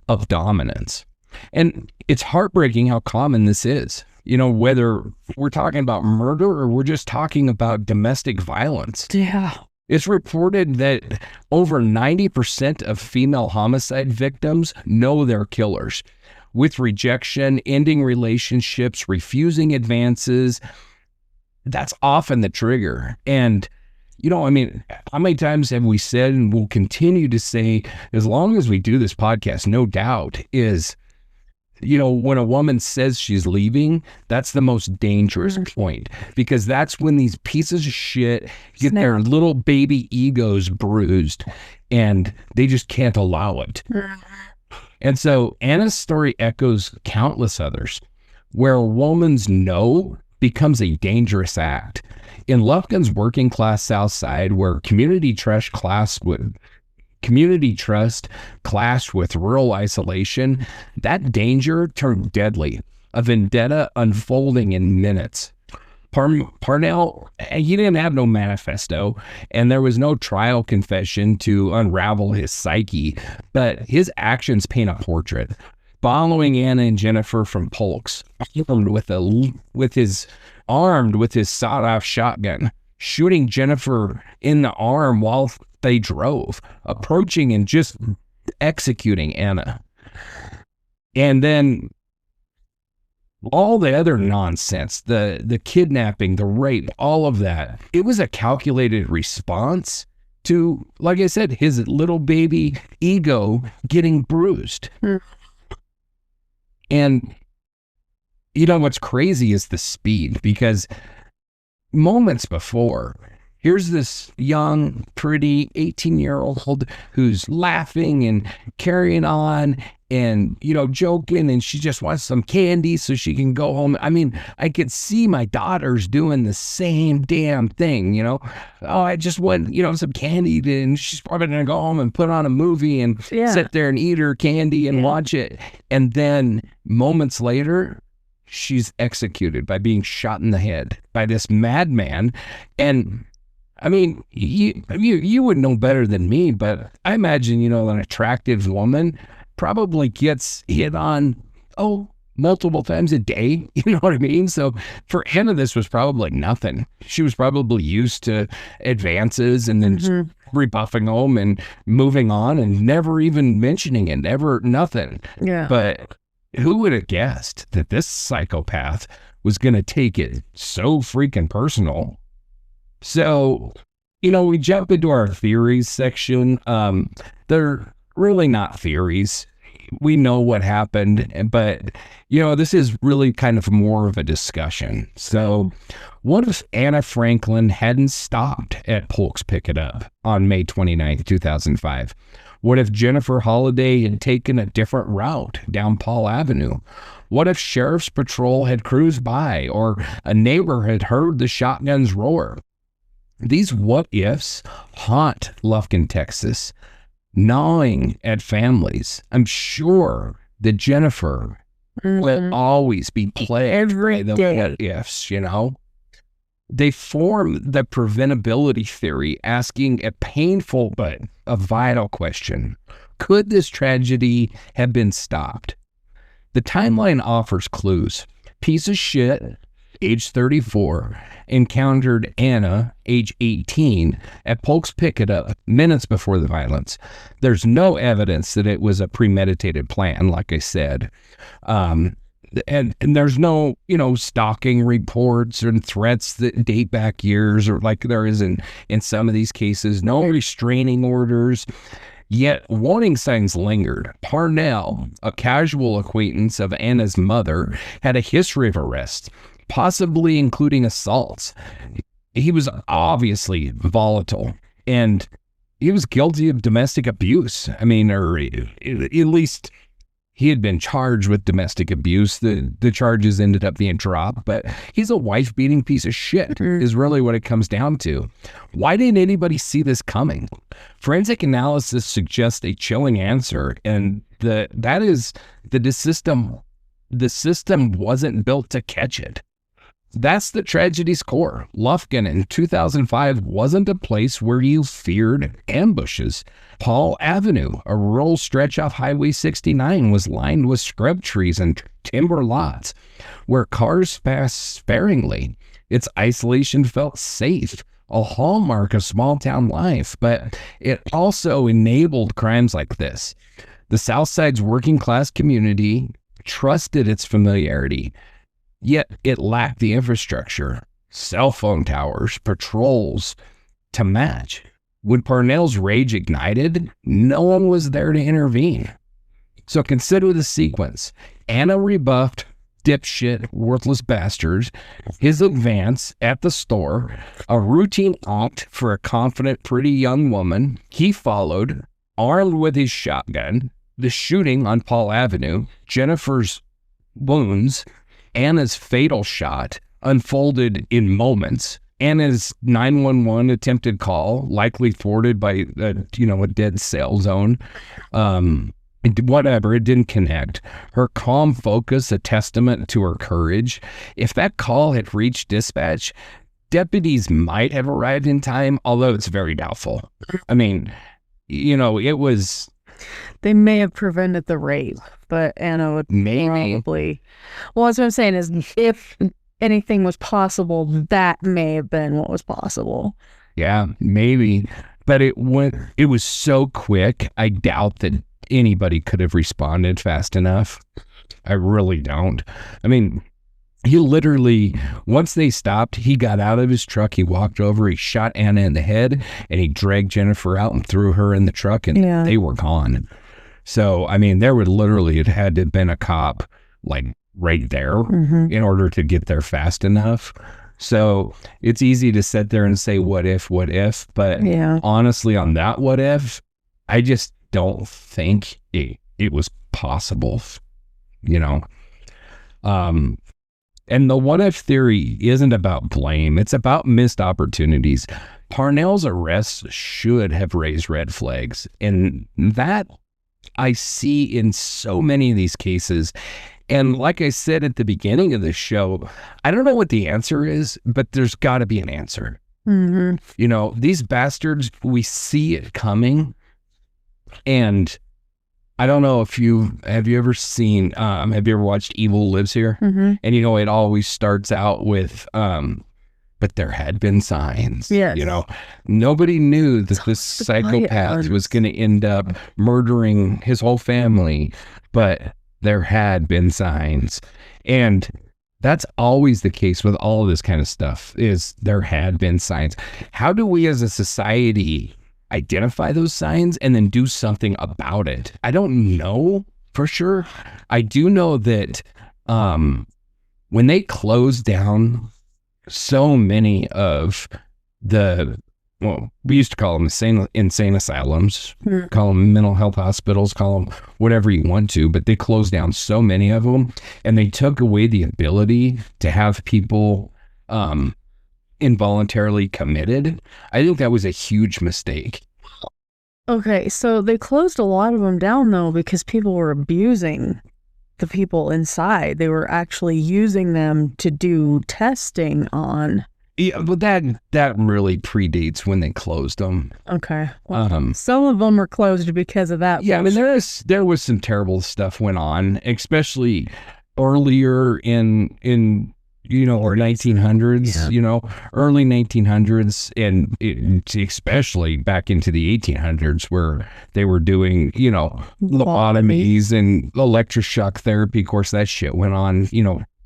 of dominance. And it's heartbreaking how common this is. whether we're talking about murder or we're just talking about domestic violence. Yeah. It's reported that over 90% of female homicide victims know their killers. With rejection, ending relationships, refusing advances, that's often the trigger. And, how many times have we said and will continue to say, as long as we do this podcast, no doubt, is, when a woman says she's leaving, that's the most dangerous point, because that's when these pieces of shit get their little baby egos bruised and they just can't allow it. And so Anna's story echoes countless others where a woman's no becomes a dangerous act. In Lufkin's working class South Side, where community trust clashed with rural isolation, that danger turned deadly, a vendetta unfolding in minutes. Parnell, he didn't have no manifesto, and there was no trial confession to unravel his psyche, but his actions paint a portrait. Following Anna and Jennifer from Polk's, armed with his sawed-off shotgun, shooting Jennifer in the arm while they drove, approaching and just executing Anna. And then all the other nonsense, the kidnapping, the rape, all of that, it was a calculated response to, like I said, his little baby ego getting bruised. And what's crazy is the speed, because moments before, here's this young, pretty 18-year-old who's laughing and carrying on and, joking, and she just wants some candy so she can go home. I could see my daughters doing the same damn thing, Oh, I just want, some candy, and she's probably going to go home and put on a movie and sit there and eat her candy and watch it. And then moments later, she's executed by being shot in the head by this madman. And you would know better than me, but I imagine, an attractive woman probably gets hit on, multiple times a day. You know what I mean? So for Anna, this was probably nothing. She was probably used to advances and then rebuffing them and moving on and never even mentioning it, nothing. Yeah. But who would have guessed that this psychopath was going to take it so freaking personal? So, we jump into our theories section. They're really not theories. We know what happened, but, this is really kind of more of a discussion. So what if Anna Franklin hadn't stopped at Polk's Pick It Up on May 29th, 2005? What if Jennifer Holliday had taken a different route down Paul Avenue? What if Sheriff's Patrol had cruised by, or a neighbor had heard the shotguns roar? These what-ifs haunt Lufkin, Texas, gnawing at families. I'm sure that Jennifer will always be plagued by the what-ifs, They form the preventability theory, asking a painful but a vital question. Could this tragedy have been stopped? The timeline offers clues. Piece of shit, age 34, encountered Anna, age 18, at Polk's Pick It Up minutes before the violence. There's no evidence that it was a premeditated plan, like I said. And there's no, stalking reports and threats that date back years, or like there is in some of these cases, no restraining orders. Yet warning signs lingered. Parnell, a casual acquaintance of Anna's mother, had a history of arrests, possibly including assaults. He was obviously volatile, and he was guilty of domestic abuse. Or at least he had been charged with domestic abuse. The charges ended up being dropped, but he's a wife-beating piece of shit, is really what it comes down to. Why didn't anybody see this coming? Forensic analysis suggests a chilling answer, and that is that the system wasn't built to catch it. That's the tragedy's core. Lufkin in 2005 wasn't a place where you feared ambushes. Paul Avenue, a rural stretch off Highway 69, was lined with scrub trees and timber lots where cars passed sparingly. Its isolation felt safe, a hallmark of small-town life, but it also enabled crimes like this. The South Side's working-class community trusted its familiarity, yet it lacked the infrastructure, cell phone towers, patrols to match. When Parnell's rage ignited, no one was there to intervene. So consider the sequence. Anna rebuffed dipshit, worthless bastards, his advance at the store, a routine act for a confident, pretty young woman. He followed, armed with his shotgun, the shooting on Paul Avenue, Jennifer's wounds, Anna's fatal shot unfolded in moments. Anna's 911 attempted call, likely thwarted by a dead cell zone. Whatever, it didn't connect. Her calm focus, a testament to her courage. If that call had reached dispatch, deputies might have arrived in time, although it's very doubtful. I mean, it was... They may have prevented the rape, but Anna would probably... Well, that's what I'm saying is if anything was possible, that may have been what was possible. Yeah, maybe. But it was so quick, I doubt that anybody could have responded fast enough. I really don't. I mean, he literally, once they stopped, he got out of his truck, he walked over, he shot Anna in the head, and he dragged Jennifer out and threw her in the truck, and they were gone. So, I mean, it had to have been a cop, like, right there in order to get there fast enough. So, it's easy to sit there and say, what if, but honestly, on that what if, I just don't think it was possible, and the what if theory isn't about blame, it's about missed opportunities. Parnell's arrests should have raised red flags, and that I see in so many of these cases. And like I said at the beginning of the show, I don't know what the answer is, but there's got to be an answer. These bastards, we see it coming. And I don't know if have you ever seen, have you ever watched Evil Lives Here? And it always starts out with, but there had been signs. Yes. Nobody knew that this psychopath was going to end up murdering his whole family, but there had been signs. And that's always the case with all of this kind of stuff, is there had been signs. How do we as a society identify those signs and then do something about it? I don't know for sure. I do know that when they closed down so many of we used to call them insane asylums, call them mental health hospitals, call them whatever you want to, but they closed down so many of them, and they took away the ability to have people involuntarily committed. I think that was a huge mistake. Okay, so they closed a lot of them down, though, because people were abusing the people inside. They were actually using them to do testing on. Yeah, but that really predates when they closed them. Okay. Well, some of them were closed because of that. Yeah, I mean, there was some terrible stuff went on, especially earlier in or 1900s, early 1900s, and especially back into the 1800s, where they were doing, lobotomies and electroshock therapy. Of course, that shit went on,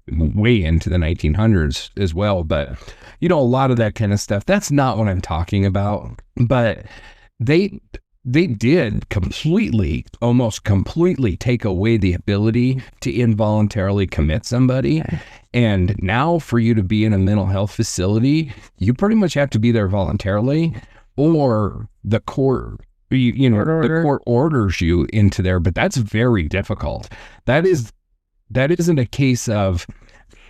way into the 1900s as well. But, a lot of that kind of stuff, that's not what I'm talking about. But they did almost completely take away the ability to involuntarily commit somebody. And now for you to be in a mental health facility, you pretty much have to be there voluntarily, or the court, the court orders you into there. But that's very difficult. That isn't a case of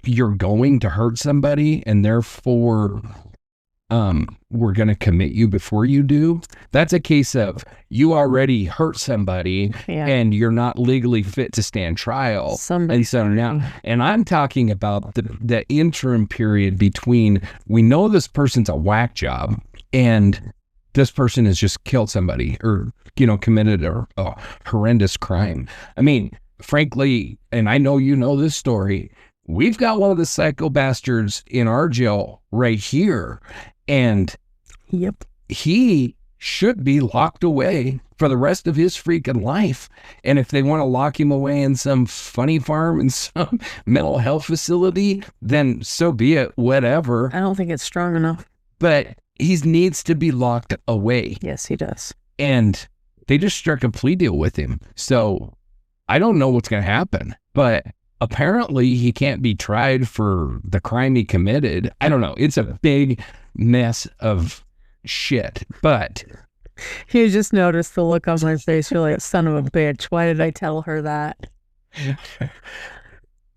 you're going to hurt somebody and therefore we're going to commit you before you do. That's a case of you already hurt somebody and you're not legally fit to stand trial. And so now, and I'm talking about the interim period between we know this person's a whack job and this person has just killed somebody or, committed a horrendous crime. I mean, frankly, and I know you know this story, we've got one of the psycho bastards in our jail right here. And he should be locked away for the rest of his freaking life. And if they want to lock him away in some funny farm in some mental health facility, then so be it, whatever. I don't think it's strong enough. But he needs to be locked away. Yes, he does. And they just struck a plea deal with him. So I don't know what's going to happen, but apparently he can't be tried for the crime he committed. I don't know. It's a big mess of shit, but you just noticed the look on my face. You're like, son of a bitch. Why did I tell her that?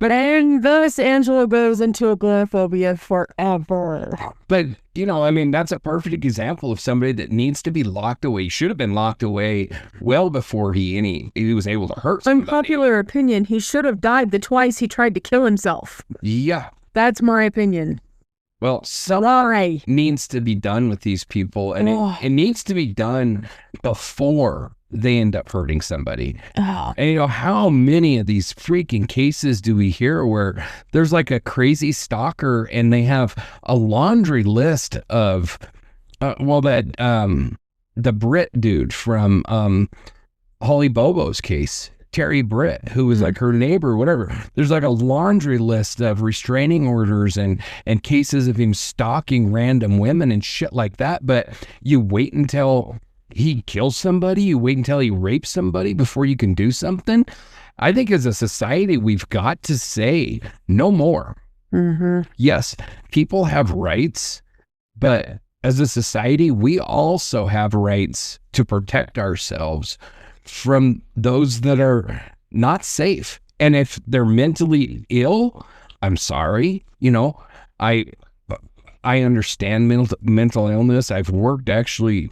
And thus Angela goes into agoraphobia forever. But, that's a perfect example of somebody that needs to be locked away. He should have been locked away well before he was able to hurt somebody. Unpopular opinion, he should have died the twice he tried to kill himself. Yeah. That's my opinion. Well, something needs to be done with these people, and it needs to be done before they end up hurting somebody. And how many of these freaking cases do we hear where there's like a crazy stalker and they have a laundry list of, the Brit dude from Holly Bobo's case, Terry Britt, who was like her neighbor, whatever. There's like a laundry list of restraining orders and cases of him stalking random women and shit like that. But you wait until he kills somebody, you wait until he rapes somebody before you can do something. I think as a society, we've got to say no more. Mm-hmm. Yes, people have rights, but as a society, we also have rights to protect ourselves from those that are not safe. And if they're mentally ill, I'm sorry, I understand mental illness. I've worked actually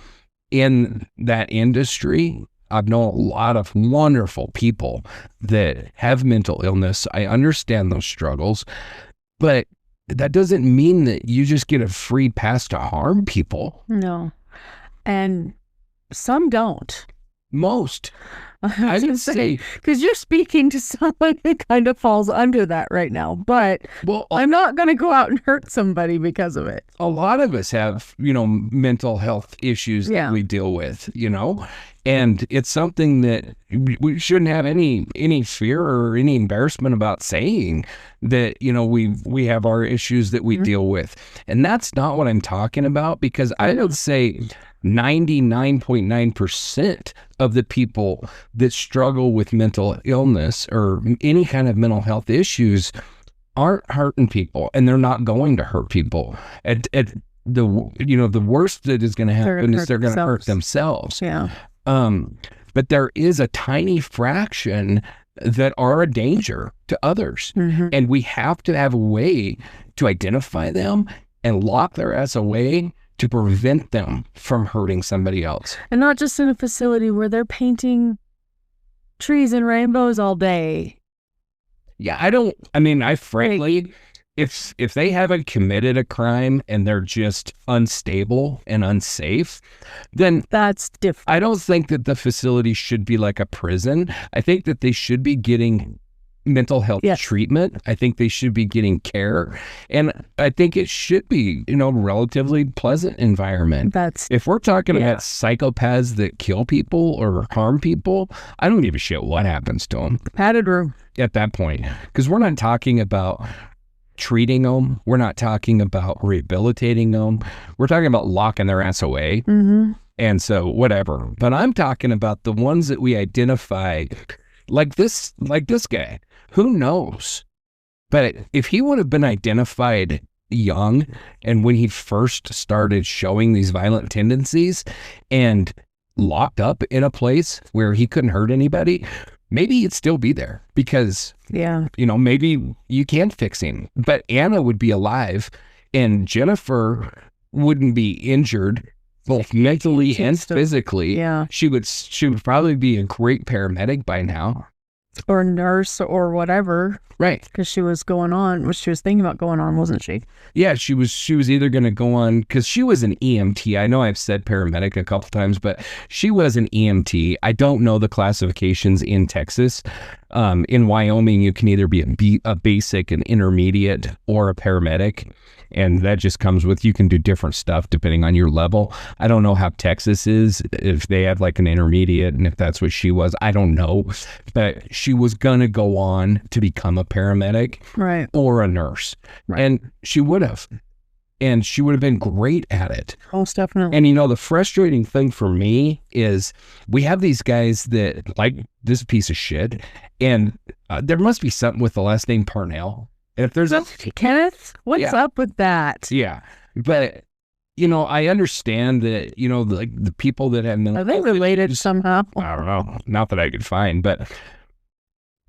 in that industry. I've known a lot of wonderful people that have mental illness. I understand those struggles, but that doesn't mean that you just get a free pass to harm people. No. And some don't. Most. I would say, because you're speaking to someone who kind of falls under that right now, but I'm not going to go out and hurt somebody because of it. A lot of us have, mental health issues that we deal with, and it's something that we shouldn't have any fear or any embarrassment about saying that, we have our issues that we deal with. And that's not what I'm talking about, because I would say 99.9% of the people that struggle with mental illness or any kind of mental health issues aren't hurting people, and they're not going to hurt people. At the worst that is going to happen is they're going to hurt themselves. Yeah. But there is a tiny fraction that are a danger to others. Mm-hmm. And we have to have a way to identify them and lock their ass away to prevent them from hurting somebody else. And not just in a facility where they're painting trees and rainbows all day. Yeah, I frankly, if they haven't committed a crime and they're just unstable and unsafe, then that's different. I don't think that the facility should be like a prison. I think that they should be getting mental health treatment. I think they should be getting care. And I think it should be, relatively pleasant environment. If we're talking about psychopaths that kill people or harm people, I don't give a shit what happens to them. Padded room. At that point. Because we're not talking about treating them. We're not talking about rehabilitating them. We're talking about locking their ass away. Mm-hmm. And so whatever. But I'm talking about the ones that we identify like this guy. Who knows? But if he would have been identified young and when he first started showing these violent tendencies and locked up in a place where he couldn't hurt anybody, maybe he'd still be there because, maybe you can fix him. But Anna would be alive and Jennifer wouldn't be injured both mentally and physically. Yeah. She would probably be a great paramedic by now. Or nurse or whatever. Right. Because she was thinking about going on, wasn't she? Yeah, she was either going to go on, because she was an EMT. I know I've said paramedic a couple times, but she was an EMT. I don't know the classifications in Texas. In Wyoming, you can either be a basic, an intermediate, or a paramedic. And that just comes with, you can do different stuff depending on your level. I don't know how Texas is, if they have like an intermediate, and if that's what she was, I don't know. But she was going to go on to become a paramedic, right, or a nurse. Right. And she would have. And she would have been great at it. Most definitely. And, the frustrating thing for me is we have these guys that, like this piece of shit, and there must be something with the last name Parnell. If there's Kenneth, what's up with that? Yeah. But, I understand that, like the people that have mental health, are they related somehow? I don't know. Not that I could find, but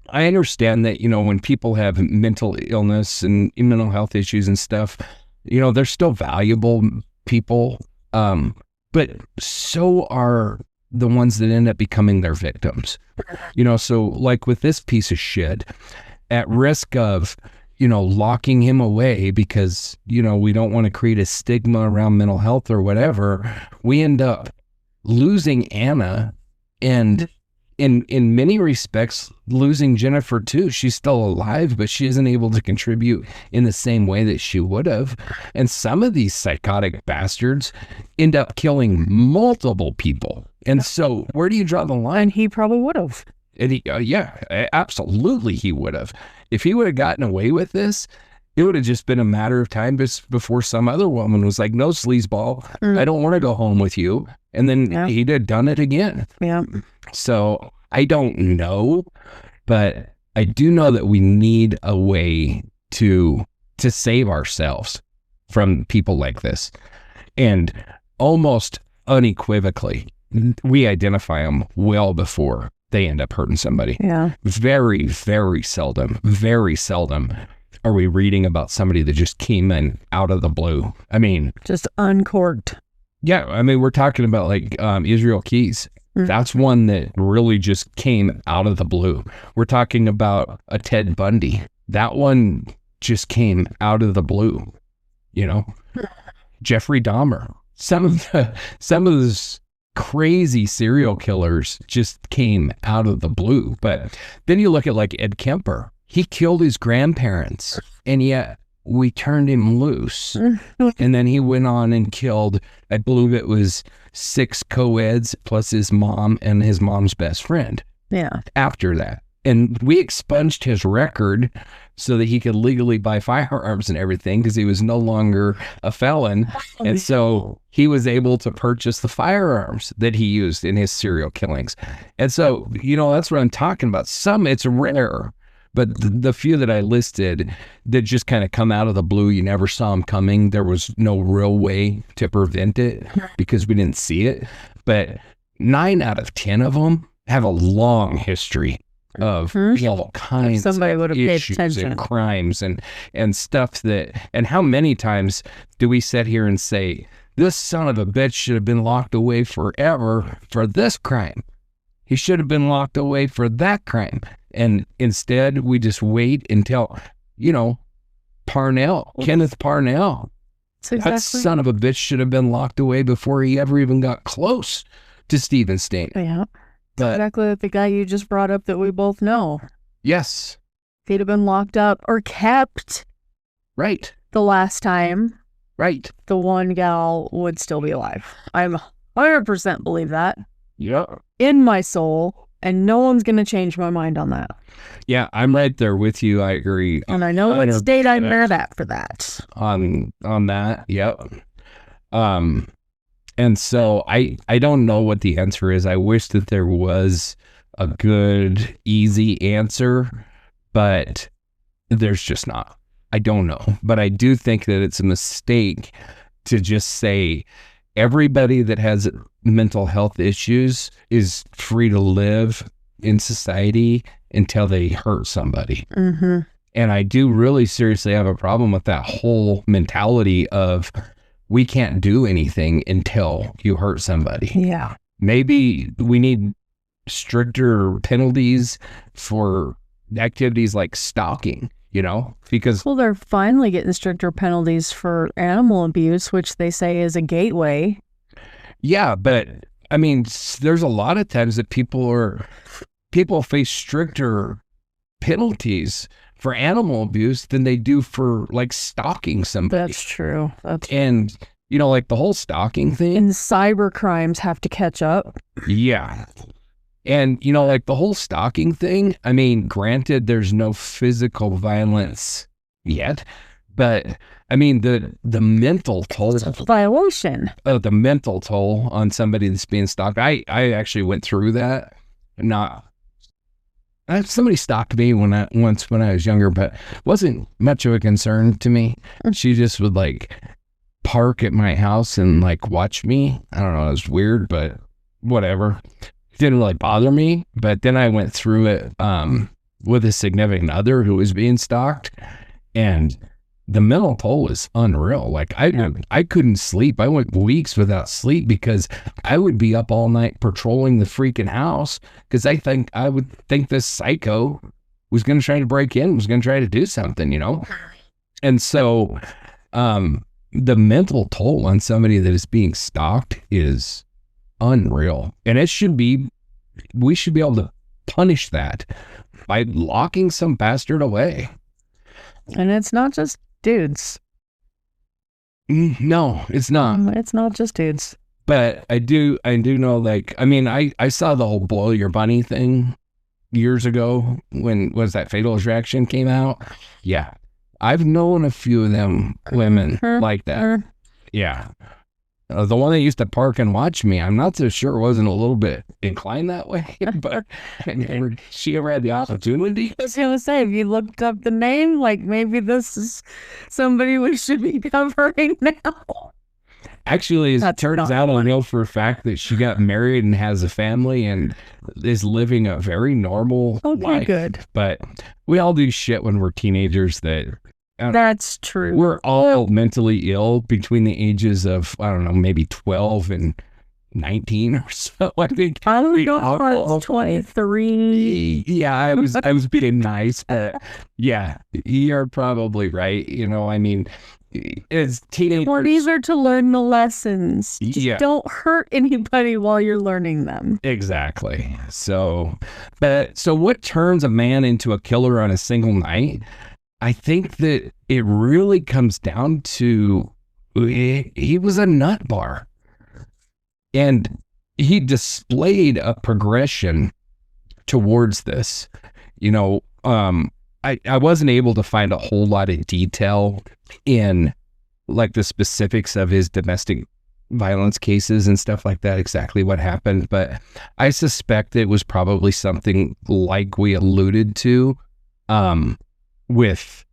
I understand that, when people have mental illness and mental health issues and stuff, they're still valuable people. But so are the ones that end up becoming their victims. So like with this piece of shit, at risk of, locking him away because, we don't want to create a stigma around mental health or whatever, we end up losing Anna, and in many respects, losing Jennifer too. She's still alive, but she isn't able to contribute in the same way that she would have. And some of these psychotic bastards end up killing multiple people. And so where do you draw the line? And he probably would have. And he, absolutely he would have. If he would have gotten away with this, it would have just been a matter of time before some other woman was like, no, sleazeball, I don't want to go home with you. And then he'd have done it again. Yeah. So I don't know, but I do know that we need a way to save ourselves from people like this. And almost unequivocally, we identify them well before they end up hurting somebody. Yeah. Very, very seldom are we reading about somebody that just came in out of the blue. I mean, just uncorked. Yeah. I mean, we're talking about like Israel Keys. That's one that really just came out of the blue. We're talking about a Ted Bundy. That one just came out of the blue, Jeffrey Dahmer. Some of those crazy serial killers just came out of the blue. But then you look at like Ed Kemper. He killed his grandparents, and yet we turned him loose. And then he went on and killed, I believe it was 6 co-eds plus his mom and his mom's best friend. Yeah. After that. And we expunged his record so that he could legally buy firearms and everything because he was no longer a felon. And so he was able to purchase the firearms that he used in his serial killings. And so, that's what I'm talking about. It's rare, but the few that I listed that just kind of come out of the blue, you never saw them coming. There was no real way to prevent it because we didn't see it. But 9 out of 10 of them have a long history of all kinds of issues and crimes and stuff and how many times do we sit here and say, this son of a bitch should have been locked away forever for this crime. He should have been locked away for that crime. And instead we just wait until, Kenneth Parnell. That son of a bitch should have been locked away before he ever even got close to Stephen Stain. Yeah. Exactly like the guy you just brought up that we both know. Yes. If he'd have been locked up or kept. Right. The last time. Right. The one gal would still be alive. I'm 100% believe that. Yeah. In my soul. And no one's going to change my mind on that. Yeah, I'm right there with you. I agree. And I know what state I'm at for that. On that. Yep. And so I don't know what the answer is. I wish that there was a good, easy answer, but there's just not. I don't know. But I do think that it's a mistake to just say everybody that has mental health issues is free to live in society until they hurt somebody. Mm-hmm. And I do really seriously have a problem with that whole mentality of, we can't do anything until you hurt somebody. Yeah. Maybe we need stricter penalties for activities like stalking, because Well, they're finally getting stricter penalties for animal abuse, which they say is a gateway. yeah, but I mean, there's a lot of times that people face stricter penalties for animal abuse than they do for like stalking somebody. That's true. And like the whole stalking thing. And cyber crimes have to catch up. Yeah. And, like the whole stalking thing, I mean, granted, there's no physical violence yet, but I mean, the mental toll. It's a violation. The mental toll on somebody that's being stalked. I actually went through that. Somebody stalked me once when I was younger, but wasn't much of a concern to me. She just would like park at my house and like watch me. I don't know. It was weird, but whatever. Didn't really bother me. But then I went through it with a significant other who was being stalked, and the mental toll was unreal. Like I couldn't sleep. I went weeks without sleep because I would be up all night patrolling the freaking house because I would think this psycho was going to try to break in, was going to try to do something, And so the mental toll on somebody that is being stalked is unreal. And we should be able to punish that by locking some bastard away. And it's not just dudes. No, it's not. It's not just dudes. But I do know, like, I mean, I saw the whole blow your bunny thing years ago when was that Fatal Attraction came out. Yeah. I've known a few of them women like that. Yeah. The one that used to park and watch me, I'm not so sure wasn't a little bit inclined that way, but she ever had the opportunity. I was going to say, if you looked up the name, like maybe this is somebody we should be covering now. Actually, as it turns out, I know for a fact that she got married and has a family and is living a very normal life. Good. But we all do shit when we're teenagers that's true. We're all mentally ill between the ages of, I don't know, maybe 12 and 19 or so. I think. I was 23. Yeah, I was being nice, but yeah, you're probably right. I mean, as teenagers, 40s are to learn the lessons. Just don't hurt anybody while you're learning them. Exactly. So what turns a man into a killer on a single night? I think that it really comes down to he was a nut bar, and he displayed a progression towards this. I wasn't able to find a whole lot of detail in like the specifics of his domestic violence cases and stuff like that, exactly what happened, but I suspect it was probably something like we alluded to, with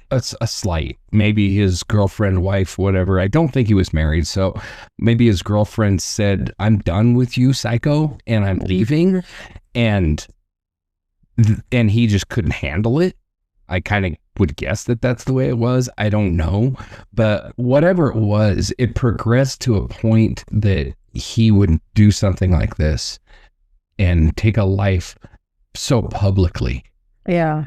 a slight, maybe his girlfriend, wife, whatever. I don't think he was married, so maybe his girlfriend said, "I'm done with you, psycho, and I'm leaving," and he just couldn't handle it. I kind of would guess that that's the way it was. I don't know, but whatever it was, it progressed to a point that he would do something like this and take a life so publicly. Yeah.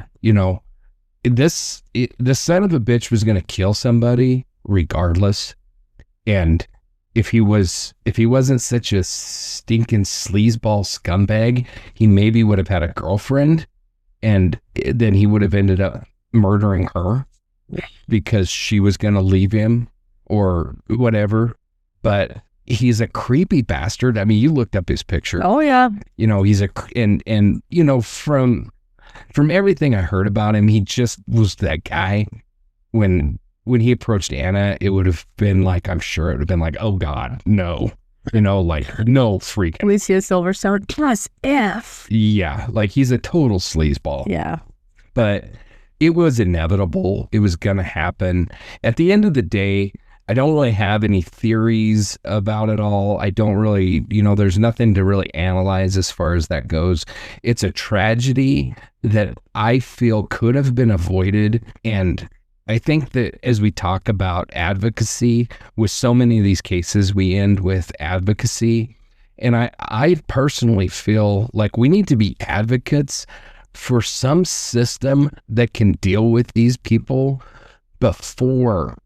This son of a bitch was going to kill somebody regardless. And if he wasn't such a stinking sleazeball scumbag, he maybe would have had a girlfriend, and then he would have ended up murdering her because she was going to leave him or whatever. But he's a creepy bastard. I mean, you looked up his picture. Oh yeah. He's from everything I heard about him, he just was that guy. When he approached Anna, it would have been like, I'm sure it would have been like, oh God, no. Like, no freak. Alicia Silverstone plus F. Yeah, like he's a total sleazeball. Yeah. But it was inevitable. It was going to happen. At the end of the day, I don't really have any theories about it all. I don't really, there's nothing to really analyze as far as that goes. It's a tragedy that I feel could have been avoided. And I think that as we talk about advocacy, with so many of these cases, we end with advocacy. And I personally feel like we need to be advocates for some system that can deal with these people before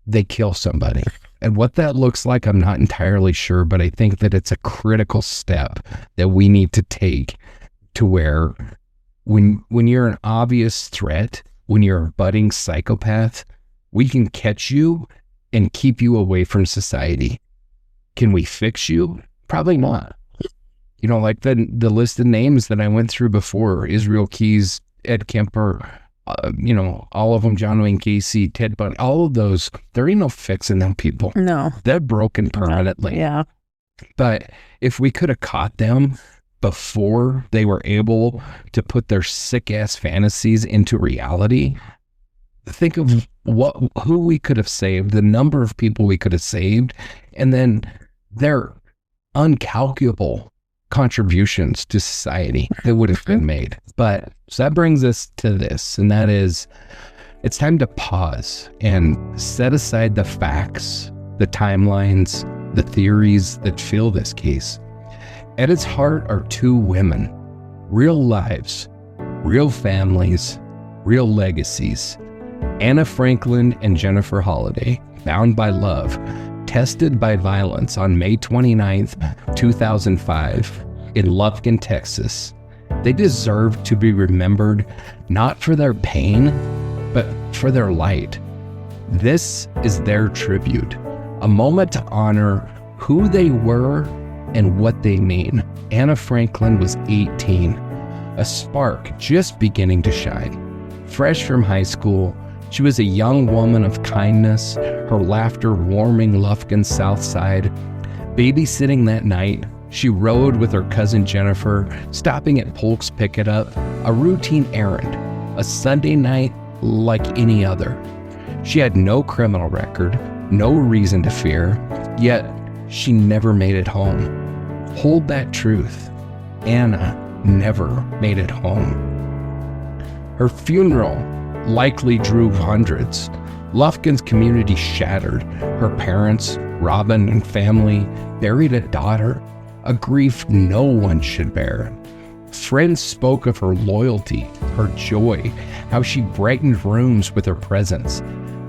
they kill somebody. And what that looks like, I'm not entirely sure, but I think that it's a critical step that we need to take to where when you're an obvious threat, when you're a budding psychopath, we can catch you and keep you away from society. Can we fix you? Probably not. Like the list of names that I went through before, Israel Keys, Ed Kemper, all of them, John Wayne Gacy, Ted Bundy, all of those, there ain't no fixing them people. No. They're broken permanently. Yeah. But if we could have caught them before they were able to put their sick-ass fantasies into reality, think of who we could have saved, the number of people we could have saved, and then their uncalculable contributions to society that would have been made. But so that brings us to this, and that is, it's time to pause and set aside the facts, the timelines, the theories that fill this case. At its heart are two women, real lives, real families, real legacies. Anna Franklin and Jennifer Holliday, bound by love, tested by violence on May 29th, 2005, in Lufkin, Texas. They deserve to be remembered not for their pain, but for their light. This is their tribute, a moment to honor who they were and what they mean. Anna Franklin was 18, a spark just beginning to shine. Fresh from high school, she was a young woman of kindness, her laughter warming Lufkin's south side. Babysitting that night, she rode with her cousin Jennifer, stopping at Polk's Pick It Up, a routine errand, a Sunday night like any other. She had no criminal record, no reason to fear, yet she never made it home. Hold that truth. Anna never made it home. Her funeral likely drew hundreds. Lufkin's community shattered. Her parents, Robin, and family buried a daughter, a grief no one should bear. Friends spoke of her loyalty, her joy, how she brightened rooms with her presence.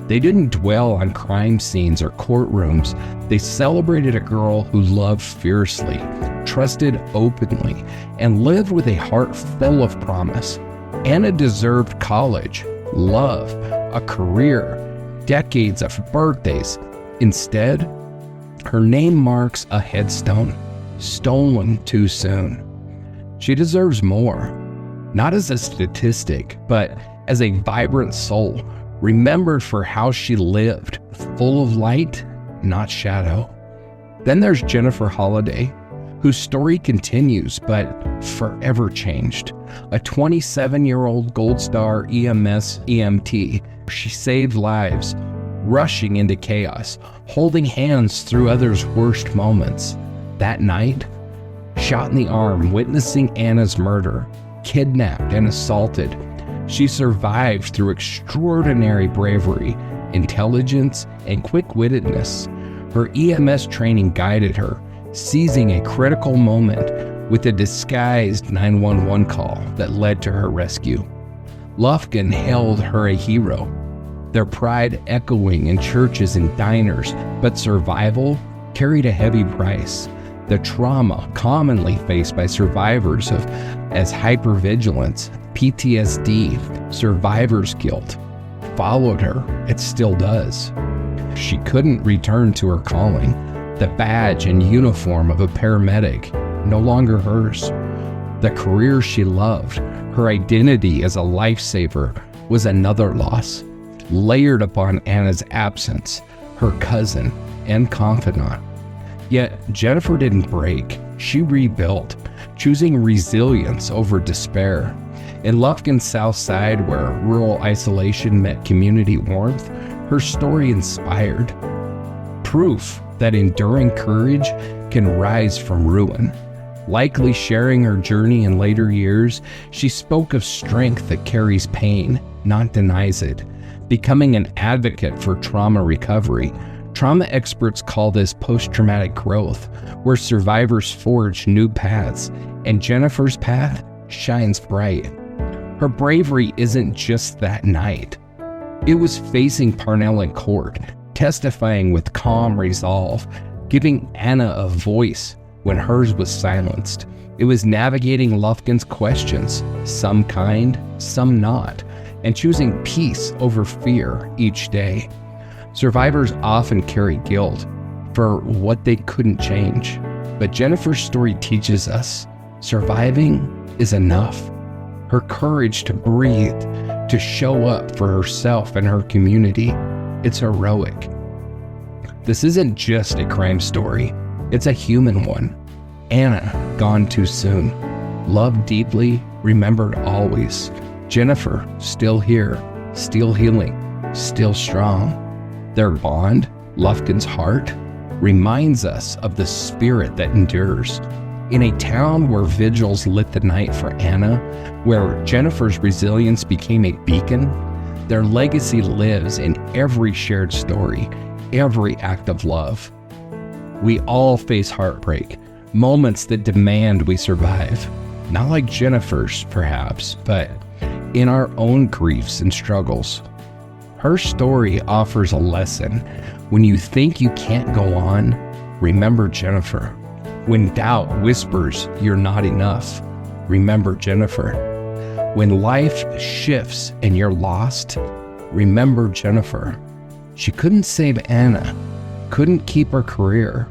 They didn't dwell on crime scenes or courtrooms. They celebrated a girl who loved fiercely, trusted openly, and lived with a heart full of promise. Anna deserved college, love, a career, decades of birthdays. Instead, her name marks a headstone, stolen too soon. She deserves more, not as a statistic, but as a vibrant soul, remembered for how she lived, full of light, not shadow. Then there's Jennifer Holliday, whose story continues but forever changed. A 27-year-old Gold Star EMS EMT. She saved lives, rushing into chaos, holding hands through others' worst moments. That night, shot in the arm, witnessing Anna's murder, kidnapped and assaulted. She survived through extraordinary bravery, intelligence, and quick-wittedness. Her EMS training guided her, seizing a critical moment with a disguised 911 call that led to her rescue. Lufkin held her a hero, their pride echoing in churches and diners, but survival carried a heavy price. The trauma commonly faced by survivors as hypervigilance, PTSD, survivor's guilt, followed her. It still does. She couldn't return to her calling. The badge and uniform of a paramedic, no longer hers. The career she loved, her identity as a lifesaver, was another loss, layered upon Anna's absence, her cousin and confidant. Yet Jennifer didn't break. She rebuilt, choosing resilience over despair. In Lufkin's South Side, where rural isolation met community warmth, her story inspired proof that enduring courage can rise from ruin. Likely sharing her journey in later years, she spoke of strength that carries pain, not denies it. becoming an advocate for trauma recovery. Trauma experts call this post-traumatic growth, where survivors forge new paths, and Jennifer's path shines bright. Her bravery isn't just that night. It was facing Parnell in court, testifying with calm resolve, giving Anna a voice when hers was silenced. It was navigating Lufkin's questions, some kind, some not, and choosing peace over fear each day. Survivors often carry guilt for what they couldn't change, but Jennifer's story teaches us surviving is enough. Her courage to breathe, to show up for herself and her community, it's heroic. This isn't just a crime story, it's a human one. Anna, gone too soon. Loved deeply, remembered always. Jennifer, still here, still healing, still strong. Their bond, Lufkin's heart, reminds us of the spirit that endures. In a town where vigils lit the night for Anna, where Jennifer's resilience became a beacon, their legacy lives in every shared story, every act of love. We all face heartbreak, moments that demand we survive. Not like Jennifer's, perhaps, but in our own griefs and struggles. Her story offers a lesson. When you think you can't go on, remember Jennifer. When doubt whispers you're not enough, remember Jennifer. When life shifts and you're lost, remember Jennifer. She couldn't save Anna, couldn't keep her career,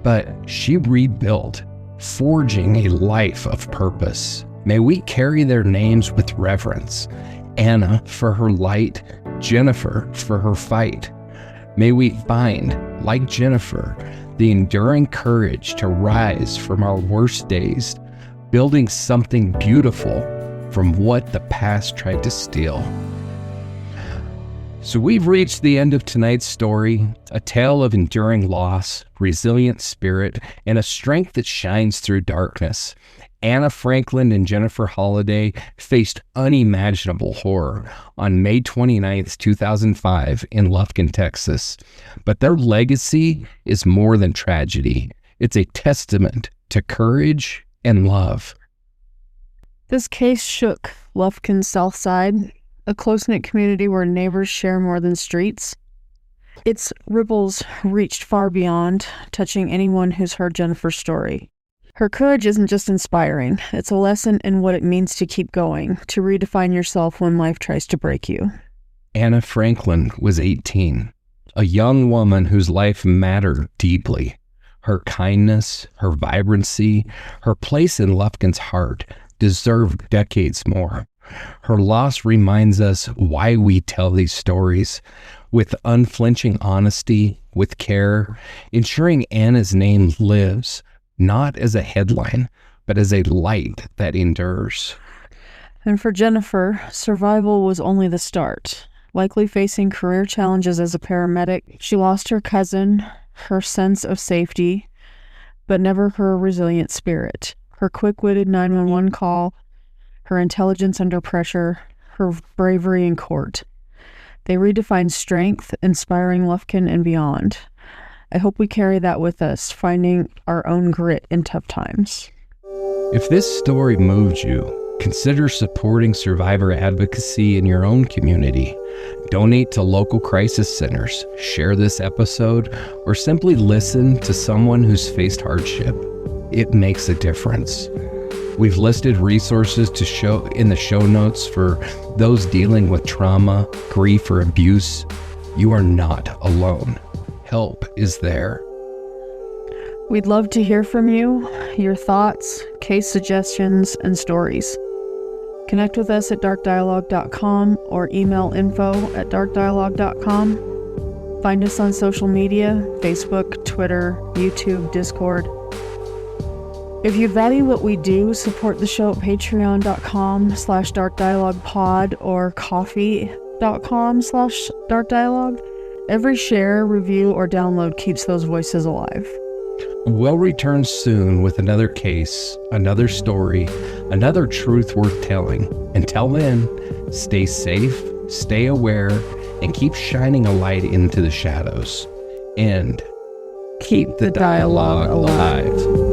but she rebuilt, forging a life of purpose. May we carry their names with reverence. Anna for her light, Jennifer for her fight. May we find, like Jennifer, the enduring courage to rise from our worst days, building something beautiful from what the past tried to steal. So we've reached the end of tonight's story, a tale of enduring loss, resilient spirit, and a strength that shines through darkness. Anna Franklin and Jennifer Holliday faced unimaginable horror on May 29th, 2005 in Lufkin, Texas. But their legacy is more than tragedy. It's a testament to courage and love. This case shook Lufkin's South Side, a close-knit community where neighbors share more than streets. Its ripples reached far beyond, touching anyone who's heard Jennifer's story. Her courage isn't just inspiring, it's a lesson in what it means to keep going, to redefine yourself when life tries to break you. Anna Franklin was 18, a young woman whose life mattered deeply. Her kindness, her vibrancy, her place in Lufkin's heart deserved decades more. Her loss reminds us why we tell these stories, with unflinching honesty, with care, ensuring Anna's name lives, not as a headline, but as a light that endures. And for Jennifer, survival was only the start. Likely facing career challenges as a paramedic, she lost her cousin, her sense of safety, but never her resilient spirit. Her quick-witted 911 call, her intelligence under pressure, her bravery in court. They redefined strength, inspiring Lufkin and beyond. I hope we carry that with us, finding our own grit in tough times. If this story moved you, consider supporting survivor advocacy in your own community. Donate to local crisis centers, share this episode, or simply listen to someone who's faced hardship. It makes a difference. We've listed resources to show in the show notes for those dealing with trauma, grief, or abuse. You are not alone. Help is there. We'd love to hear from you, your thoughts, case suggestions, and stories. Connect with us at darkdialogue.com or email info@darkdialogue.com. Find us on social media, Facebook, Twitter, YouTube, Discord. If you value what we do, support the show at patreon.com/darkdialoguepod or coffee.com/darkdialogue. Every share, review, or download keeps those voices alive. We'll return soon with another case, another story, another truth worth telling. Until then, stay safe, stay aware, and keep shining a light into the shadows. And keep the dialogue alive.